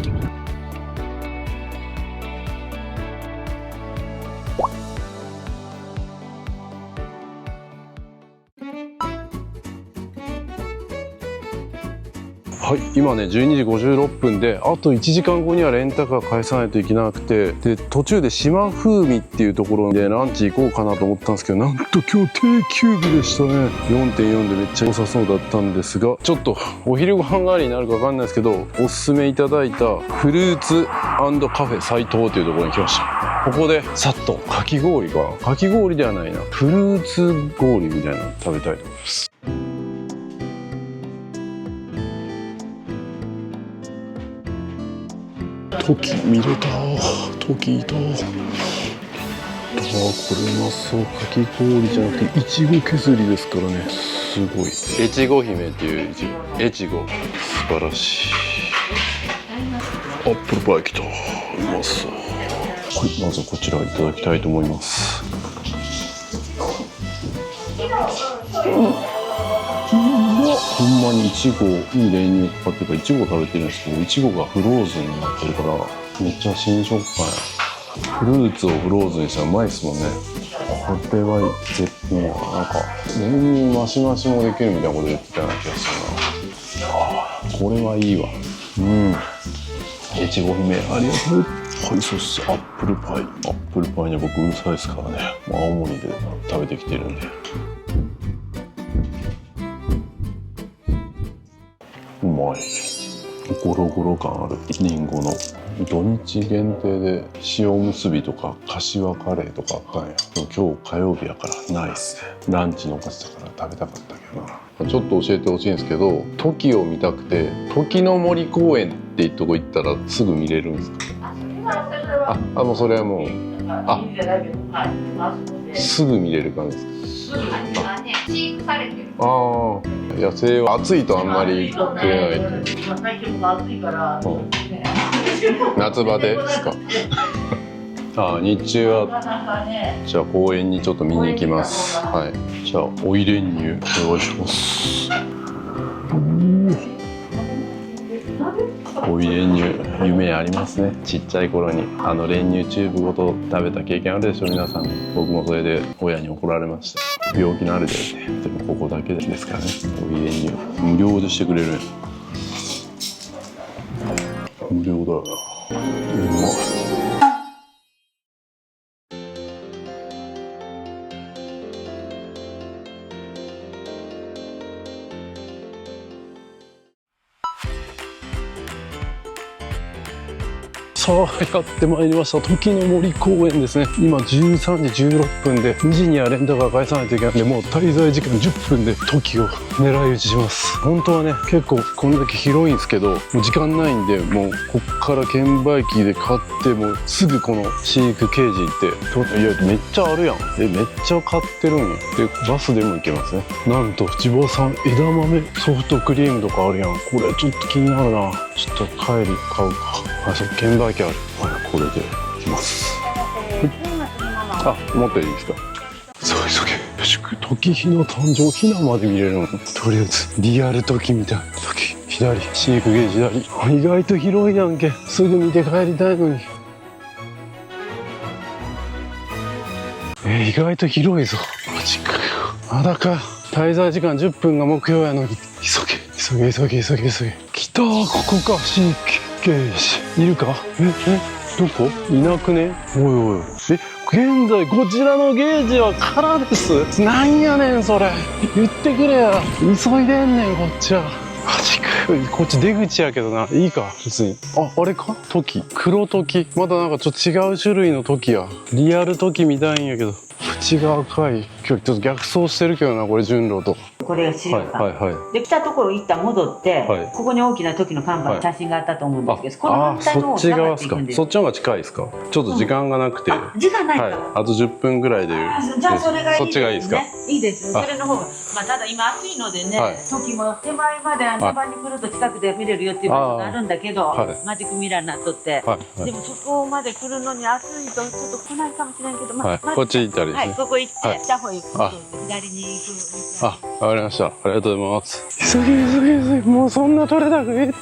はい、今ね12時56分で、あと1時間後にはレンタカー返さないといけなくて、で途中で島風味っていうところでランチ行こうかなと思ったんですけど、なんと今日定休日でしたね。 4.4 でめっちゃ良さそうだったんですが、ちょっとお昼ご飯代わりになるか分かんないですけど、おすすめいただいたフルーツ&カフェ斉藤というところに来ました。ここでさっとかき氷ではないな、フルーツ氷みたいなの食べたいと思います。トキ見れた。トキいた。これうまそう。かき氷じゃなくていちご削りですからね。すごい。越後姫っていういちご。越後素晴らしい。アップルパイきた。うまそう。はい、まずこちらいただきたいと思います。ほんまにいちごに練乳かかってるから、いちご食べてるんですけど、いちごがフローズンになってるからめっちゃ新食感や。フルーツをフローズンにしたらうまいっすもんね。これは絶品や。なんか練乳マシマシもできるみたいなこと言ってたような気がするな。これはいいわ。いちご姫ありがとう。はい、そしてアップルパイ。アップルパイには僕うるさいですからね。青森で食べてきてるんで。うまい。ゴロゴロ感あるリンゴの。土日限定で塩むすびとか柏カレーとかあったんや。でも今日火曜日やからないっすね。ランチのお菓子だから食べたかったけどな。ちょっと教えてほしいんですけど、トキを見たくて時の森公園っていうとこ行ったらすぐ見れるんですか？もうそれはもうすぐ見れる感じですか？飼育されてる。野生は暑いとあんまり食えない。夏場ですか？日中はじゃあ公園にちょっと見に行きます。はい。じゃあ追い練乳お願いします。追い練乳夢ありますね。ちっちゃい頃に練乳チューブごと食べた経験あるでしょ皆さん。僕もそれで親に怒られました。病気のあるでね。でもここだけですからね。追い練乳無料でしてくれる。無料だよな。うまい。さあやってまいりました。時の森公園ですね。今13時16分で2時にはレンタカー返さないといけないんで、もう滞在時間10分で時を狙い撃ちします。本当はね結構こんだけ広いんですけど、もう時間ないんで、もうこっから券売機で買ってもうすぐこの飼育ケージ行って、いやめっちゃあるやん、めっちゃ買ってるんや。でバスでも行けますね。なんと地坊さん枝豆ソフトクリームとかあるやん。これちょっと気になるな。ちょっと帰り買うか。あ、そう券売機ある。はい、これで行きます。あ、持っていいですか。そう急げ。よし、時日の誕生、ひなまで見れるの。とりあえずリアル時みたいな時。左、飼育ゲージ左。意外と広いやんけ。すぐ見て帰りたいのに。意外と広いぞ。マジかよ。まだか。滞在時間10分が目標やのに。急げ。来たー、ここか。飼育ゲージ。いるか。どこ。いなくね。おい。現在こちらのゲージは空です。なんやねんそれ。言ってくれや。急いでんねんこっちは。マジか。こっち出口やけどな。いいか別に。あれか。時。黒時。まだなんかちょっと違う種類の時や。リアル時みたいんやけど。口が赤い。今日ちょっと逆走してるけどな、これ順路と。これが資料館、で来たところ一旦戻って、ここに大きな時の看板の写真があったと思うんですけど、この反対の方を下がっていくんです。そっちの方が近いですか。ちょっと時間がなくて、時間ないか、あと10分ぐらいで。じゃあそれがいいですね。そっちがいいですか。いいです。それの方が、ただ今暑いのでね、時も手前まで2番に来ると近くで見れるよっていう場所があるんだけど、マジックミラーになっとって、でもそこまで来るのに暑いとちょっと来ないかもしれんけど、こっち行ったりですね。ここ行って北方行くと左に行く。わかりました。ありがとうございます。急げ。もうそんな取れたくねって。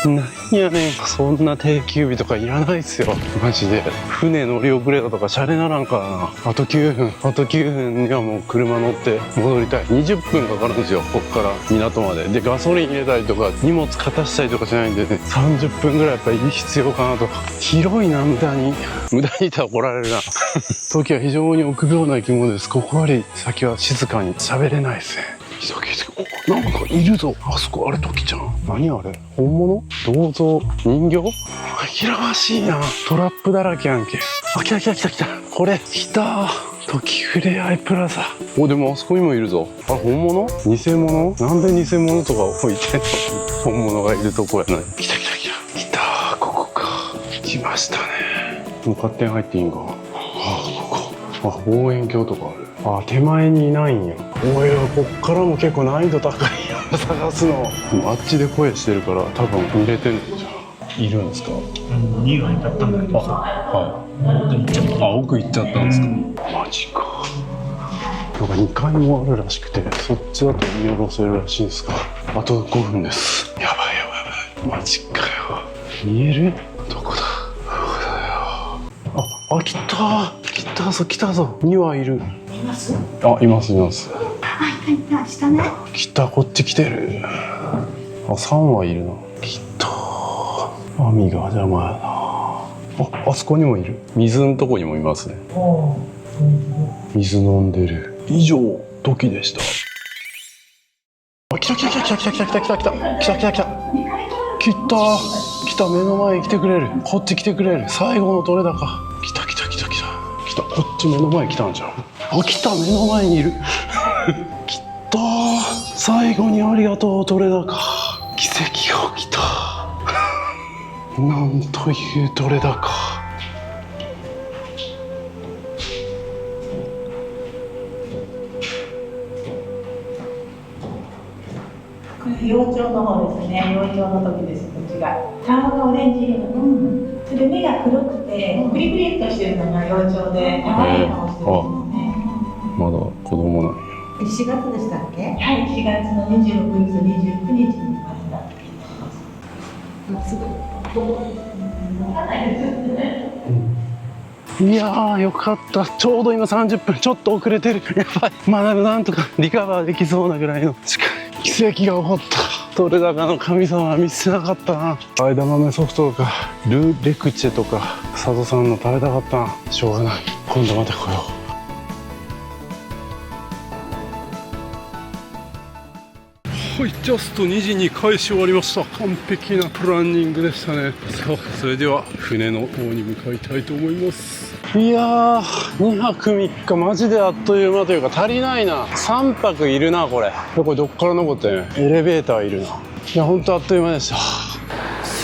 なんやねん。そんな定休日とかいらないっすよ。マジで。船乗り遅れたとかシャレならんからな。あと9分にはもう車乗って戻りたい。20分かかるんですよ。こっから港まで。で、ガソリン入れたりとか、荷物片したりとかしないんでね、30分ぐらいやっぱり必要かなと。広いな、無駄に言ったら怒られるな。時は非常に臆病な生き物です。ここより先は静かに喋れないですね。急げ。なんかいるぞ。あそこ、あれ時ちゃん。何あれ。本物。銅像。人形。紛らわしいな。トラップだらけやんけ。来た。これ来た。時ふれあいプラザ。でもあそこにもいるぞ。あれ本物。偽物。なんで偽物とか置いてんの。本物がいるとこやない。来た。ここか。来ましたね。もう勝手に入っていいんか。ここ。望遠鏡とかある。手前にいないんや。こっからも結構難易度高いやん。探すの。あっちで声してるから多分見れてるんじゃん。いるんですか。2番に立ったんだけどさ。奥行っちゃったんですか。マジか。なんか2階もあるらしくて、そっちだと見下ろせるらしいですか。あと5分です。やばい。マジかよ。見える。どこだ。来たぞ。2羽いる。います。います。いた下ね。来た。こっち来てる。3羽いるな。来た。網が邪魔やな。あそこにもいる。水のとこにもいますね。水飲んでる。以上、時でした。来た。目の前に来てくれる。こっち来てくれる。最後の取れ高。来た。こっち目の前に来たんじゃん。来た。目の前にいる。来た。最後にありがとう取れ高。奇跡が起きた。なんという取れ高。幼鳥の方ですね。幼鳥の時です。こっちが顔がオレンジ色の、それで目が黒くてクリクリっとしてるのが幼鳥で可愛い顔してるんですね。まだ子供なんや。4月でしたっけ。はい、4月の26日と29日に生まれた。すごい。わかんないですよね。いやーよかった。ちょうど今30分ちょっと遅れてる。やばい。まだなんとかリカバーできそうなぐらいの力。奇跡が起こった。取れ高の神様は見せなかったな。枝豆ソフトとかレクチェとか佐渡さんの食べたかったな。しょうがない。今度また来よう。はい、ジャスト2時に返し終わりました。完璧なプランニングでしたね。さあ、それでは船の方に向かいたいと思います。いやー、2泊3日マジであっという間というか、足りないな。3泊いるな、これ。これどっから登ってん？エレベーターいるな。いや、ほんとあっという間でした。さ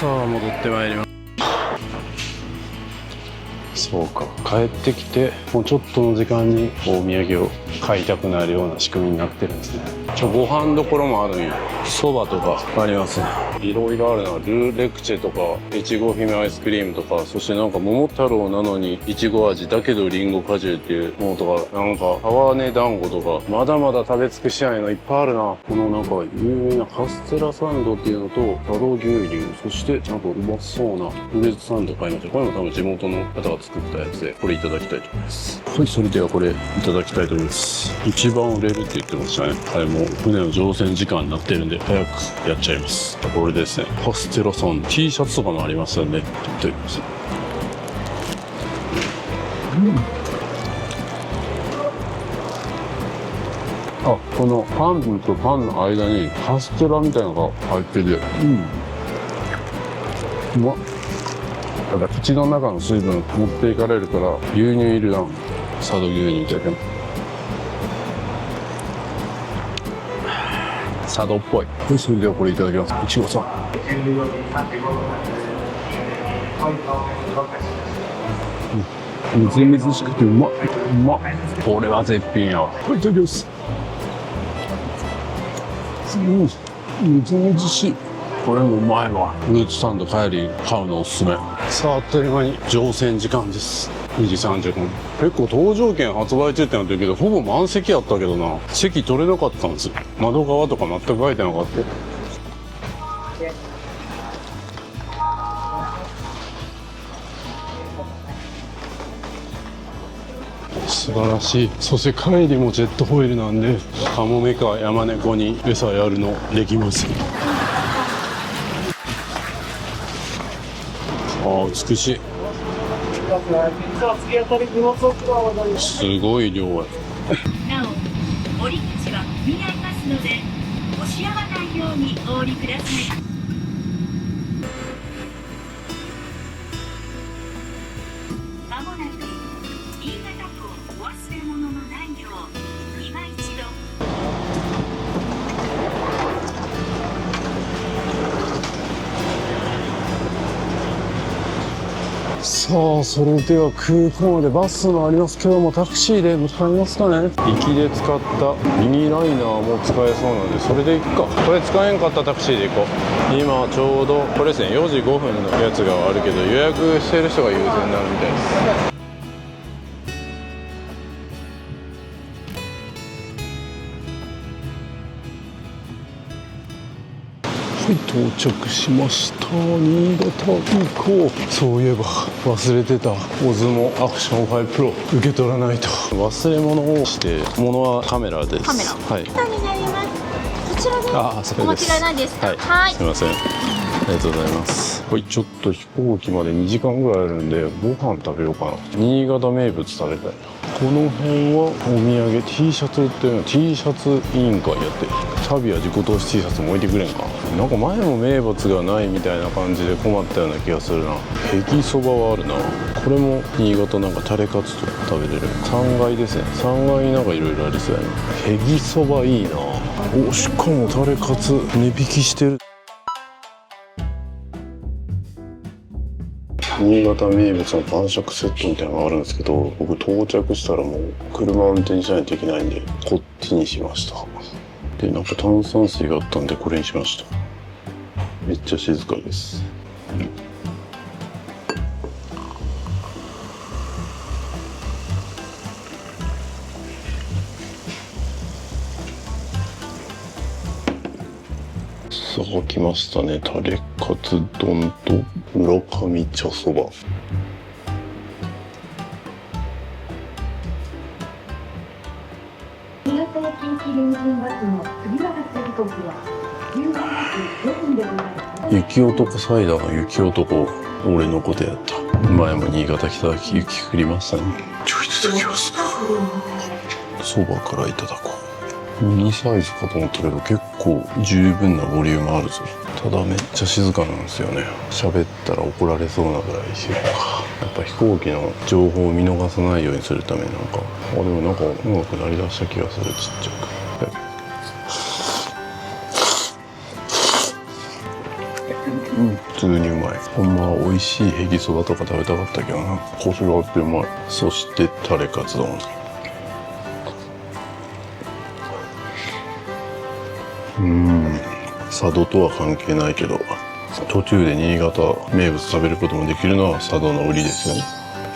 あ、戻ってまいります。そうか、帰ってきてもうちょっとの時間にお土産を買いたくなるような仕組みになってるんですね。ご飯どころもあるんや。そばとかありますね。いろいろあるな。ルーレクチェとかいちご姫アイスクリームとか、そしてなんか桃太郎なのにいちご味だけどリンゴ果汁っていうものとか、なんか泡根団子とか、まだまだ食べ尽くしないのいっぱいあるな。このなんか有名なカステラサンドっていうのと佐渡牛乳、そしてちゃんとうまそうなフルーツサンド買いました。これも多分地元の方が作ったやつで、これいただきたいと思います。はい、それではこれいただきたいと思います。一番売れるって言ってましたね。はい、もう船の乗船時間になってるんで早くやっちゃいます。これですね、カステラサンド T シャツとかもありますよね。いただきます。あ、このパンとパンの間にカステラみたいなのが入ってて、うまっ。ただ口の中の水分持っていかれるから牛乳いるな。佐渡牛乳だけど佐渡っぽい。それではこれいただきます。いちごさん、みずみずしくてうまっ。うまっ。これは絶品やわ。いただきます。みずみずしい。これもうまいわ。フルーツサンド帰り買うのおすすめ。さあ、あっという間に乗船時間です。2時30分。結構搭乗券発売中ってなってるけど、ほぼ満席やったけどな。席取れなかったんですよ。窓側とか全く書いてなかった。素晴らしい。そして帰りもジェットホイールなんで、カモメかヤマネコに餌やるのできます。ああ、美しい。すごい量や。なお、降り口は踏み合いますので、押し合わないようにお降りください。まもなく新潟港お忘れ物のないよう、今一度。さあ、それでは空港までバスもありますけども、タクシーで向かいますかね。行きで使ったミニライナーも使えそうなんで、それで行くか。これ使えんかったらタクシーで行こう。今ちょうどこれですね、4時5分のやつがあるけど、予約してる人が優先になるみたいです。はい、到着しました。新潟空港。そういえば忘れてた。オズモアクション5プロ受け取らないと。忘れ物をして、物はカメラです。カメラ。はい。になります。こちらで。あ、それです。お間違いないですか。はい。すみません。ありがとうございます。はい、ちょっと飛行機まで2時間ぐらいあるんで、ご飯食べようかな。新潟名物食べたいな。この辺はお土産 T シャツ売ってるの。 T シャツ委員会やってる。旅は自己投資 T シャツも置いてくれんか。なんか前も名物がないみたいな感じで困ったような気がするな。へぎそばはあるな。これも新潟なんかタレカツとか食べれる。3階ですね。3階になんかいろいろありそうやね。へぎそばいいな。お、しかもタレカツ値引きしてる。新潟名物の晩酌セットみたいなのがあるんですけど、僕到着したらもう車運転しないといけないんでこっちにしました。で、なんか炭酸水があったんでこれにしました。めっちゃ静かです。さあ来ましたね。タレカツ丼と村上茶そば。新潟駅行き臨時バスの次の発着時は10時5分でございます。雪男サイダーの雪男、俺のことやった。前も新潟来た時雪降りましたね。ちょいいただきます。そばからいただこう。ミニサイズかと思ったけど結構十分なボリュームあるぞ。ただめっちゃ静かなんですよね。喋ったら怒られそうなぐらい静か。やっぱ飛行機の情報を見逃さないようにするためになんかでもなんかうまくなりだした気がする。ちっちゃく普通にうまい。ほんま美味しいへぎそばとか食べたかったけどな。コシがあってうまい。そしてタレカツ丼。佐渡とは関係ないけど途中で新潟名物食べることもできるのは佐渡の売りですよね。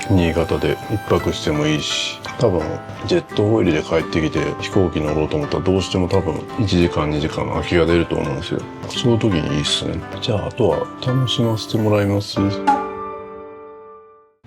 新潟で一泊してもいいし、多分ジェットホイールで帰ってきて飛行機乗ろうと思ったらどうしても多分1時間2時間空きが出ると思うんですよ。その時にいいっすね。じゃああとは楽しませてもらいます。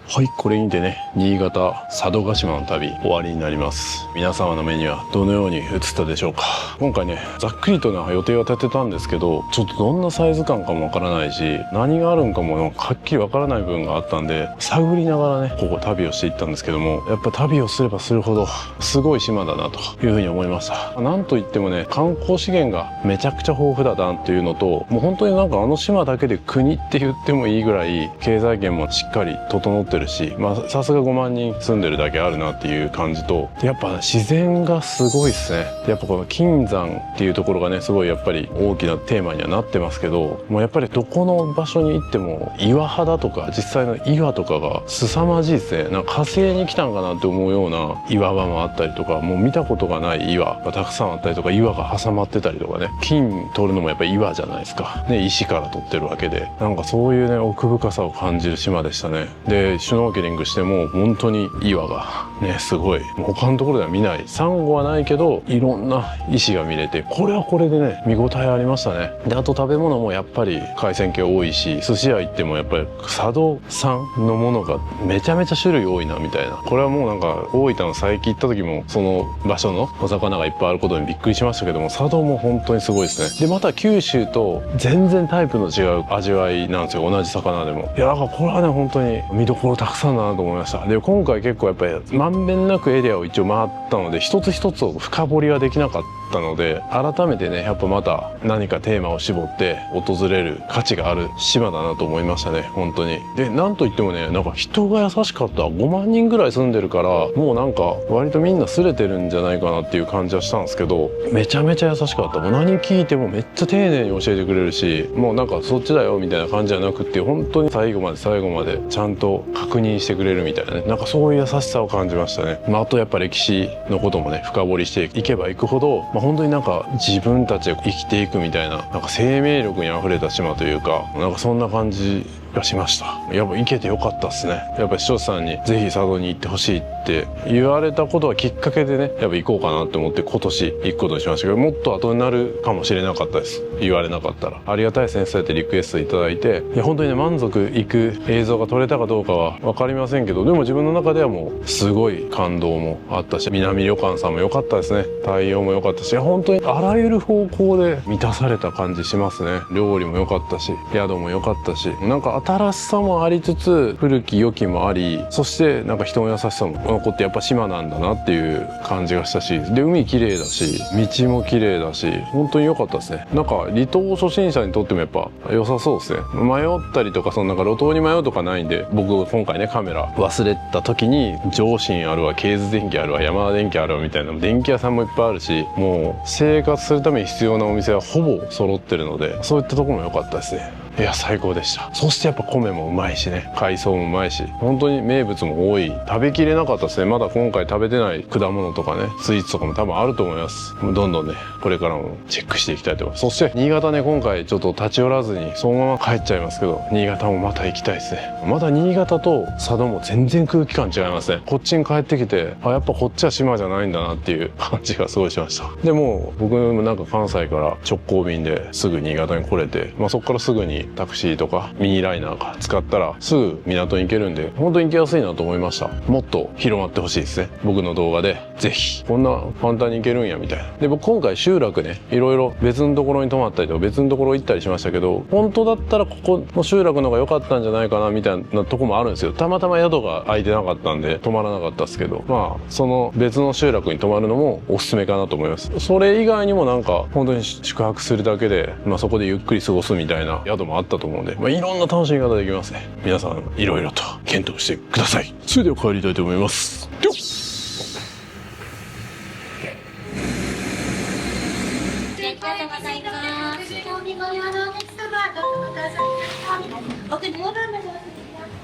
はい、これにてね、新潟佐渡島の旅終わりになります。皆様の目にはどのように映ったでしょうか。今回ね、ざっくりとな予定は立てたんですけど、ちょっとどんなサイズ感かもわからないし、何があるんかもはっきりわからない部分があったんで、探りながらね、ここ旅をしていったんですけども、やっぱ旅をすればするほどすごい島だなというふうに思いました。なんといってもね、観光資源がめちゃくちゃ豊富だなっていうのと、もう本当になんかあの島だけで国って言ってもいいぐらい経済圏もしっかり整ってるし、さすが5万人住んでるだけあるなっていう感じと、やっぱ自然がすごいっすね。やっぱこの金山っていうところがね、すごいやっぱり大きなテーマにはなってますけど、もうやっぱりどこの場所に行っても岩肌とか実際の岩とかが凄まじいですね。なんか火星に来たんかなって思うような岩場もあったりとか、もう見たことがない岩がたくさんあったりとか、岩が挟まってたりとかね、金取るのもやっぱり岩じゃないですかね、石から取ってるわけで、なんかそういうね奥深さを感じる島でしたね。でシュノーケリングしても本当に岩がねすごい、他のところでは見ない、サンゴはないけどいろんな石が見れて、これはこれでね見応えありましたね。であと食べ物もやっぱり海鮮系多いし、寿司屋行ってもやっぱり佐渡産のものがめちゃめちゃ種類多いなみたいな。これはもうなんか大分の佐伯行った時もその場所のお魚がいっぱいあることにびっくりしましたけども、佐渡も本当にすごいですね。でまた九州と全然タイプの違う味わいなんですよ、同じ魚でも。いやだからこれはね本当に見どころたくさんだなと思いました。で今回結構やっぱりまんべんなくエリアを一応回ったので、一つ一つを深掘りはできなかったので、改めてねやっぱまた何かテーマを絞って訪れる価値がある島だなと思いましたね、本当に。でなんといってもね、なんか人が優しかった。5万人ぐらい住んでるから、もうなんか割とみんなすれてるんじゃないかなっていう感じはしたんですけど、めちゃめちゃ優しかった。もう何聞いてもめっちゃ丁寧に教えてくれるし、もうなんかそっちだよみたいな感じじゃなくって、本当に最後まで最後までちゃんと確認してくれるみたいなね、なんかそういう優しさを感じましたね。あとやっぱ歴史のこともね深掘りしていけばいくほど、本当になんか自分たちで生きていくみたいな、なんか生命力にあふれた島というか、なんかそんな感じがしました。やっぱ行けてよかったっすね。やっぱ視聴者さんにぜひ佐渡に行ってほしいって言われたことはきっかけでね、やっぱ行こうかなって思って今年行くことにしましたけど、もっと後になるかもしれなかったです、言われなかったら。ありがたいですね、そうやってリクエストいただいて。いや本当にね満足いく映像が撮れたかどうかは分かりませんけど、でも自分の中ではもうすごい感動もあったし、南旅館さんも良かったですね。対応も良かったし、本当にあらゆる方向で満たされた感じしますね。料理も良かったし、宿も良かったし、なんか新しさもありつつ古き良きもあり、そしてなんか人の優しさも残って、やっぱ島なんだなっていう感じがしたし、で海綺麗だし道も綺麗だし、本当に良かったですね。なんか離島初心者にとってもやっぱ良さそうですね。迷ったりとか、そのなんか路頭に迷うとかないんで、僕今回ねカメラ忘れた時に上信あるわ、ケーズ電機あるわ、ヤマダ電機あるわみたいな電気屋さんもいっぱいあるし、もう生活するために必要なお店はほぼ揃ってるので、そういったところも良かったですね。いや最高でした。そしてやっぱ米もうまいしね、海藻もうまいし、本当に名物も多い。食べきれなかったですね。まだ今回食べてない果物とかね、スイーツとかも多分あると思います。どんどんねこれからもチェックしていきたいと思います。そして新潟ね、今回ちょっと立ち寄らずにそのまま帰っちゃいますけど、新潟もまた行きたいですね。まだ新潟と佐渡も全然空気感違いますね。こっちに帰ってきて、やっぱこっちは島じゃないんだなっていう感じがすごいしました。でも僕もなんか関西から直行便ですぐ新潟に来れて、そこからすぐににタクシーとかミニライナーか使ったらすぐ港に行けるんで、本当に行きやすいなと思いました。もっと広まってほしいですね。僕の動画でぜひこんな簡単に行けるんやみたいな。で僕今回集落ね、いろいろ別のところに泊まったりとか別のところ行ったりしましたけど、本当だったらここの集落の方が良かったんじゃないかなみたいなとこもあるんですよ。たまたま宿が空いてなかったんで泊まらなかったですけど、まあその別の集落に泊まるのもおすすめかなと思います。それ以外にもなんか本当に宿泊するだけで、そこでゆっくり過ごすみたいな宿もあったと思うんで、いろんな楽しみ方できますね。皆さんいろいろと検討してください。それでは帰りたいと思います。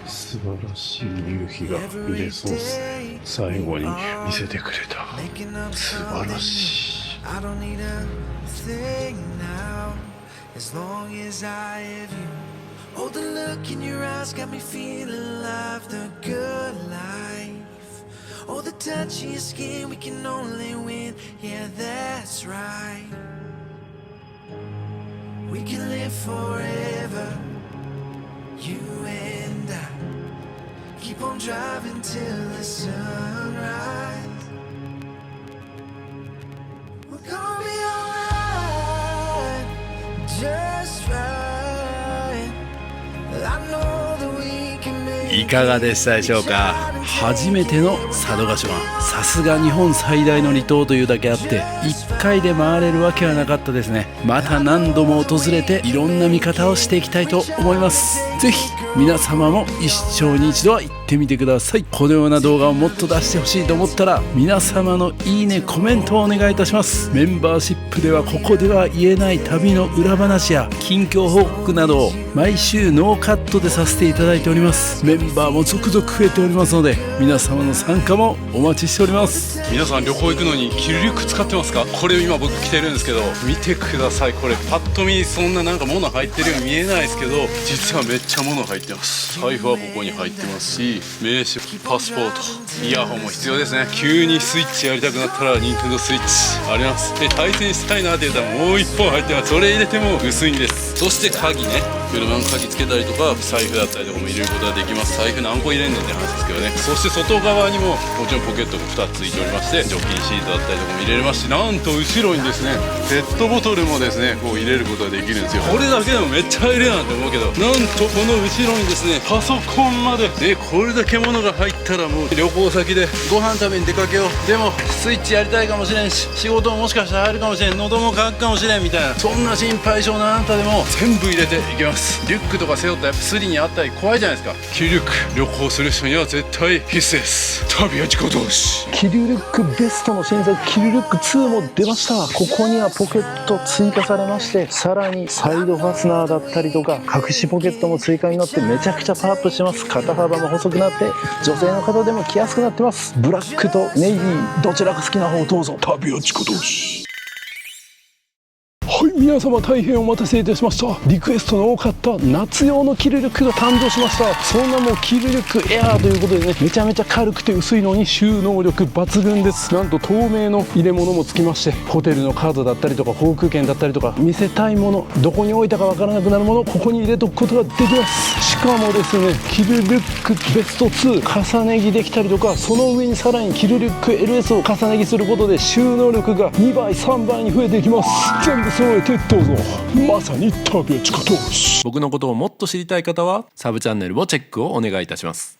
素晴らしい夕日が見れそうです。最後に見せてくれた。素晴らしい。As long as I have you, oh the look in your eyes got me feeling alive, the good life. Oh the touch of your skin, we can only win, yeah that's right. We can live forever, you and I. Keep on driving till the sunrise. We're gonna be alright, just right. I know that we can make it. いかがでしたでしょうか。初めての佐渡島、さすが日本最大の離島というだけあって1回で回れるわけはなかったですね。また何度も訪れていろんな見方をしていきたいと思います。ぜひ皆様も一生に一度は行ってみてください。このような動画をもっと出してほしいと思ったら皆様のいいねコメントをお願いいたします。メンバーシップではここでは言えない旅の裏話や近況報告などを毎週ノーカットでさせていただいております。メンバーも続々増えておりますので皆様の参加もお待ちしております。皆さん旅行行くのにキルリュック使ってますか？これ今僕着てるんですけど見てください。これパッと見そんななんか物入ってるように見えないですけど実はめっちゃ物入ってます。財布はここに入ってますし、名刺、パスポート、イヤホンも必要ですね。急にスイッチやりたくなったらニンテンドースイッチあります。で対戦したいなって言ったらもう1本入ってます。それ入れても薄いんです。そして鍵ね、車の鍵つけたりとか財布だったりとかも入れることができます。財布何個入れんねんって話ですけどね。そして外側にももちろんポケットが2つついておりまして、除菌シートだったりとかも入れれますし、なんと後ろにですねペットボトルもですねこう入れることができるんですよ。これだけでもめっちゃ入れるなって思うけど、なんとこの後ろにですねパソコンまでで、これだけ物が入ったらもう旅行先でご飯食べに出かけよう、でもスイッチやりたいかもしれんし仕事ももしかしたら入るかもしれん、喉も渇くかもしれんみたいな、そんな心配性なあなたでも全部入れていきます。リュックとか背負ったらやっぱスリにあったり怖いじゃないですか。キルリュック旅行する人には絶対必須です。旅は自己投資。キルリュックベストの新作キルリュック2も出ました。ここにはポケット追加されまして、さらにサイドファスナーだったりとか隠しポケットも追加になってめちゃくちゃパワーアップしてます。肩幅も細くなって女性の方でも着やすくなってます。ブラックとネイビーどちらか好きな方をどうぞ。旅は自己投資。はい、皆様大変お待たせいたしました。リクエストの多かった夏用のキルリュックが誕生しました。そんなもうキルリュックエアーということでね、めちゃめちゃ軽くて薄いのに収納力抜群です。なんと透明の入れ物もつきまして、ホテルのカードだったりとか航空券だったりとか見せたいもの、どこに置いたかわからなくなるものをここに入れとくことができます。しかもですね、キルリュックベスト2重ね着できたりとか、その上にさらにキルリュック LS を重ね着することで収納力が2倍3倍に増えていきます。全部揃えてどうぞ。まさに旅は自己投資。僕のことをもっと知りたい方はサブチャンネルをチェックをお願いいたします。